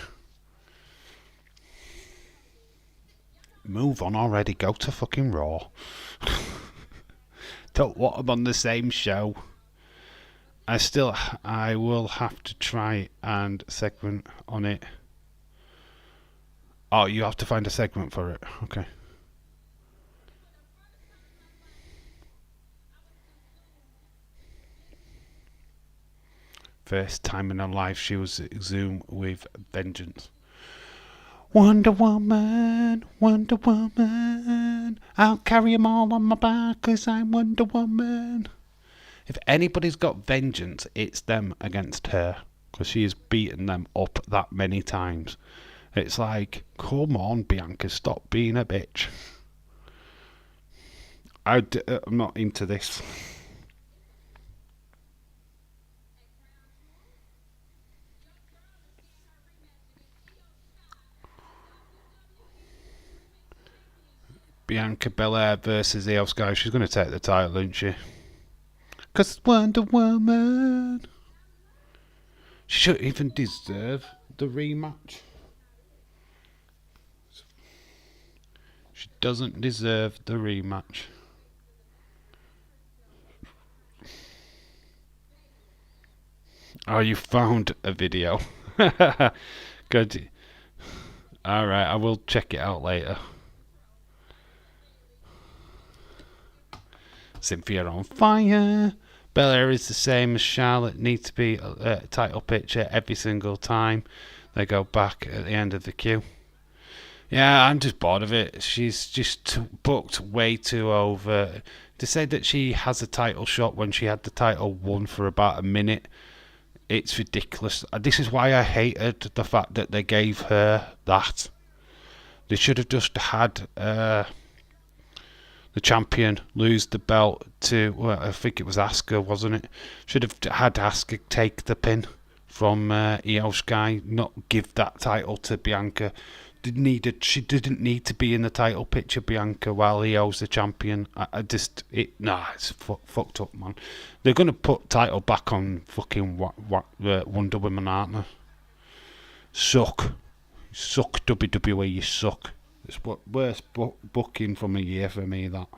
Move on already. Go to fucking Raw. Don't want them on the same show. I will have to try and segment on it. Oh, you have to find a segment for it. Okay. first time in her life she was Zoom with vengeance. Wonder Woman, Wonder Woman, I'll carry 'em all on my back 'cause I'm Wonder Woman. If anybody's got vengeance, it's them against her, because she has beaten them up that many times. It's like, come on, Bianca, stop being a bitch. I'm not into this. Bianca Belair versus Io Sky. She's going to take the title, isn't she? Because Wonder Woman. She shouldn't even deserve the rematch. She doesn't deserve the rematch. Oh, you found a video. Good. Alright, I will check it out later. Cynthia on fire. Belair is the same as Charlotte. Needs to be a title picture every single time they go back at the end of the queue. Yeah, I'm just bored of it. She's just booked way too over. To say that she has a title shot when she had the title won for about a minute, it's ridiculous. This is why I hated the fact that they gave her that. They should have just had the champion lose the belt to, well, I think it was Asuka, wasn't it? Should have had Asuka take the pin from Io Sky, not give that title to Bianca. She didn't need to be in the title picture, Bianca, while Io's the champion. It's fucked up, man. They're gonna put title back on fucking Wonder Woman, aren't they? Suck WWE, you suck. It's worst booking from a year for me, that.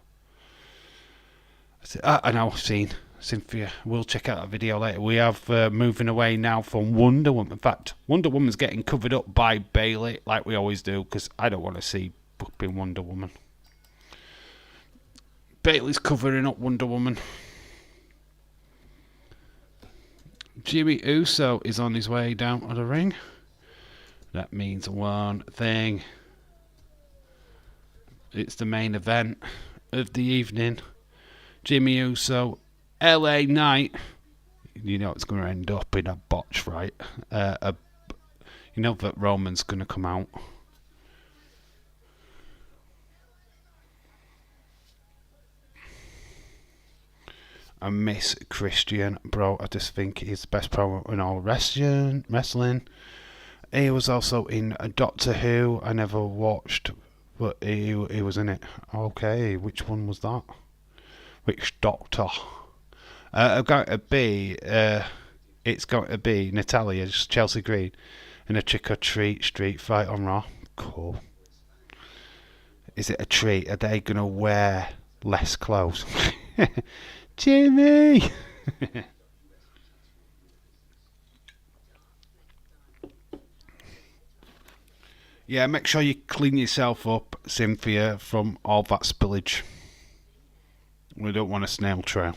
I know I've seen Cynthia. We'll check out that video later. We have moving away now from Wonder Woman. In fact, Wonder Woman's getting covered up by Bayley, like we always do, because I don't want to see booking Wonder Woman. Bayley's covering up Wonder Woman. Jimmy Uso is on his way down to the ring. That means one thing. It's the main event of the evening. Jimmy Uso, LA Knight. You know it's going to end up in a botch fight. You know that Roman's going to come out. I miss Christian, bro. I just think he's the best pro in all wrestling. He was also in Doctor Who. I never watched, but he was in it. Okay, which one was that? Which Doctor? It's going to be Natalia, Chelsea Green, in a trick or treat street fight on Raw. Cool. Is it a treat? Are they going to wear less clothes? Jimmy! Yeah, make sure you clean yourself up, Cynthia, from all that spillage. We don't want a snail trail.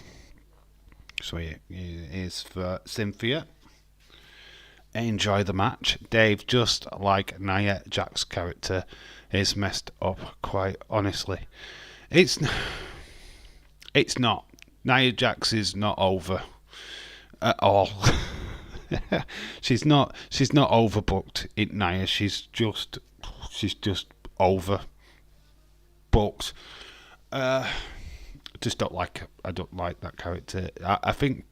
So it is for Cynthia. Enjoy the match. Dave, just like Nia Jax's character, is messed up, quite honestly. It's not. Nia Jax is not over at all. she's not overbooked in Nia. She's just overbooked. I don't like that character. I think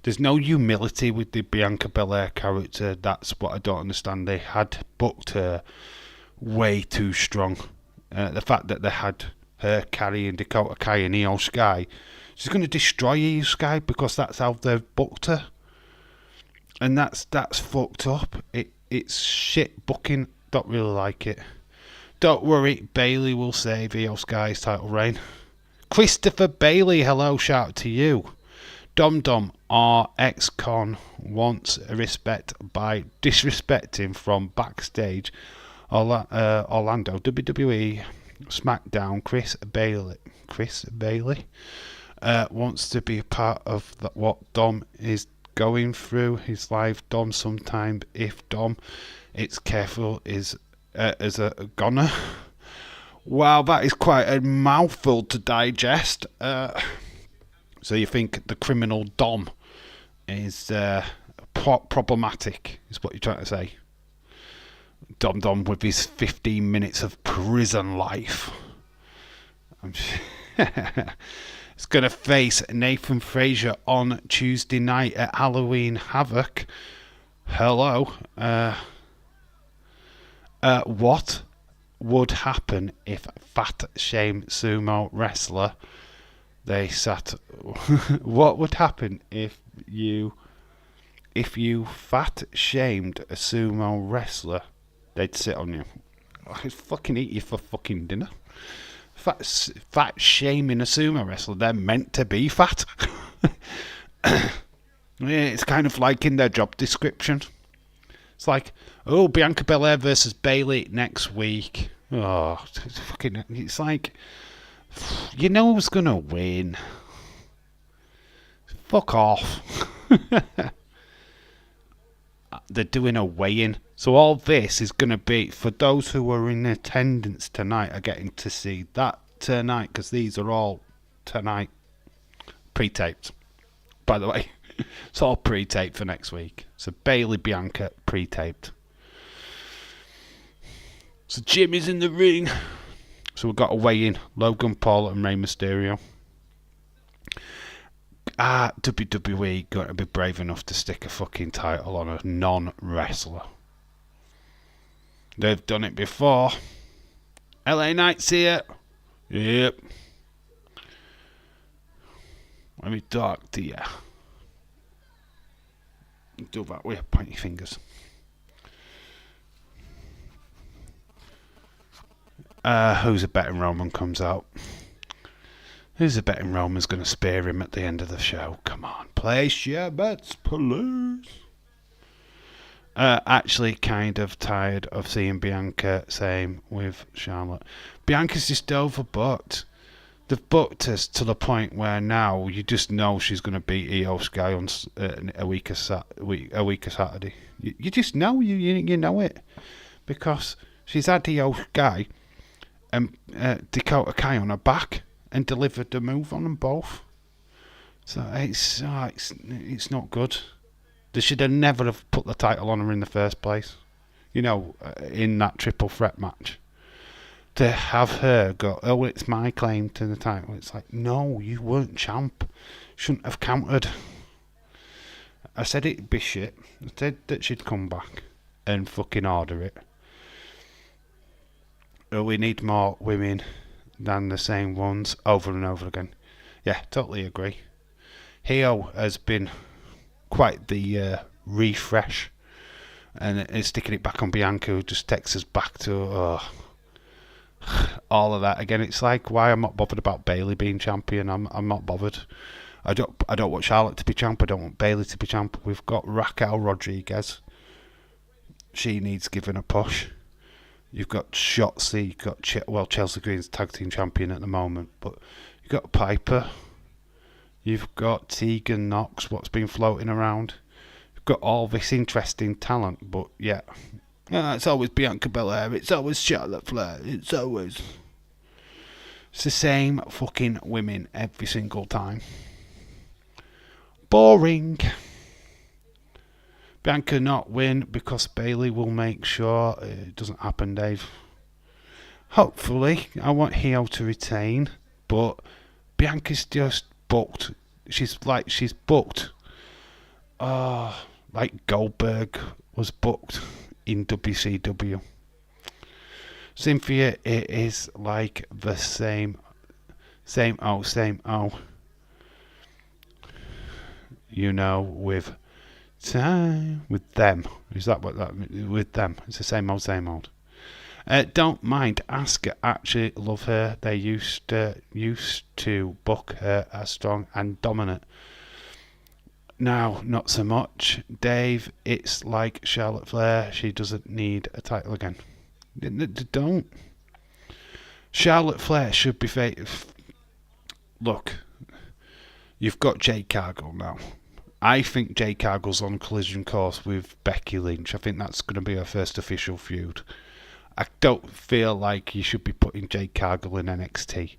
there's no humility with the Bianca Belair character. That's what I don't understand. They had booked her way too strong. The fact that they had her carrying Dakota Kai and Io Sky, she's going to destroy Io Sky because that's how they've booked her, and that's fucked up. It's shit booking. Don't really like it. Don't worry, Bayley will save Io Sky's title reign. Christopher Bailey, hello, shout out to you. Dom Dom, our ex-con, wants respect by disrespecting from backstage Orlando WWE Smackdown. Chris Bailey wants to be a part of what Dom is going through his life. Dom sometime, if Dom, it's careful is as a goner. Wow, that is quite a mouthful to digest. So you think the criminal Dom is problematic, is what you're trying to say? Dom with his 15 minutes of prison life. It's going to face Nathan Frazier on Tuesday night at Halloween Havoc. Hello. What would happen if fat shame sumo wrestler they sat? What would happen if you fat shamed a sumo wrestler? They'd sit on you. I'd fucking eat you for fucking dinner. Fat shaming a sumo wrestler. They're meant to be fat. Yeah, it's kind of like in their job description. It's like, oh, Bianca Belair versus Bayley next week. Oh, it's like, you know who's gonna win. Fuck off. They're doing a weigh-in. So all this is going to be, for those who are in attendance tonight, are getting to see that tonight, because these are all tonight pre-taped. By the way, it's all pre-taped for next week. So Bayley, Bianca, pre-taped. So Jimmy's in the ring. So we've got a weigh-in. Logan Paul and Rey Mysterio. WWE got to be brave enough to stick a fucking title on a non-wrestler. They've done it before. LA Knight's here. Yep. Let me talk to you. Do that with your pointy fingers. Who's a betting Roman comes out? Who's a betting Roman's going to spear him at the end of the show? Come on, place your bets, please. Actually, kind of tired of seeing Bianca. Same with Charlotte. Bianca's just overbooked. They've booked us to the point where now you just know she's going to beat Io Sky on a week of Saturday. You just know, you know it, because she's had Io Sky and Dakota Kai on her back and delivered the move on them both. So it's not good. They should have never have put the title on her in the first place. You know, in that triple threat match. To have her go, oh, it's my claim to the title. It's like, no, you weren't champ. Shouldn't have countered. I said it'd be shit. I said that she'd come back and fucking order it. Oh, we need more women than the same ones over and over again. Yeah, totally agree. Hio has been quite the refresh, and it's sticking it back on Bianca, who just takes us back to all of that again. It's like, why I'm not bothered about Bayley being champion. I'm not bothered. I don't want Charlotte to be champ. I don't want Bayley to be champ. We've got Raquel Rodriguez. She needs giving a push. You've got Shotzi. You've got Chelsea Green's tag team champion at the moment, but you've got Piper. You've got Tegan Knox, what's been floating around. You've got all this interesting talent, but yeah. It's always Bianca Belair, it's always Charlotte Flair, it's the same fucking women every single time. Boring. Bianca not win because Bayley will make sure it doesn't happen, Dave. Hopefully, I want Hio to retain, but Bianca's just booked. She's booked. Like Goldberg was booked in WCW. Cynthia, it is like the same old. You know, with them. Is that what that means? With them? It's the same old. Don't mind Asuka. Actually love her. They used to book her as strong and dominant. Now, not so much. Dave, it's like Charlotte Flair. She doesn't need a title again. Don't. Charlotte Flair should be Look, you've got Jade Cargill now. I think Jade Cargill's on collision course with Becky Lynch. I think that's going to be her first official feud. I don't feel like you should be putting Jade Cargill in NXT.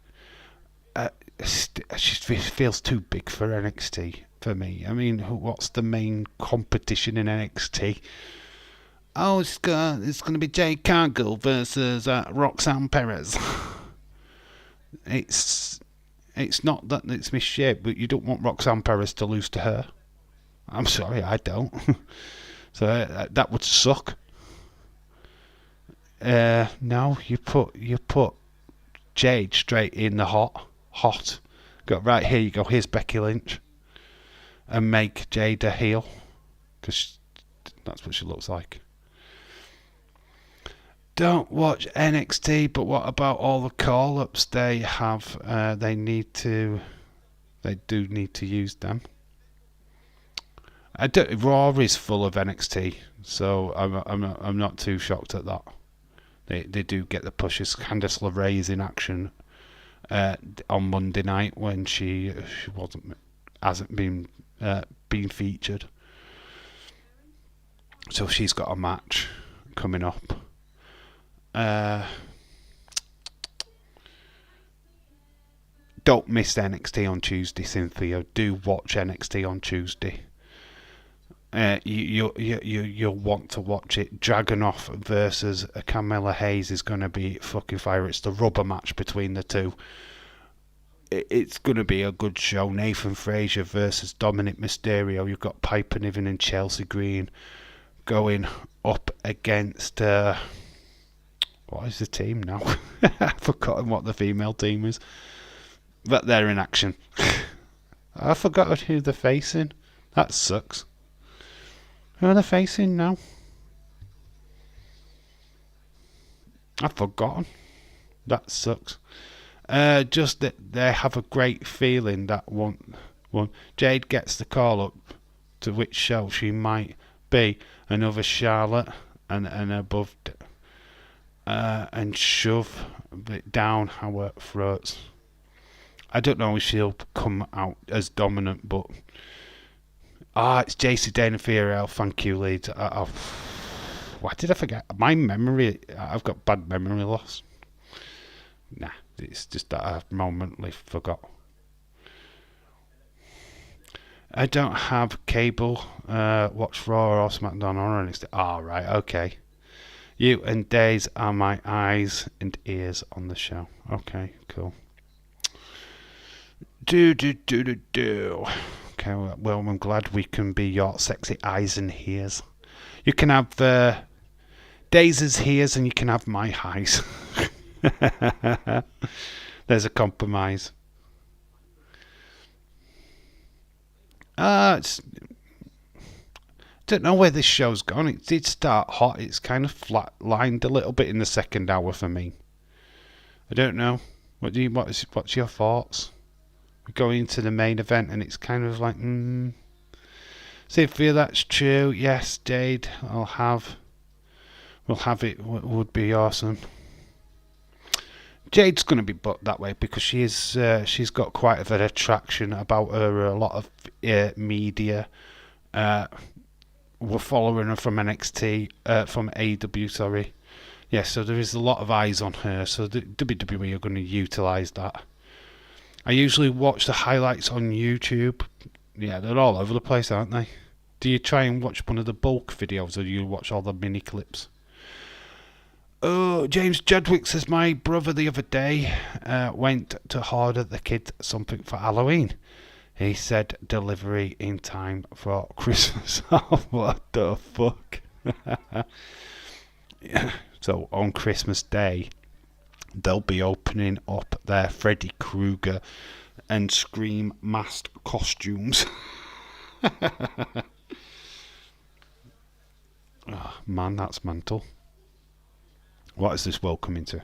She feels too big for NXT for me. I mean, what's the main competition in NXT? Oh, it's going to be Jade Cargill versus Roxanne Perez. It's not that it's misshaped, but you don't want Roxanne Perez to lose to her. I'm sorry, I don't. So that would suck. No, you put Jade straight in the hot. Go right, here you go. Here's Becky Lynch, and make Jade a heel, because that's what she looks like. Don't watch NXT, but what about all the call-ups they have? They do need to use them. Raw is full of NXT, so I'm not too shocked at that. They do get the pushes. Candice LeRae is in action on Monday night when she hasn't been featured, so she's got a match coming up. Don't miss NXT on Tuesday, Cynthia. Do watch NXT on Tuesday. You'll want to watch it. Dragunov versus Carmella Hayes is going to be fucking fire. It's the rubber match between the two. It's going to be a good show. Nathan Frazier versus Dominic Mysterio. You've got Piper Niven and Chelsea Green going up against... what is the team now? I've forgotten what the female team is. But they're in action. I forgot who they're facing. That sucks. Who are they facing now? I've forgotten. That sucks. Just that they have a great feeling that one Jade gets the call up, to which show she might be another Charlotte and above, and shove it down our throats. I don't know if she'll come out as dominant, but it's JC Dana Fiorello. Thank you, Leeds. Why did I forget? My memory. I've got bad memory loss. Nah, it's just that I momently forgot. I don't have cable. Watch Raw or SmackDown or NXT. Right, okay. You and Days are my eyes and ears on the show. Okay, cool. Do. Okay, well, I'm glad we can be your sexy eyes and ears. You can have Dais's ears and you can have my eyes. There's a compromise. I don't know where this show's gone. It did start hot. It's kind of flat-lined a little bit in the second hour for me. I don't know. What's your thoughts? We're going into the main event and it's kind of like, See if that's true. Yes, Jade, we'll have it. Would be awesome. Jade's going to be booked that way because she's got quite a bit of attraction about her. A lot of media were following her from NXT, from AEW, sorry. Yeah, so there is a lot of eyes on her. So the WWE are going to utilise that. I usually watch the highlights on YouTube. Yeah, they're all over the place, aren't they? Do you try and watch one of the bulk videos, or do you watch all the mini clips? Oh, James Jadwick says, my brother the other day went to order the kid something for Halloween. He said delivery in time for Christmas. Oh, what the fuck? So on Christmas Day, they'll be opening up their Freddy Krueger and Scream masked costumes. Oh, man, that's mental. What is this world coming to?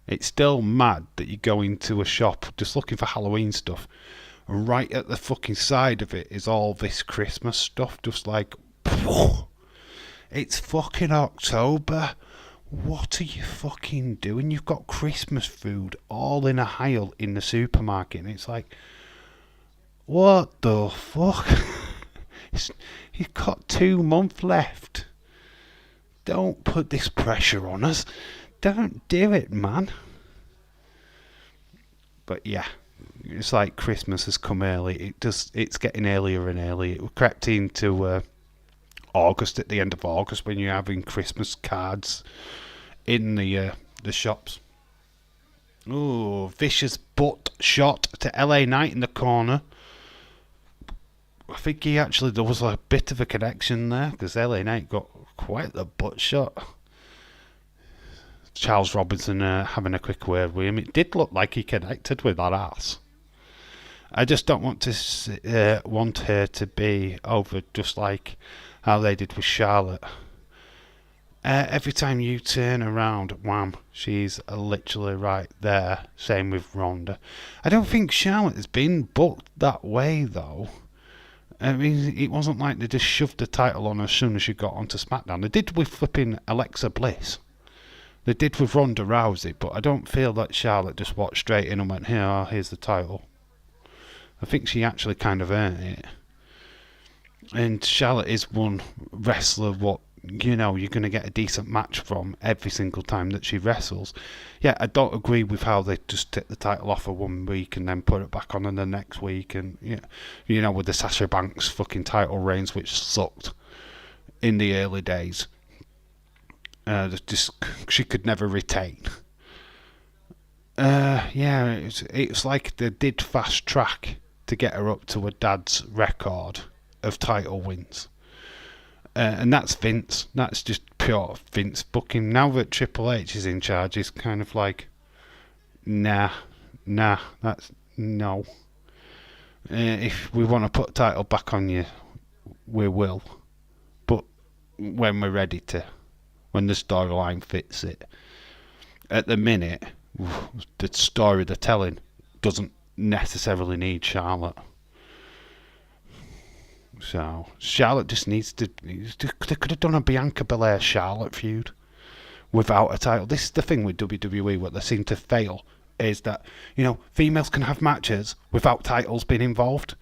It's still mad that you go into a shop just looking for Halloween stuff, and right at the fucking side of it is all this Christmas stuff, just like, it's fucking October. What are you fucking doing? You've got Christmas food all in a aisle in the supermarket, and it's like, What the fuck? You've got 2 months left. Don't put this pressure on us. Don't do it, man. But yeah, it's like Christmas has come early. It's getting earlier and earlier. It crept into August, at the end of August, when you're having Christmas cards in the shops. Ooh, vicious butt shot to LA Knight in the corner. I think there was a bit of a connection there, because LA Knight got quite the butt shot. Charles Robinson having a quick word with him. It did look like he connected with that ass. I just don't want her to be over, just like how they did with Charlotte. Every time you turn around, wham, she's literally right there. Same with Ronda. I don't think Charlotte has been booked that way, though. I mean, it wasn't like they just shoved the title on her as soon as she got onto SmackDown. They did with flipping Alexa Bliss. They did with Ronda Rousey, but I don't feel that Charlotte just walked straight in and went, here's the title. I think she actually kind of earned it. And Charlotte is one wrestler you're going to get a decent match from every single time that she wrestles. Yeah, I don't agree with how they just take the title off for 1 week and then put it back on in the next week. And, with the Sasha Banks fucking title reigns, which sucked in the early days. She could never retain. It's like they did fast track to get her up to her dad's record of title wins. And that's Vince. That's just pure Vince booking. Now that Triple H is in charge, it's kind of like, nah, that's no. If we want to put a title back on you, we will. But when we're ready to, when the storyline fits it. At the minute, the story they're telling doesn't necessarily need Charlotte. So Charlotte just needs to. They could have done a Bianca Belair Charlotte feud without a title. This is the thing with WWE. What they seem to fail is that females can have matches without titles being involved.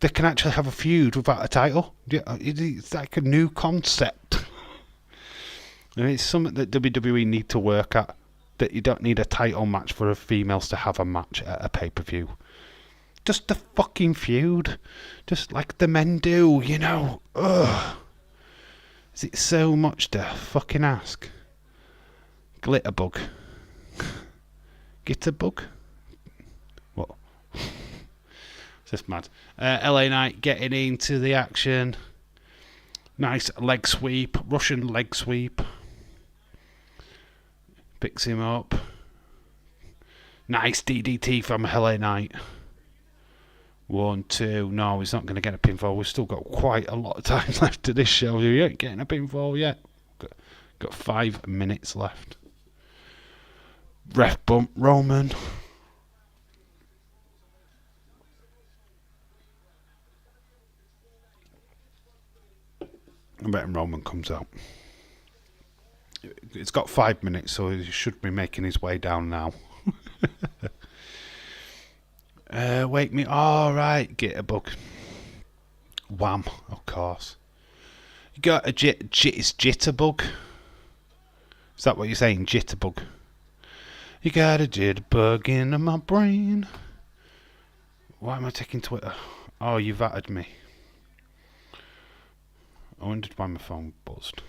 They can actually have a feud without a title. It's like a new concept. And it's something that WWE need to work at. That you don't need a title match for females to have a match at a pay-per-view. Just a fucking feud. Just like the men do, Ugh. Is it so much to fucking ask? Glitterbug. Gitterbug? What? It's just mad. LA Knight getting into the action. Nice leg sweep. Russian leg sweep. Picks him up. Nice DDT from LA Knight. 1, 2. No, he's not going to get a pinfall. We've still got quite a lot of time left to this show. You ain't getting a pinfall yet. Got 5 minutes left. Ref bump Roman. I bet Roman comes out. It's got 5 minutes, so he should be making his way down now. Wake me. Alright, get a bug. Wham, of course. You got a jitterbug? Is that what you're saying? Jitterbug. You got a jitterbug in my brain. Why am I taking Twitter? Oh, you've added me. I wondered why my phone buzzed.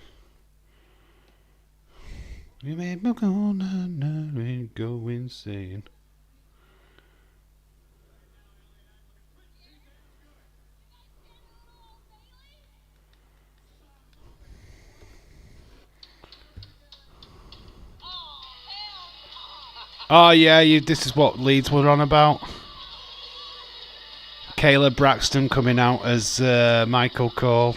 You made me go insane. Oh yeah, this is what Leeds were on about. Kayla Braxton coming out as Michael Cole.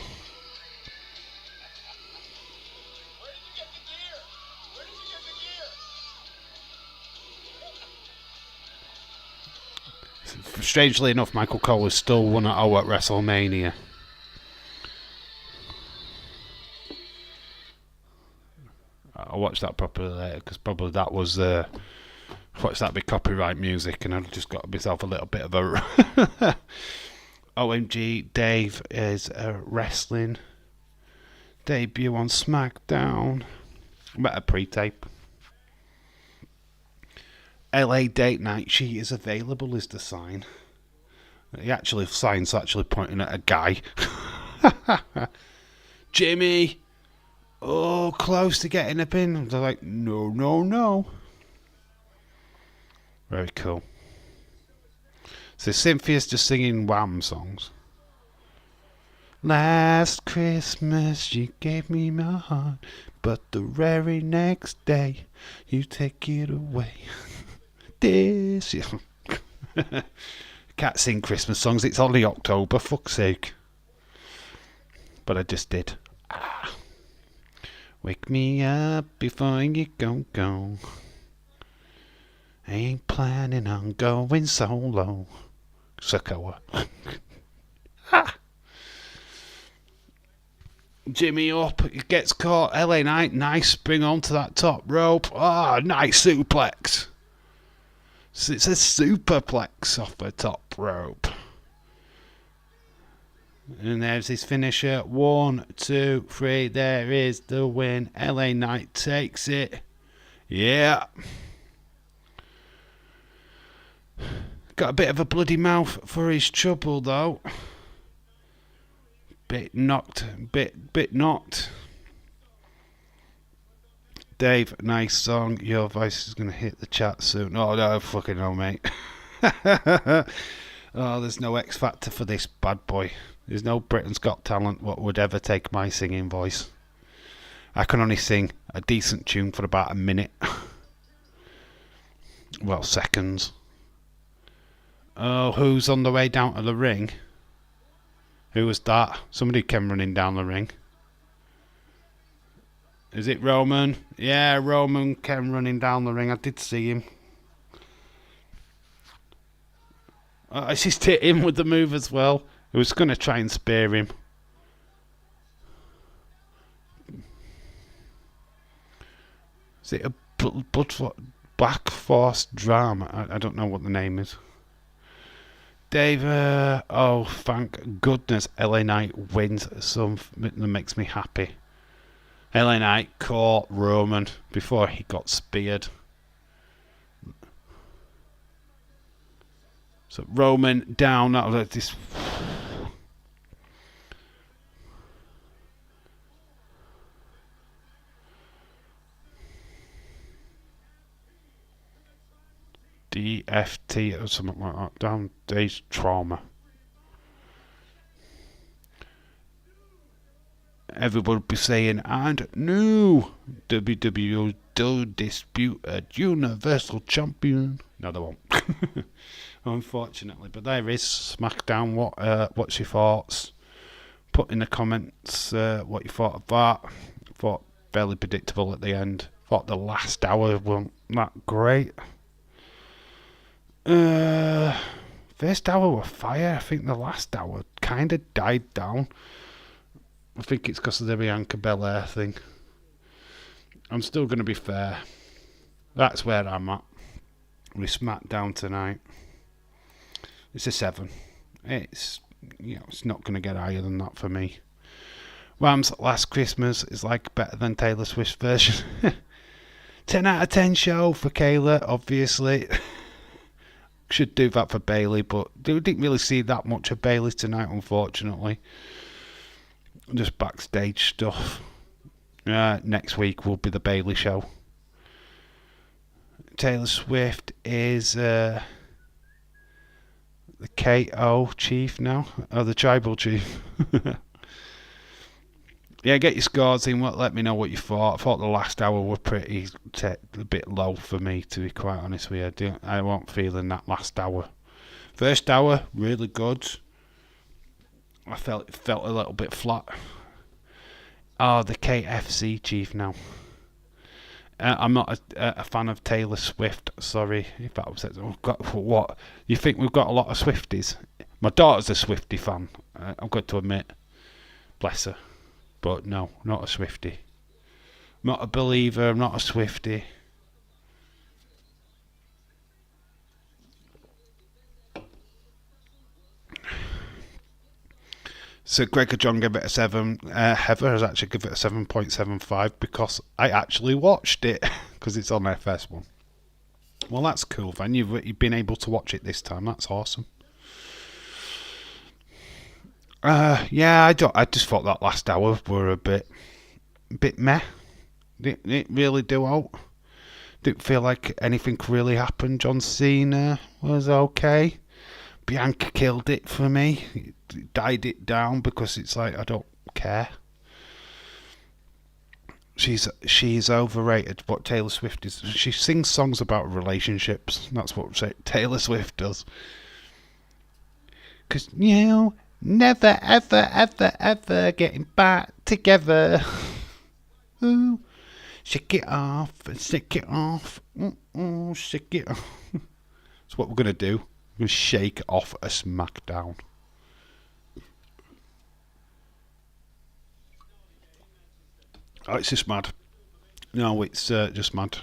Strangely enough, Michael Cole was still 1-0 at WrestleMania. I'll watch that properly later, because probably that was Watch that be copyright music, and I've just got myself a little bit of a OMG. Dave is wrestling debut on SmackDown. Better pre-tape. LA date night. She is available. Is the sign? The sign's actually pointing at a guy. Jimmy. Oh, close to getting a pin. They're like, no, no, no. Very cool. So Cynthia's just singing Wham songs. Last Christmas you gave me my heart, but the very next day you take it away. This year. Can't sing Christmas songs. It's only October, fuck's sake. But I just did. Wake me up before you go. I ain't planning on going solo. Sokoa. Jimmy up, he gets caught. LA Knight, nice spring onto that top rope. Nice suplex. So it's a superplex off the top rope. And there's his finisher. 1, 2, 3. There is the win. LA Knight takes it. Yeah. Got a bit of a bloody mouth for his trouble though. Bit knocked. Dave, nice song. Your voice is going to hit the chat soon. Oh, no, fucking no, mate. Oh, there's no X Factor for this bad boy. There's no Britain's Got Talent what would ever take my singing voice. I can only sing a decent tune for about a minute. Well, seconds. Oh, who's on the way down to the ring? Who was that? Somebody came running down the ring. Is it Roman? Yeah, Roman came running down the ring. I did see him. I just hit him with the move as well. I was going to try and spear him. Is it a Black Force drama? I don't know what the name is. Dave, oh, thank goodness LA Knight wins. Something that makes me happy. LA Knight caught Roman before he got speared. So Roman down. This. DFT or something like that. Down days trauma. Everybody would be saying, and new WWE Undisputed Universal Champion. No, they won't. Unfortunately. But there is SmackDown. What's your thoughts? Put in the comments what you thought of that. Thought fairly predictable at the end. Thought the last hour wasn't that great. First hour were fire. I think the last hour kind of died down. I think it's because of the Bianca Belair thing. I'm still going to be fair. That's where I'm at with SmackDown tonight. It's a 7. It's it's not going to get higher than that for me. Wham's Last Christmas is like better than Taylor Swift's version. 10 out of 10 show for Kayla, obviously. Should do that for Bayley, but we didn't really see that much of Bayley tonight, unfortunately. Just backstage stuff. Next week will be the Bayley show. Taylor Swift is the KO chief now, or the tribal chief. Yeah, get your scores in. Let me know what you thought. I thought the last hour were a bit low for me, to be quite honest with you. I wasn't feeling that last hour. First hour, really good. I felt a little bit flat. Oh, the KFC chief now. I'm not a fan of Taylor Swift. Sorry if that upsets. What? You think we've got a lot of Swifties? My daughter's a Swiftie fan. I've got to admit. Bless her. But no, not a Swiftie. I'm not a believer. I'm not a Swiftie. So Gregor John gave it a 7. Heather has actually given it a 7.75 because I actually watched it because it's on FS1. Well, that's cool, then. You've been able to watch it this time. That's awesome. Yeah, I just thought that last hour were a bit meh. It really do out. Didn't feel like anything really happened. John Cena was okay. Bianca killed it for me. It died it down because it's like I don't care. She's overrated. What Taylor Swift is, she sings songs about relationships. That's what Taylor Swift does. Cause never ever ever ever getting back together. Ooh, shake it off and shake it off. Shake it off. That's what we're gonna do. We're gonna shake off a Smackdown. Oh, it's just mad. No, it's just mad.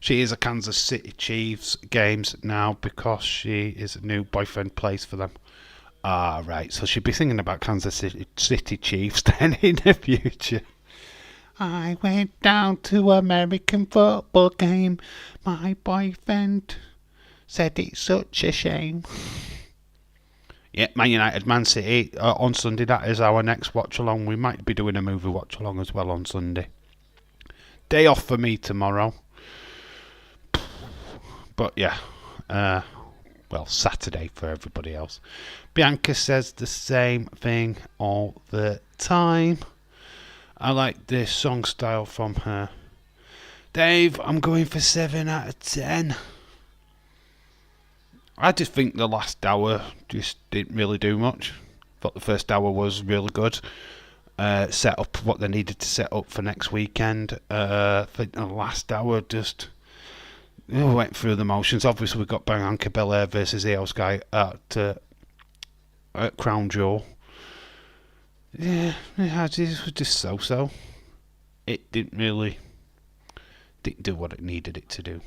She is a Kansas City Chiefs games now because she is a new boyfriend plays for them. Ah, right. So she'd be thinking about Kansas City Chiefs then in the future. I went down to American football game. My boyfriend said it's such a shame. Yeah, Man United, Man City on Sunday. That is our next watch along. We might be doing a movie watch along as well on Sunday. Day off for me tomorrow. But yeah, well, Saturday for everybody else. Bianca says the same thing all the time. I like the song style from her. Dave, I'm going for 7 out of 10. I just think the last hour just didn't really do much. Thought the first hour was really good. Set up what they needed to set up for next weekend. I think the last hour just went through the motions. Obviously, we got Bianca Belair versus Io Sky at Crown Jewel. Yeah, it was just so. It didn't do what it needed it to do.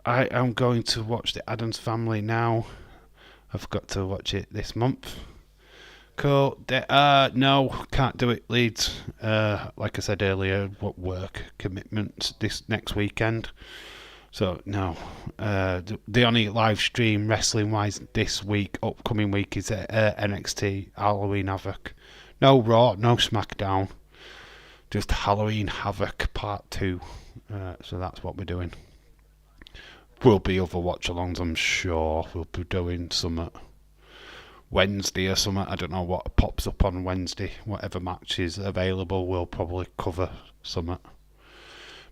I am going to watch The Addams Family now. I've got to watch it this month. Cool. No, can't do it, Leeds. Like I said earlier, what work commitments this next weekend. So, no. The only live stream wrestling-wise this week, upcoming week, is NXT Halloween Havoc. No Raw, no SmackDown. Just Halloween Havoc Part 2. So that's what we're doing. Will be other watch-alongs, I'm sure. We'll be doing some Wednesday or something. I don't know what pops up on Wednesday. Whatever match is available, we'll probably cover something.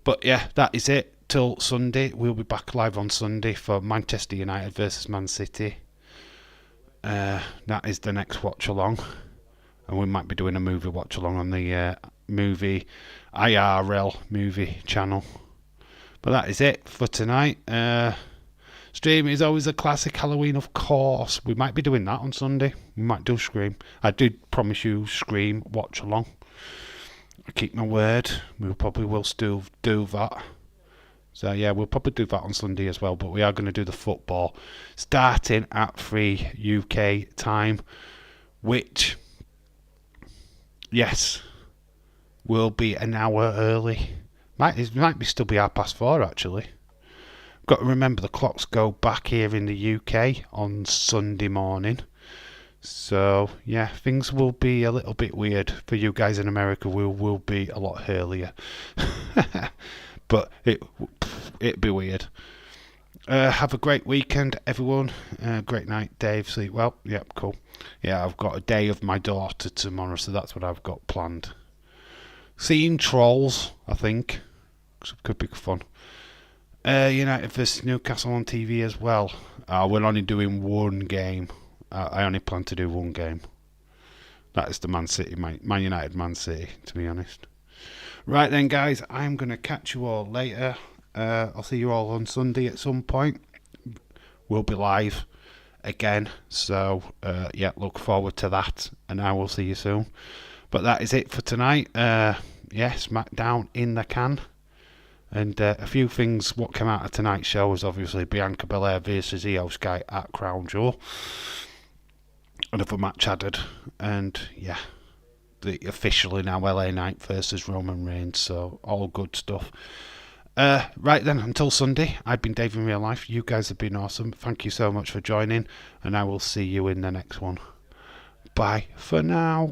But yeah, that is it. Till Sunday. We'll be back live on Sunday for Manchester United versus Man City. That is the next watch-along. And we might be doing a movie watch-along on the movie IRL movie channel. But that is it for tonight. Stream is always a classic Halloween, of course. We might be doing that on Sunday. We might do Scream. I did promise you Scream watch along. I keep my word. We probably will still do that. So yeah, we'll probably do that on Sunday as well. But we are going to do the football starting at 3 UK time, which, yes, will be an hour early. It might still be 4:30 actually. Got to remember the clocks go back here in the UK on Sunday morning. So yeah, things will be a little bit weird for you guys in America. We will be a lot earlier, but it'd be weird. Have a great weekend, everyone. Great night, Dave. Sleep well. Yep, cool. Yeah, I've got a day of my daughter tomorrow, so that's what I've got planned. Seeing Trolls, I think. Could be fun. United vs Newcastle on TV as well. We're only doing one game. I only plan to do one game. That is the Man United Man City, to be honest. Right then, guys, I'm going to catch you all later. I'll see you all on Sunday at some point. We'll be live again. So, yeah, look forward to that. And I will see you soon. But that is it for tonight. Yeah, Smackdown in the can. And a few things what came out of tonight's show was obviously Bianca Belair versus Io Sky at Crown Jewel. another match added, and yeah, the officially now LA Knight versus Roman Reigns. So all good stuff. Right then, until Sunday, I've been Dave in Real Life. You guys have been awesome. Thank you so much for joining, and I will see you in the next one. Bye for now.